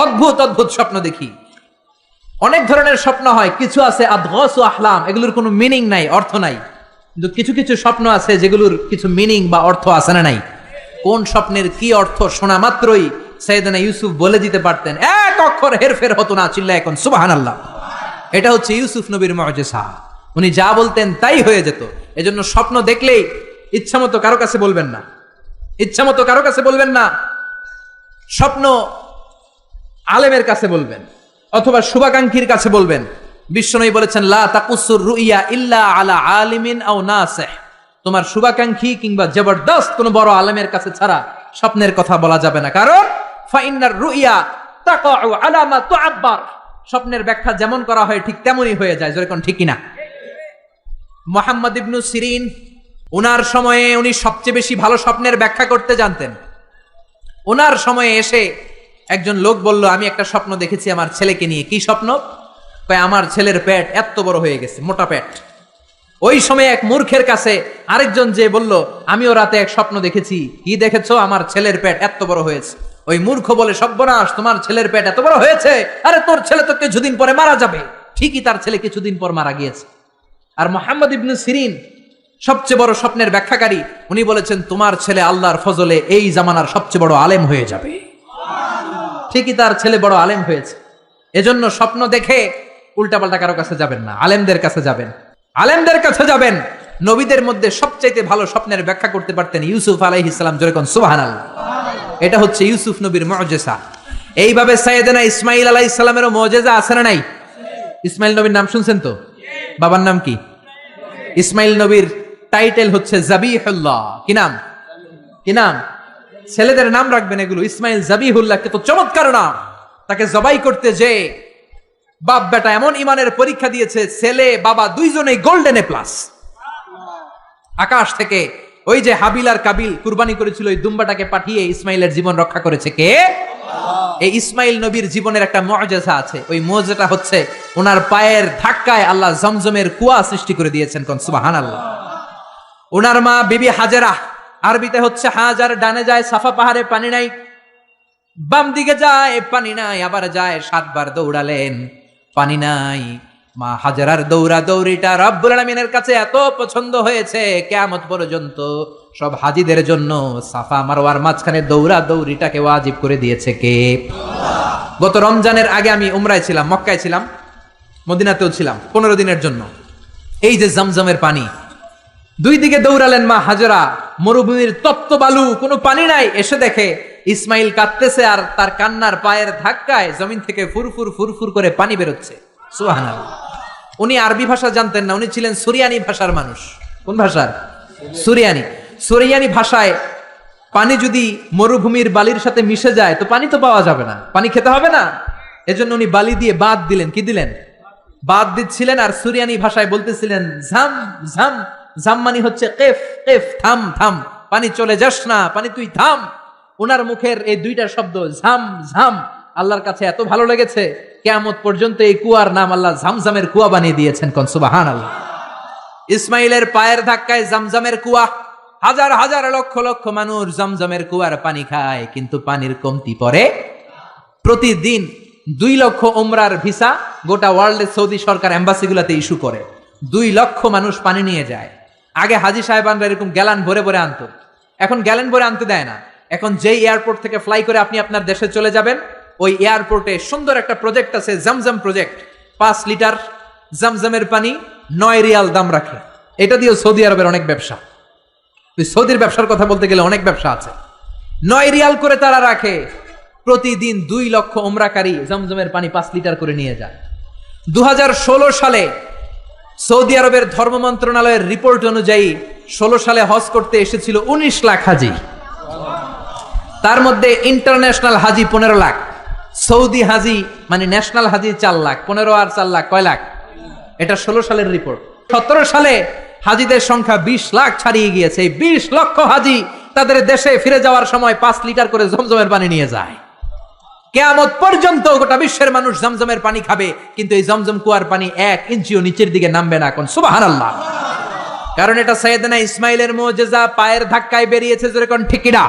অদ্ভুত অদ্ভুত স্বপ্ন দেখি। অনেক ধরনের স্বপ্ন হয়, কিছু আছে আদগাসু আহলাম, এগুলোর কোনো মিনিং নাই, অর্থ নাই। কিন্তু কিছু কিছু স্বপ্ন আছে যেগুলোর কিছু মিনিং বা অর্থ আছে না নাই? কোন স্বপ্নের কি অর্থ শোনা মাত্রই সাইয়েদনা ইউসুফ বলে দিতে পারতেন, এক অক্ষর হেরফের হতো না। চিল্লা এখন সুবহানাল্লাহ। এটা হচ্ছে ইউসুফ নবীর মুআজিজা। উনি যা বলতেন তাই হয়ে যেত। এজন্য স্বপ্ন দেখলেই ইচ্ছামতো কারো কাছে বলবেন না, ইচ্ছামতো কারো কাছে বলবেন না। স্বপ্ন আলেমের কাছে বলবেন অথবা শুভাকাঙ্ক্ষীর কাছে বলবেন। বিশ্বনবী বলেছেন, লা তাকুসুর রুইয়া ইল্লা আলা আলিমিন আও নাসিহ। তোমার শুভাকাঙ্ক্ষী কিংবা জবরদস্ত কোন বড় আলেমের কাছে ছাড়া স্বপ্নের কথা বলা যাবে না। কারণ ফাইন্নার রুইয়া তাকাউ আলা মা তুআব্বার। স্বপ্নের ব্যাখ্যা যেমন করা হয় ঠিক তেমনই হয়ে যায়। যেরকম ঠিক কিনা? মুহাম্মদ ইবনু সিরিন, ওনার সময়ে উনি সবচেয়ে বেশি ভালো স্বপ্নের ব্যাখ্যা করতে জানতেন। ওনার সময়ে এসে একজন লোক বলল, আমি একটা স্বপ্ন দেখেছি আমার ছেলেকে নিয়ে। কি স্বপ্ন? কয় আমার ছেলের পেট এত বড় হয়ে গেছে, মোটা পেট। ওই সময় এক মূর্খের কাছে আরেকজন যে বলল, আমিও রাতে এক স্বপ্ন দেখেছি। কি দেখেছো? আমার ছেলের পেট এত বড় হয়েছে। ওই মূর্খ বলে, সর্বনাশ, তোমার ছেলের পেট এত বড় হয়েছে? আরে তোর ছেলে তো কিছুদিন পরে মারা যাবে। ঠিকই তার ছেলে কিছুদিন পর মারা গিয়েছে। আর মুহাম্মদ ইবনে সিরিন সবচেয়ে বড় স্বপ্নের ব্যাখ্যাকারী, উনি বলেছেন তোমার ছেলে আল্লাহর ফজলে এই জামানার সবচেয়ে বড় আলেম হয়ে যাবে। ঠিকই তার ছেলে বড় আলেম হয়েছে। এজন্য স্বপ্ন দেখে উল্টাপাল্টা কারো কাছে যাবেন না, আলেমদের কাছে যাবেন, আলেমদের কাছে যাবেন। নবীদের মধ্যে সবচাইতে ভালো স্বপ্নের ব্যাখ্যা করতে পারতেন ইউসুফ আলাইহিস সালাম। যেরকম সুবহানাল্লাহ। এটা হচ্ছে ইউসুফ নবীর মুআজিজা। এইভাবে সাইয়েদনা ইসমাঈল আলাইহিস সালামেরও মুআজিজা আছে না নাই? ইসমাঈল নবীর নাম শুনছেন তো? বাবার নাম কি? ইসমাঈল নবীর টাইটেল হচ্ছে জাবিহুল্লাহ। কি নাম? কি নাম? ছেলেদের নাম রাখবেন এগুলো। ইসমাঈল জাবিহুল্লাহ, কে তো চমৎকার নাম। তাকে জবাই করতে যে বাপ বেটা এমন ইমানের পরীক্ষা দিয়েছে, ছেলে বাবা দুইজনেই গোল্ডেন এ প্লাস। আকাশ থেকে ওই যে হাবিল আর কাবিল কুরবানি করেছিল, ওই দুম্বাটাকে পাঠিয়ে ইসমাইলের জীবন রক্ষা করেছে কে? এই ইসমাইল নবীর জীবনের একটা মুআজিজা আছে। ওই মুআজিজাটা হচ্ছে ওনার পায়ের ধাক্কায় আল্লাহ জমজমের কুয়া সৃষ্টি করে দিয়েছেন। কোন সুবহানাল্লাহ। ওনার মা বিবি হাজেরা, আরবিতে হচ্ছে হাজার, ডানে যায় সাফা পাহাড়ে পানি নাই, বাম দিকে যায় পানি নাই, আবার যায় 7 বার দৌড়ালেন, পানি নাই। মা হাজেরার দৌড়া দৌড়িটা রব্বুল আলামিনের কাছে এত পছন্দ হয়েছে, কিয়ামত পর্যন্ত সব হাজীদের জন্য সাফা মারওয়ার মাঝখানে দৌড়া দৌড়িটাকে ওয়াজিব করে দিয়েছে কে? গত রমজানের আগে আমি উমরায় ছিলাম, মক্কায় ছিলাম, মদিনাতেও ছিলাম 15 দিনের জন্য। এই যে জমজমের পানি, দুই দিকে দৌড়ালেন মা হাজেরা, মরুভূমির তপ্ত বালু, কোনো পানি নাই। এসে দেখে ইসমাইল কাঁদতেছে আর তার কান্নার পায়ের ধাক্কায় জমিন থেকে ফুরফুর ফুরফুর করে পানি বেরোচ্ছে। সুবহানাল্লাহ। উনি আরবি ভাষা জানতেন না, উনি ছিলেন সুরিয়ানি ভাষার মানুষ। কোন ভাষার? সুরিয়ানি। সুরিয়ানি ভাষায় পানি যদি মরুভূমির বালির সাথে মিশে যায় তো পানি তো পাওয়া যাবে না, পানি খেতে হবে না। এজন্য উনি বালি দিয়ে বাদ দিলেন। কি দিলেন? বাদ দিচ্ছিলেন। আর সুরিয়ানি ভাষায় বলতেছিলেন ঝাম ঝাম। ঝাম মানে হচ্ছে কেফ কেফ, থাম থাম, পানি চলে যাস না, পানি তুই থাম। ওনার মুখের এই দুইটা শব্দ ঝাম ঝাম আল্লাহর কাছে এত ভালো লেগেছে, কিয়ামত পর্যন্ত এই কুয়ার নাম আল্লাহ ঝামঝামের কুয়া বানিয়ে দিয়েছেন। কোন সুবহানাল্লাহ। ইসমাইলের পায়ের ধাক্কায় জামজামের কুয়া, হাজার হাজার লক্ষ লক্ষ মানুষ জামজামের কুয়ার পানি খায়, কিন্তু পানির কমতি পড়ে। প্রতিদিন 2 লক্ষ উমরার ভিসা গোটা ওয়ার্ল্ডে সৌদি সরকার এম্বাসিগুলোতে ইস্যু করে। 2 লক্ষ মানুষ পানি নিয়ে যায়। আগে হাজী সাহেবানরা এরকম গ্যালান ভরে ভরে আনতো, এখন গ্যালান ভরে আনতে দেয় না। এখন যেই এয়ারপোর্ট থেকে ফ্লাই করে আপনি আপনার দেশে চলে যাবেন, ওই এয়ারপোর্টে সুন্দর একটা প্রজেক্ট আছে, জামজাম প্রজেক্ট। 5 লিটার জামজামের পানি 9 রিয়াল দাম রাখে। এটা দিয়েও সৌদি আরবের অনেক ব্যবসা। সৌদির ব্যবসার কথা বলতে গেলে অনেক ব্যবসা আছে। 9 রিয়াল করে তারা রাখে। প্রতিদিন 2 লক্ষ উমরাকারী জামজামের পানি 5 লিটার করে নিয়ে যায়। 2016 সালে সৌদি আরবের ধর্ম মন্ত্রণালয়ের রিপোর্ট অনুযায়ী 16 সালে হজ করতে এসেছিল 19 লাখ হাজি। তার মধ্যে ইন্টারন্যাশনাল হাজি 15 লাখ, সৌদি হাজি মানে ন্যাশনাল হাজি 4 লাখ। 15 আর 4 লাখ কয় লাখ? এটা 16 সালের রিপোর্ট। 17 সালে হাজিদের সংখ্যা 20 লাখ ছাড়িয়ে গিয়েছে। এই 20 লক্ষ হাজি তাদের দেশে ফিরে যাওয়ার সময় 5 লিটার করে জমজমের পানি নিয়ে যায়। কিয়ামত পর্যন্ত গোটা বিশ্বের মানুষ জমজমের পানি খাবে, কিন্তু এই জমজম কুয়ার পানি 1 ইঞ্চিও নিচের দিকে নামবে না। কোন সুবহানাল্লাহ। কারণ এটা সাইয়েদনা ইসমাইলের মুজিজা, পায়ের ধাক্কায় বেরিয়েছে, যেরকম ঠিক কিনা?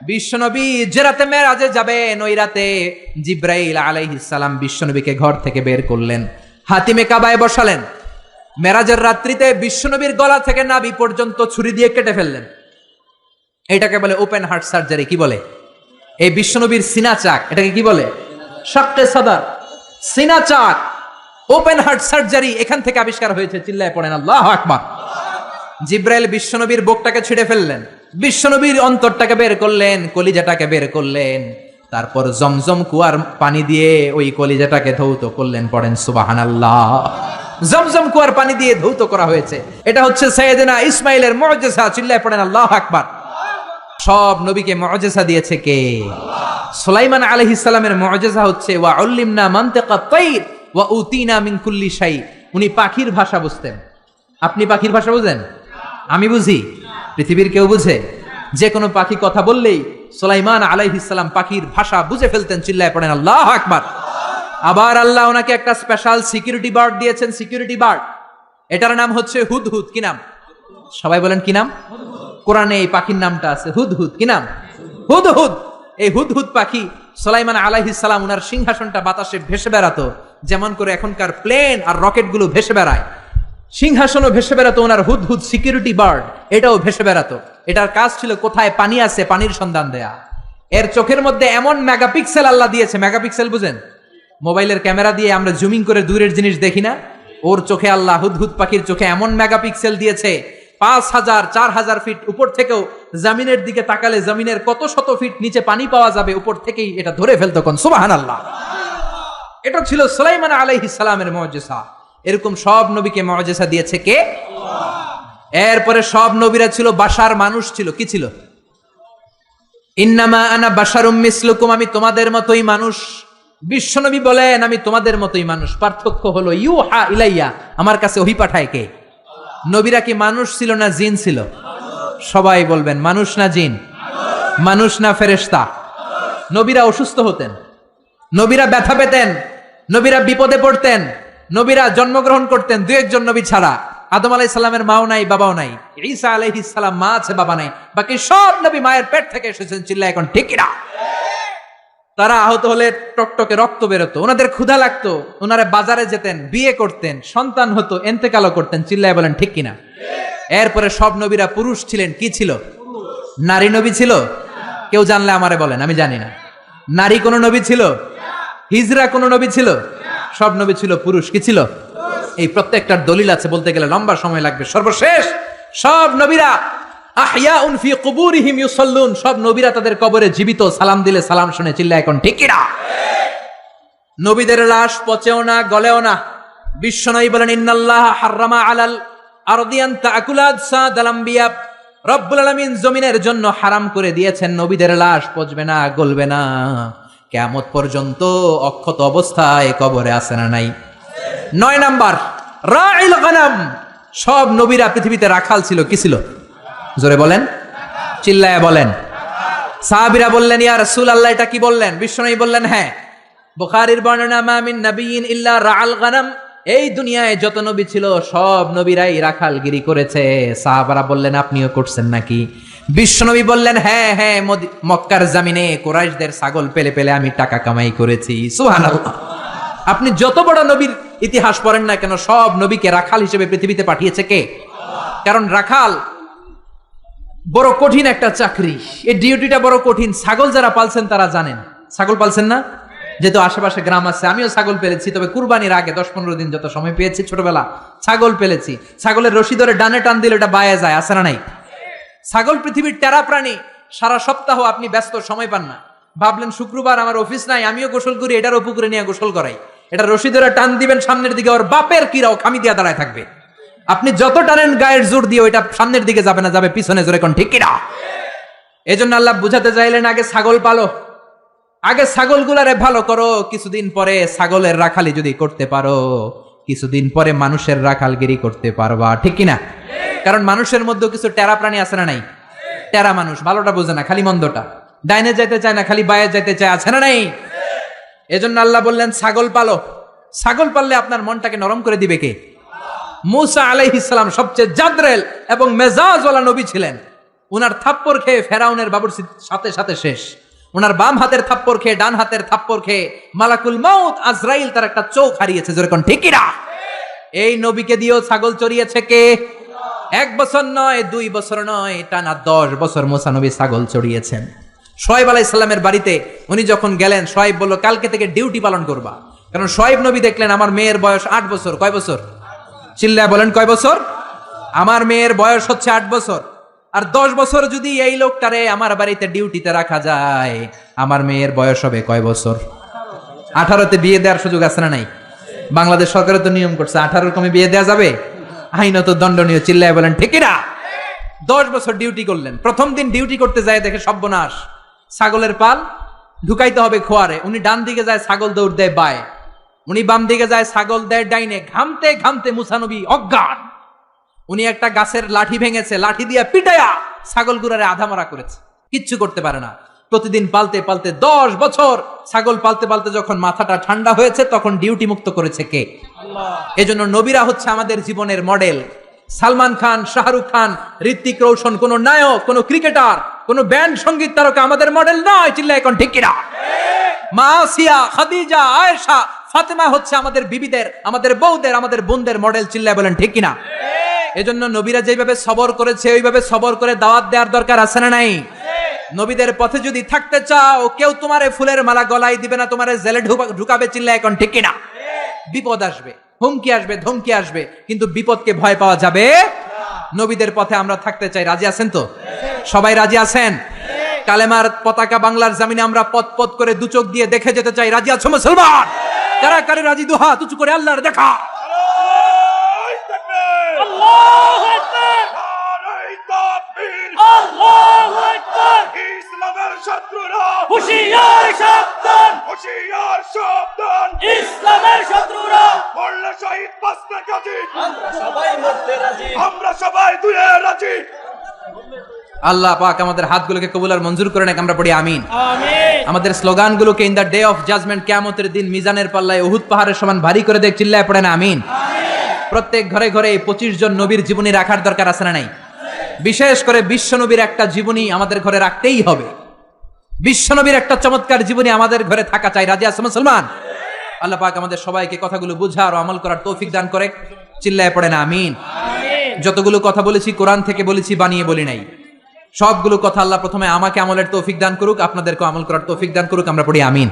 বিশ্বনবী যে রাতে মেরাজে যাবেন, ওই রাতে জিব্রাইল আলাইহিস সালাম বিশ্বনবীকে ঘর থেকে বের করলেন, হাতিমে কাবায় বসালেন। মেরাজের রাত্রিতে বিশ্বনবীর গলা থেকে নাভি পর্যন্ত ছুরি দিয়ে কেটে ফেললেন। এটাকে বলে ওপেন হার্ট সার্জারি। কি বলে? এই বিশ্বনবীর সিনা চাক, এটাকে কি বলে? শাক্কে সাদার, সিনা চাক, ওপেন হার্ট সার্জারি এখান থেকে আবিষ্কার হয়েছে। চিল্লায় পড়েন আল্লাহু আকবার। জিব্রাইল বিশ্বনবীর বুকটাকে ছিঁড়ে ফেললেন, বিশ্বনবীর অন্তরটাকে বের করলেন, কলিজাটাকে বের করলেন, তারপর জমজম কুয়ার পানি দিয়ে ওই কলিজাটাকে ধৌত করলেন। পড়েন সুবহানাল্লাহ। জমজম কুয়ার পানি দিয়ে ধৌত করা হয়েছে। এটা হচ্ছে সাইয়েদনা ইসমাইলের মুজিজা। চিল্লায় পড়েন আল্লাহু আকবার। সব নবীকে মুজিজা দিয়েছে কে? সুলাইমান আলাইহিস সালামের মুজিজা হচ্ছে ওয়া উল্লিমনা মানতিকাত তাইর ওয়া উতিনা মিন কুল্লি শাই। উনি পাখির ভাষা বুঝতেন। আপনি পাখির ভাষা বুঝেন? আমি বুঝি? পৃথিবীর কেউ বুঝে? যে কোনো পাখি কথা বললেই সুলাইমান আলাইহিস সালাম পাখির ভাষা বুঝে ফেলতেন। চিল্লায় পড়েন আল্লাহু আকবার। আবার আল্লাহ ওনাকে একটা স্পেশাল সিকিউরিটি বার্ড দিয়েছেন, সিকিউরিটি বার্ড। এটার নাম হচ্ছে হুদহুদ। কি নাম? সবাই বলেন কি নাম? কোরআনে এই পাখির নামটা আছে হুদহুদ। কি নাম? হুদহুদ। এই হুদহুদ পাখি সুলাইমান আলাইহিস সালাম ওনার সিংহাসনটা বাতাসে ভেসে বেড়াতো, যেমন করে এখনকার প্লেন আর রকেট গুলো ভেসে বেড়ায়। সিংহাসনও ভেসে বেড়াতো ওনার হুদহুদ সিকিউরিটি বার্ড, এটাও ভেসে বেড়াতো। এটার কাজ ছিল কোথায় পানি আছে পানির সন্ধান দেয়া। এর চোখের মধ্যে এমন মেগাপিক্সেল আল্লাহ দিয়েছে। মেগাপিক্সেল বুঝেন? মোবাইলের ক্যামেরা দিয়ে আমরা জুমিং করে দূরের জিনিস দেখি না? ওর চোখে আল্লাহ, হুদহুদ পাখির চোখে এমন মেগাপিক্সেল দিয়েছে, 5000 4000 ফিট উপর থেকেও জমিনের দিকে তাকালে জমিনের কত শত ফিট নিচে পানি পাওয়া যাবে, উপর থেকেই এটা ধরে ফেলতো। কোন সুবহানাল্লাহ। এটা ছিল সুলাইমান আলাইহিস সালামের মুজিজা। এরকম সব নবীকে মুজিজা দিয়েছে কে? এরপরে সব নবীরা ছিল বাশার, মানুষ ছিল। কি ছিল? ইন্নামা আনা বাশারুম মিসলুকুম, আমি তোমাদের মতোই মানুষ। বিশ্বনবী বলেন আমি তোমাদের মতোই মানুষ, পার্থক্য হলো ইউহা ইলাইয়া, আমার কাছে ওহী পাঠায় কে? নবীরা কি মানুষ ছিল না জিন ছিল? সবাই বলবেন মানুষ না জিন? মানুষ না ফেরেশতা? নবীরা অসুস্থ হতেন, নবীরা ব্যথা পেতেন, নবীরা বিপদে পড়তেন, নবীরা জন্মগ্রহণ করতেন 2-1 নবী ছাড়া। আদম আলাইহিস সালামের মাও নাই, বাবাও নাই। ঈসা আলাইহিস সালাম মা আছে, বাবা নাই। বাকি সব নবী মায়ের পেট থেকে এসেছেন। চিল্লায় এখন ঠিক কিনা? তারা আহত হলে টকটকে রক্ত বেরোতো, ওনাদের ক্ষুধা লাগতো, ওনারা বাজারে যেতেন, বিয়ে করতেন, সন্তান হতো, এন্তেকালও করতেন। চিল্লায় বলেন ঠিক কিনা? এরপরে সব নবীরা পুরুষ ছিলেন। কি ছিল? নারী নবী ছিল? কেউ জানলে আমারে বলেন, আমি জানি না। নারী কোন নবী ছিল? হিজরা কোন নবী ছিল? সব নবী ছিল পুরুষ। কি ছিল? এই প্রত্যেকটার দলিল আছে, বলতে গেলে লম্বা সময় লাগবে। সর্বশেষ সব নবীরা আহইয়াউন ফি কুবুরিহিম ইউসাল্লুন, সব নবীরা তাদের কবরে জীবিত, সালাম দিলে সালাম শুনে। চিল্লায় এখন ঠিক কিনা? নবীদের লাশ পচেও না, গলেও না। বিশ্বনবী বলেন ইন্নাল্লাহ হাররামা আলাল আরদিয়ান তাকুল আজসাদাল আমবিয়া, রব্বুল আলামিন জমিনের জন্য হারাম করে দিয়েছেন নবীদের লাশ পচবে না, গলবে না, কিয়ামত পর্যন্ত অক্ষত অবস্থায় কবরে আছে না নাই? 9 নাম্বার রাইল গনাম, সব নবীরা পৃথিবীতে রাখাল ছিল। কি ছিল? জোরে বলেন, চিল্লায়া বলেন। সাহাবীরা বললেন ইয়া রাসূলুল্লাহ এটা কি বললেন? বিশ্বনবী বললেন হ্যাঁ, বুখারীর বর্ণনা মা মিন নাবিয়িন ইল্লা রাআল গনাম, এই দুনিয়ায় যত নবী ছিল সব নবীরাই রাখালগিরি করেছে। সাহাবারা বললেন আপনিও করছেন নাকি? বিশ্বনবী বললেন হ্যাঁ হ্যাঁ, মক্কার জমিনে কুরাইশদের ছাগল পেলে পেলে আমি টাকা কামাই করেছি। সুবহানাল্লাহ। আপনি যত বড় নবীর ইতিহাস পড়েন না কেন, সব নবীকে রাখাল হিসেবে পৃথিবীতে পাঠিয়েছে কে? কারণ রাখাল বড় কঠিন একটা চাকরি, এই ডিউটিটা বড় কঠিন। ছাগল যারা পালছেন তারা জানেন। ছাগল পালছেন না? যেহেতু আশেপাশে গ্রাম আছে, আমিও ছাগল পেলেছি, তবে কুরবানির আগে 10-15 দিন যত সময় পেয়েছি ছোটবেলা ছাগল পেলেছি। ছাগলের রশি ধরে ডানে টান দিলে এটা বায়ে যায়, আছে না নাই? ছাগল পৃথিবীর টেরা প্রাণী। সারা সপ্তাহ আপনি ব্যস্ত, সময় পান না। ভাবলেন শুক্রবার আমার অফিস নাই, আমিও গোসল করি, এটারও পুকুরে নিয়ে গোসল করাই। এটা রশি ধরে টান দিবেন সামনের দিকে, ওর বাপের কিরাও খামি দিয়া দাঁড়ায় থাকবে। আপনি যত টানেন গায়ের জোর দিয়ে ওইটা সামনের দিকে যাবে না, যাবে পিছনে। জোরে কোন ঠিক কিনা? এজন্য আল্লাহ বুঝাতে চাইলেন আগে ছাগল পালো, আগে ছাগলগুলারে ভালো করো, কিছুদিন পরে ছাগলের রাখালি যদি করতে পারো, কিছুদিন পরে মানুষের রাখালগিরি করতে পারবা। ঠিক কিনা? কারণ মানুষের মধ্যেও কিছু টেরা প্রাণী আছে না নাই? টেরা মানুষ, ভালোটা বোঝে না, খালি মন্দটা। ডাইনে যাইতে চায় না, খালি বায়ে যাইতে চায়, আছে না নাই? এজন্য আল্লাহ বললেন ছাগল পালো। ছাগল পাললে আপনার মনটাকে নরম করে দিবে কে? মুসা আলাইহিস সালাম সবচেয়ে জাদরেল এবং মেজাজওয়ালা নবী ছিলেন। উনার থাপ্পড় খেয়ে ফেরাউনের বাবুর্চির সাথে সাথে শেষ। উনার বাম হাতের থাপ্পড় খেয়ে ডান হাতের থাপ্পড় খেয়ে মালাকুল মাউত আজরাইল তার একটা চোখ হারিয়েছে, যেরকম ঠিকিরা। এই নবীকে দিয়েও ছাগল চড়িয়েছে কে? 1 বছর নয়, 2 বছর নয়, টানা 10 বছর মুসা নবী ছাগল চড়িয়েছেন। শোয়েব আলাইহিস সালামের বাড়িতে উনি যখন গেলেন, শোয়েব বলল কালকে থেকে ডিউটি পালন করবা। কারণ শোয়েব নবী দেখলেন আমার মেয়ের বয়স 8 বছর। কয় বছর? চিল্লায় বলেন কয় বছর? আমার মেয়ের বয়স হচ্ছে 8 বছর। আর 10 বছর যদি এই লোকটারে আমার বাড়িতে ডিউটিতে রাখা যায়, আমার মেয়ের বয়স হবে কয় বছর? 18তে বিয়ে দেওয়ার সুযোগ আছে না নাই? বাংলাদেশ সরকারের তো নিয়ম করছে 18 কমে বিয়ে দেওয়া যাবে, আইনত দণ্ডনীয়। চিল্লায় বলেন ঠিক না? 10 বছর ডিউটি করলেন। প্রথম দিন ডিউটি করতে যায় দেখে সর্বনাশ, ছাগলের পাল ঢুকাইতে হবে খোয়ারে। উনি ডান দিকে যায়, ছাগল দৌড় দেয় বায়ে। উনি বাম দিকে যায়, ছাগল দেয় ডাইনে। ঘামতে ঘামতে মুসা নবী অজ্ঞান। উনি একটা গাছের লাঠি ভেঙেছে, লাঠি দিয়ে পিটায়া ছাগল গুড়ারে আধা মারা করেছে, কিচ্ছু করতে পারে না। প্রতিদিন পালতে পালতে 10 বছর ছাগল পালতে পালতে যখন মাথাটা ঠান্ডা হয়েছে, তখন ডিউটি মুক্ত করেছে কে? আল্লাহ। এজন্য নবীরা হচ্ছে আমাদের জীবনের মডেল। সালমান খান, শাহরুখ খান, ঋত্বিক রোশন কোন নায়ক, কোন ক্রিকেটার, কোন ব্যান্ড সঙ্গীত তারকা আমাদের মডেল নয়। চিল্লা এখন ঠিক কিনা? মা আসিয়া, খাদিজা, আয়েশা, ফাতেমা হচ্ছে আমাদের বিবিদের, আমাদের বউদের, আমাদের বোনদের মডেল। চিল্লায় বলেন ঠিক কিনা? এজন্য নবীরা যেভাবে সবর করেছে, ওইভাবে সবর করে দাওয়াত দেওয়ার দরকার আছে না নাই? নবীদের পথে যদি থাকতে চাও, কেউ তোমারে ফুলের মালা গলায় দিবে না, তোমারে জেলে ঢুকাবে। চিল্লা এখন ঠিক কিনা? বিপদ আসবে, হুমকি আসবে, ধমকি আসবে, কিন্তু বিপদকে ভয় পাওয়া যাবে। নবীদের পথে আমরা থাকতে চাই। রাজি আছেন তো? সবাই রাজি আছেন? কালেমার পতাকা বাংলার জমিনে আমরা পথ পথ করে দু চোখ দিয়ে দেখে যেতে চাই। রাজি আছো মুসলমান? কারা কারে রাজি? দুহা তুচু করে আল্লাহর দেখা। আল্লাহু আকবার, নারে তাকবীর, আল্লাহু আকবার। ইসলামের শত্রুরা হুঁশিয়ার সাবধান, হুঁশিয়ার সাবধান। ইসলামের শত্রুরা মরলে শহীদ, বাঁচতে গাজী। আমরা সবাই মরতে রাজি, আমরা সবাই দুয়ে রাজি। আল্লাহ পাক আমাদের হাতগুলোকে কবুল আর মঞ্জুর করে নেক। আমরা পড়ি আমিন। আমিন। আমাদের স্লোগানগুলোকে in the day of judgement, কিয়ামতের দিন মিজানের পাল্লায় উহুদ পাহাড়ের সমান ভারী করে দেখ। চিল্লায় পড়েন আমিন। প্রত্যেক ঘরে ঘরে 25 জন নবীর জীবনী রাখার দরকার আছে না নাই? বিশেষ করে বিশ্ব নবীর একটা জীবনী আমাদের ঘরে রাখতেই হবে। বিশ্ব নবীর একটা চমৎকার জীবনী আমাদের ঘরে থাকা চাই। রাজি আছে মুসলমান? আল্লাহ পাক আমাদের সবাইকে কথাগুলো বুঝার ও আমল করার তৌফিক দান করে। চিল্লায় পড়েন আমিন। যতগুলো কথা বলেছি কোরআন থেকে বলেছি, বানিয়ে বলি নাই। সবগুলো কথা আল্লাহ প্রথমে আমাকে আমলের তৌফিক দান করুক, আপনাদেরকে আমল করার তৌফিক দান করুক। আমরা পড়ি আমিন।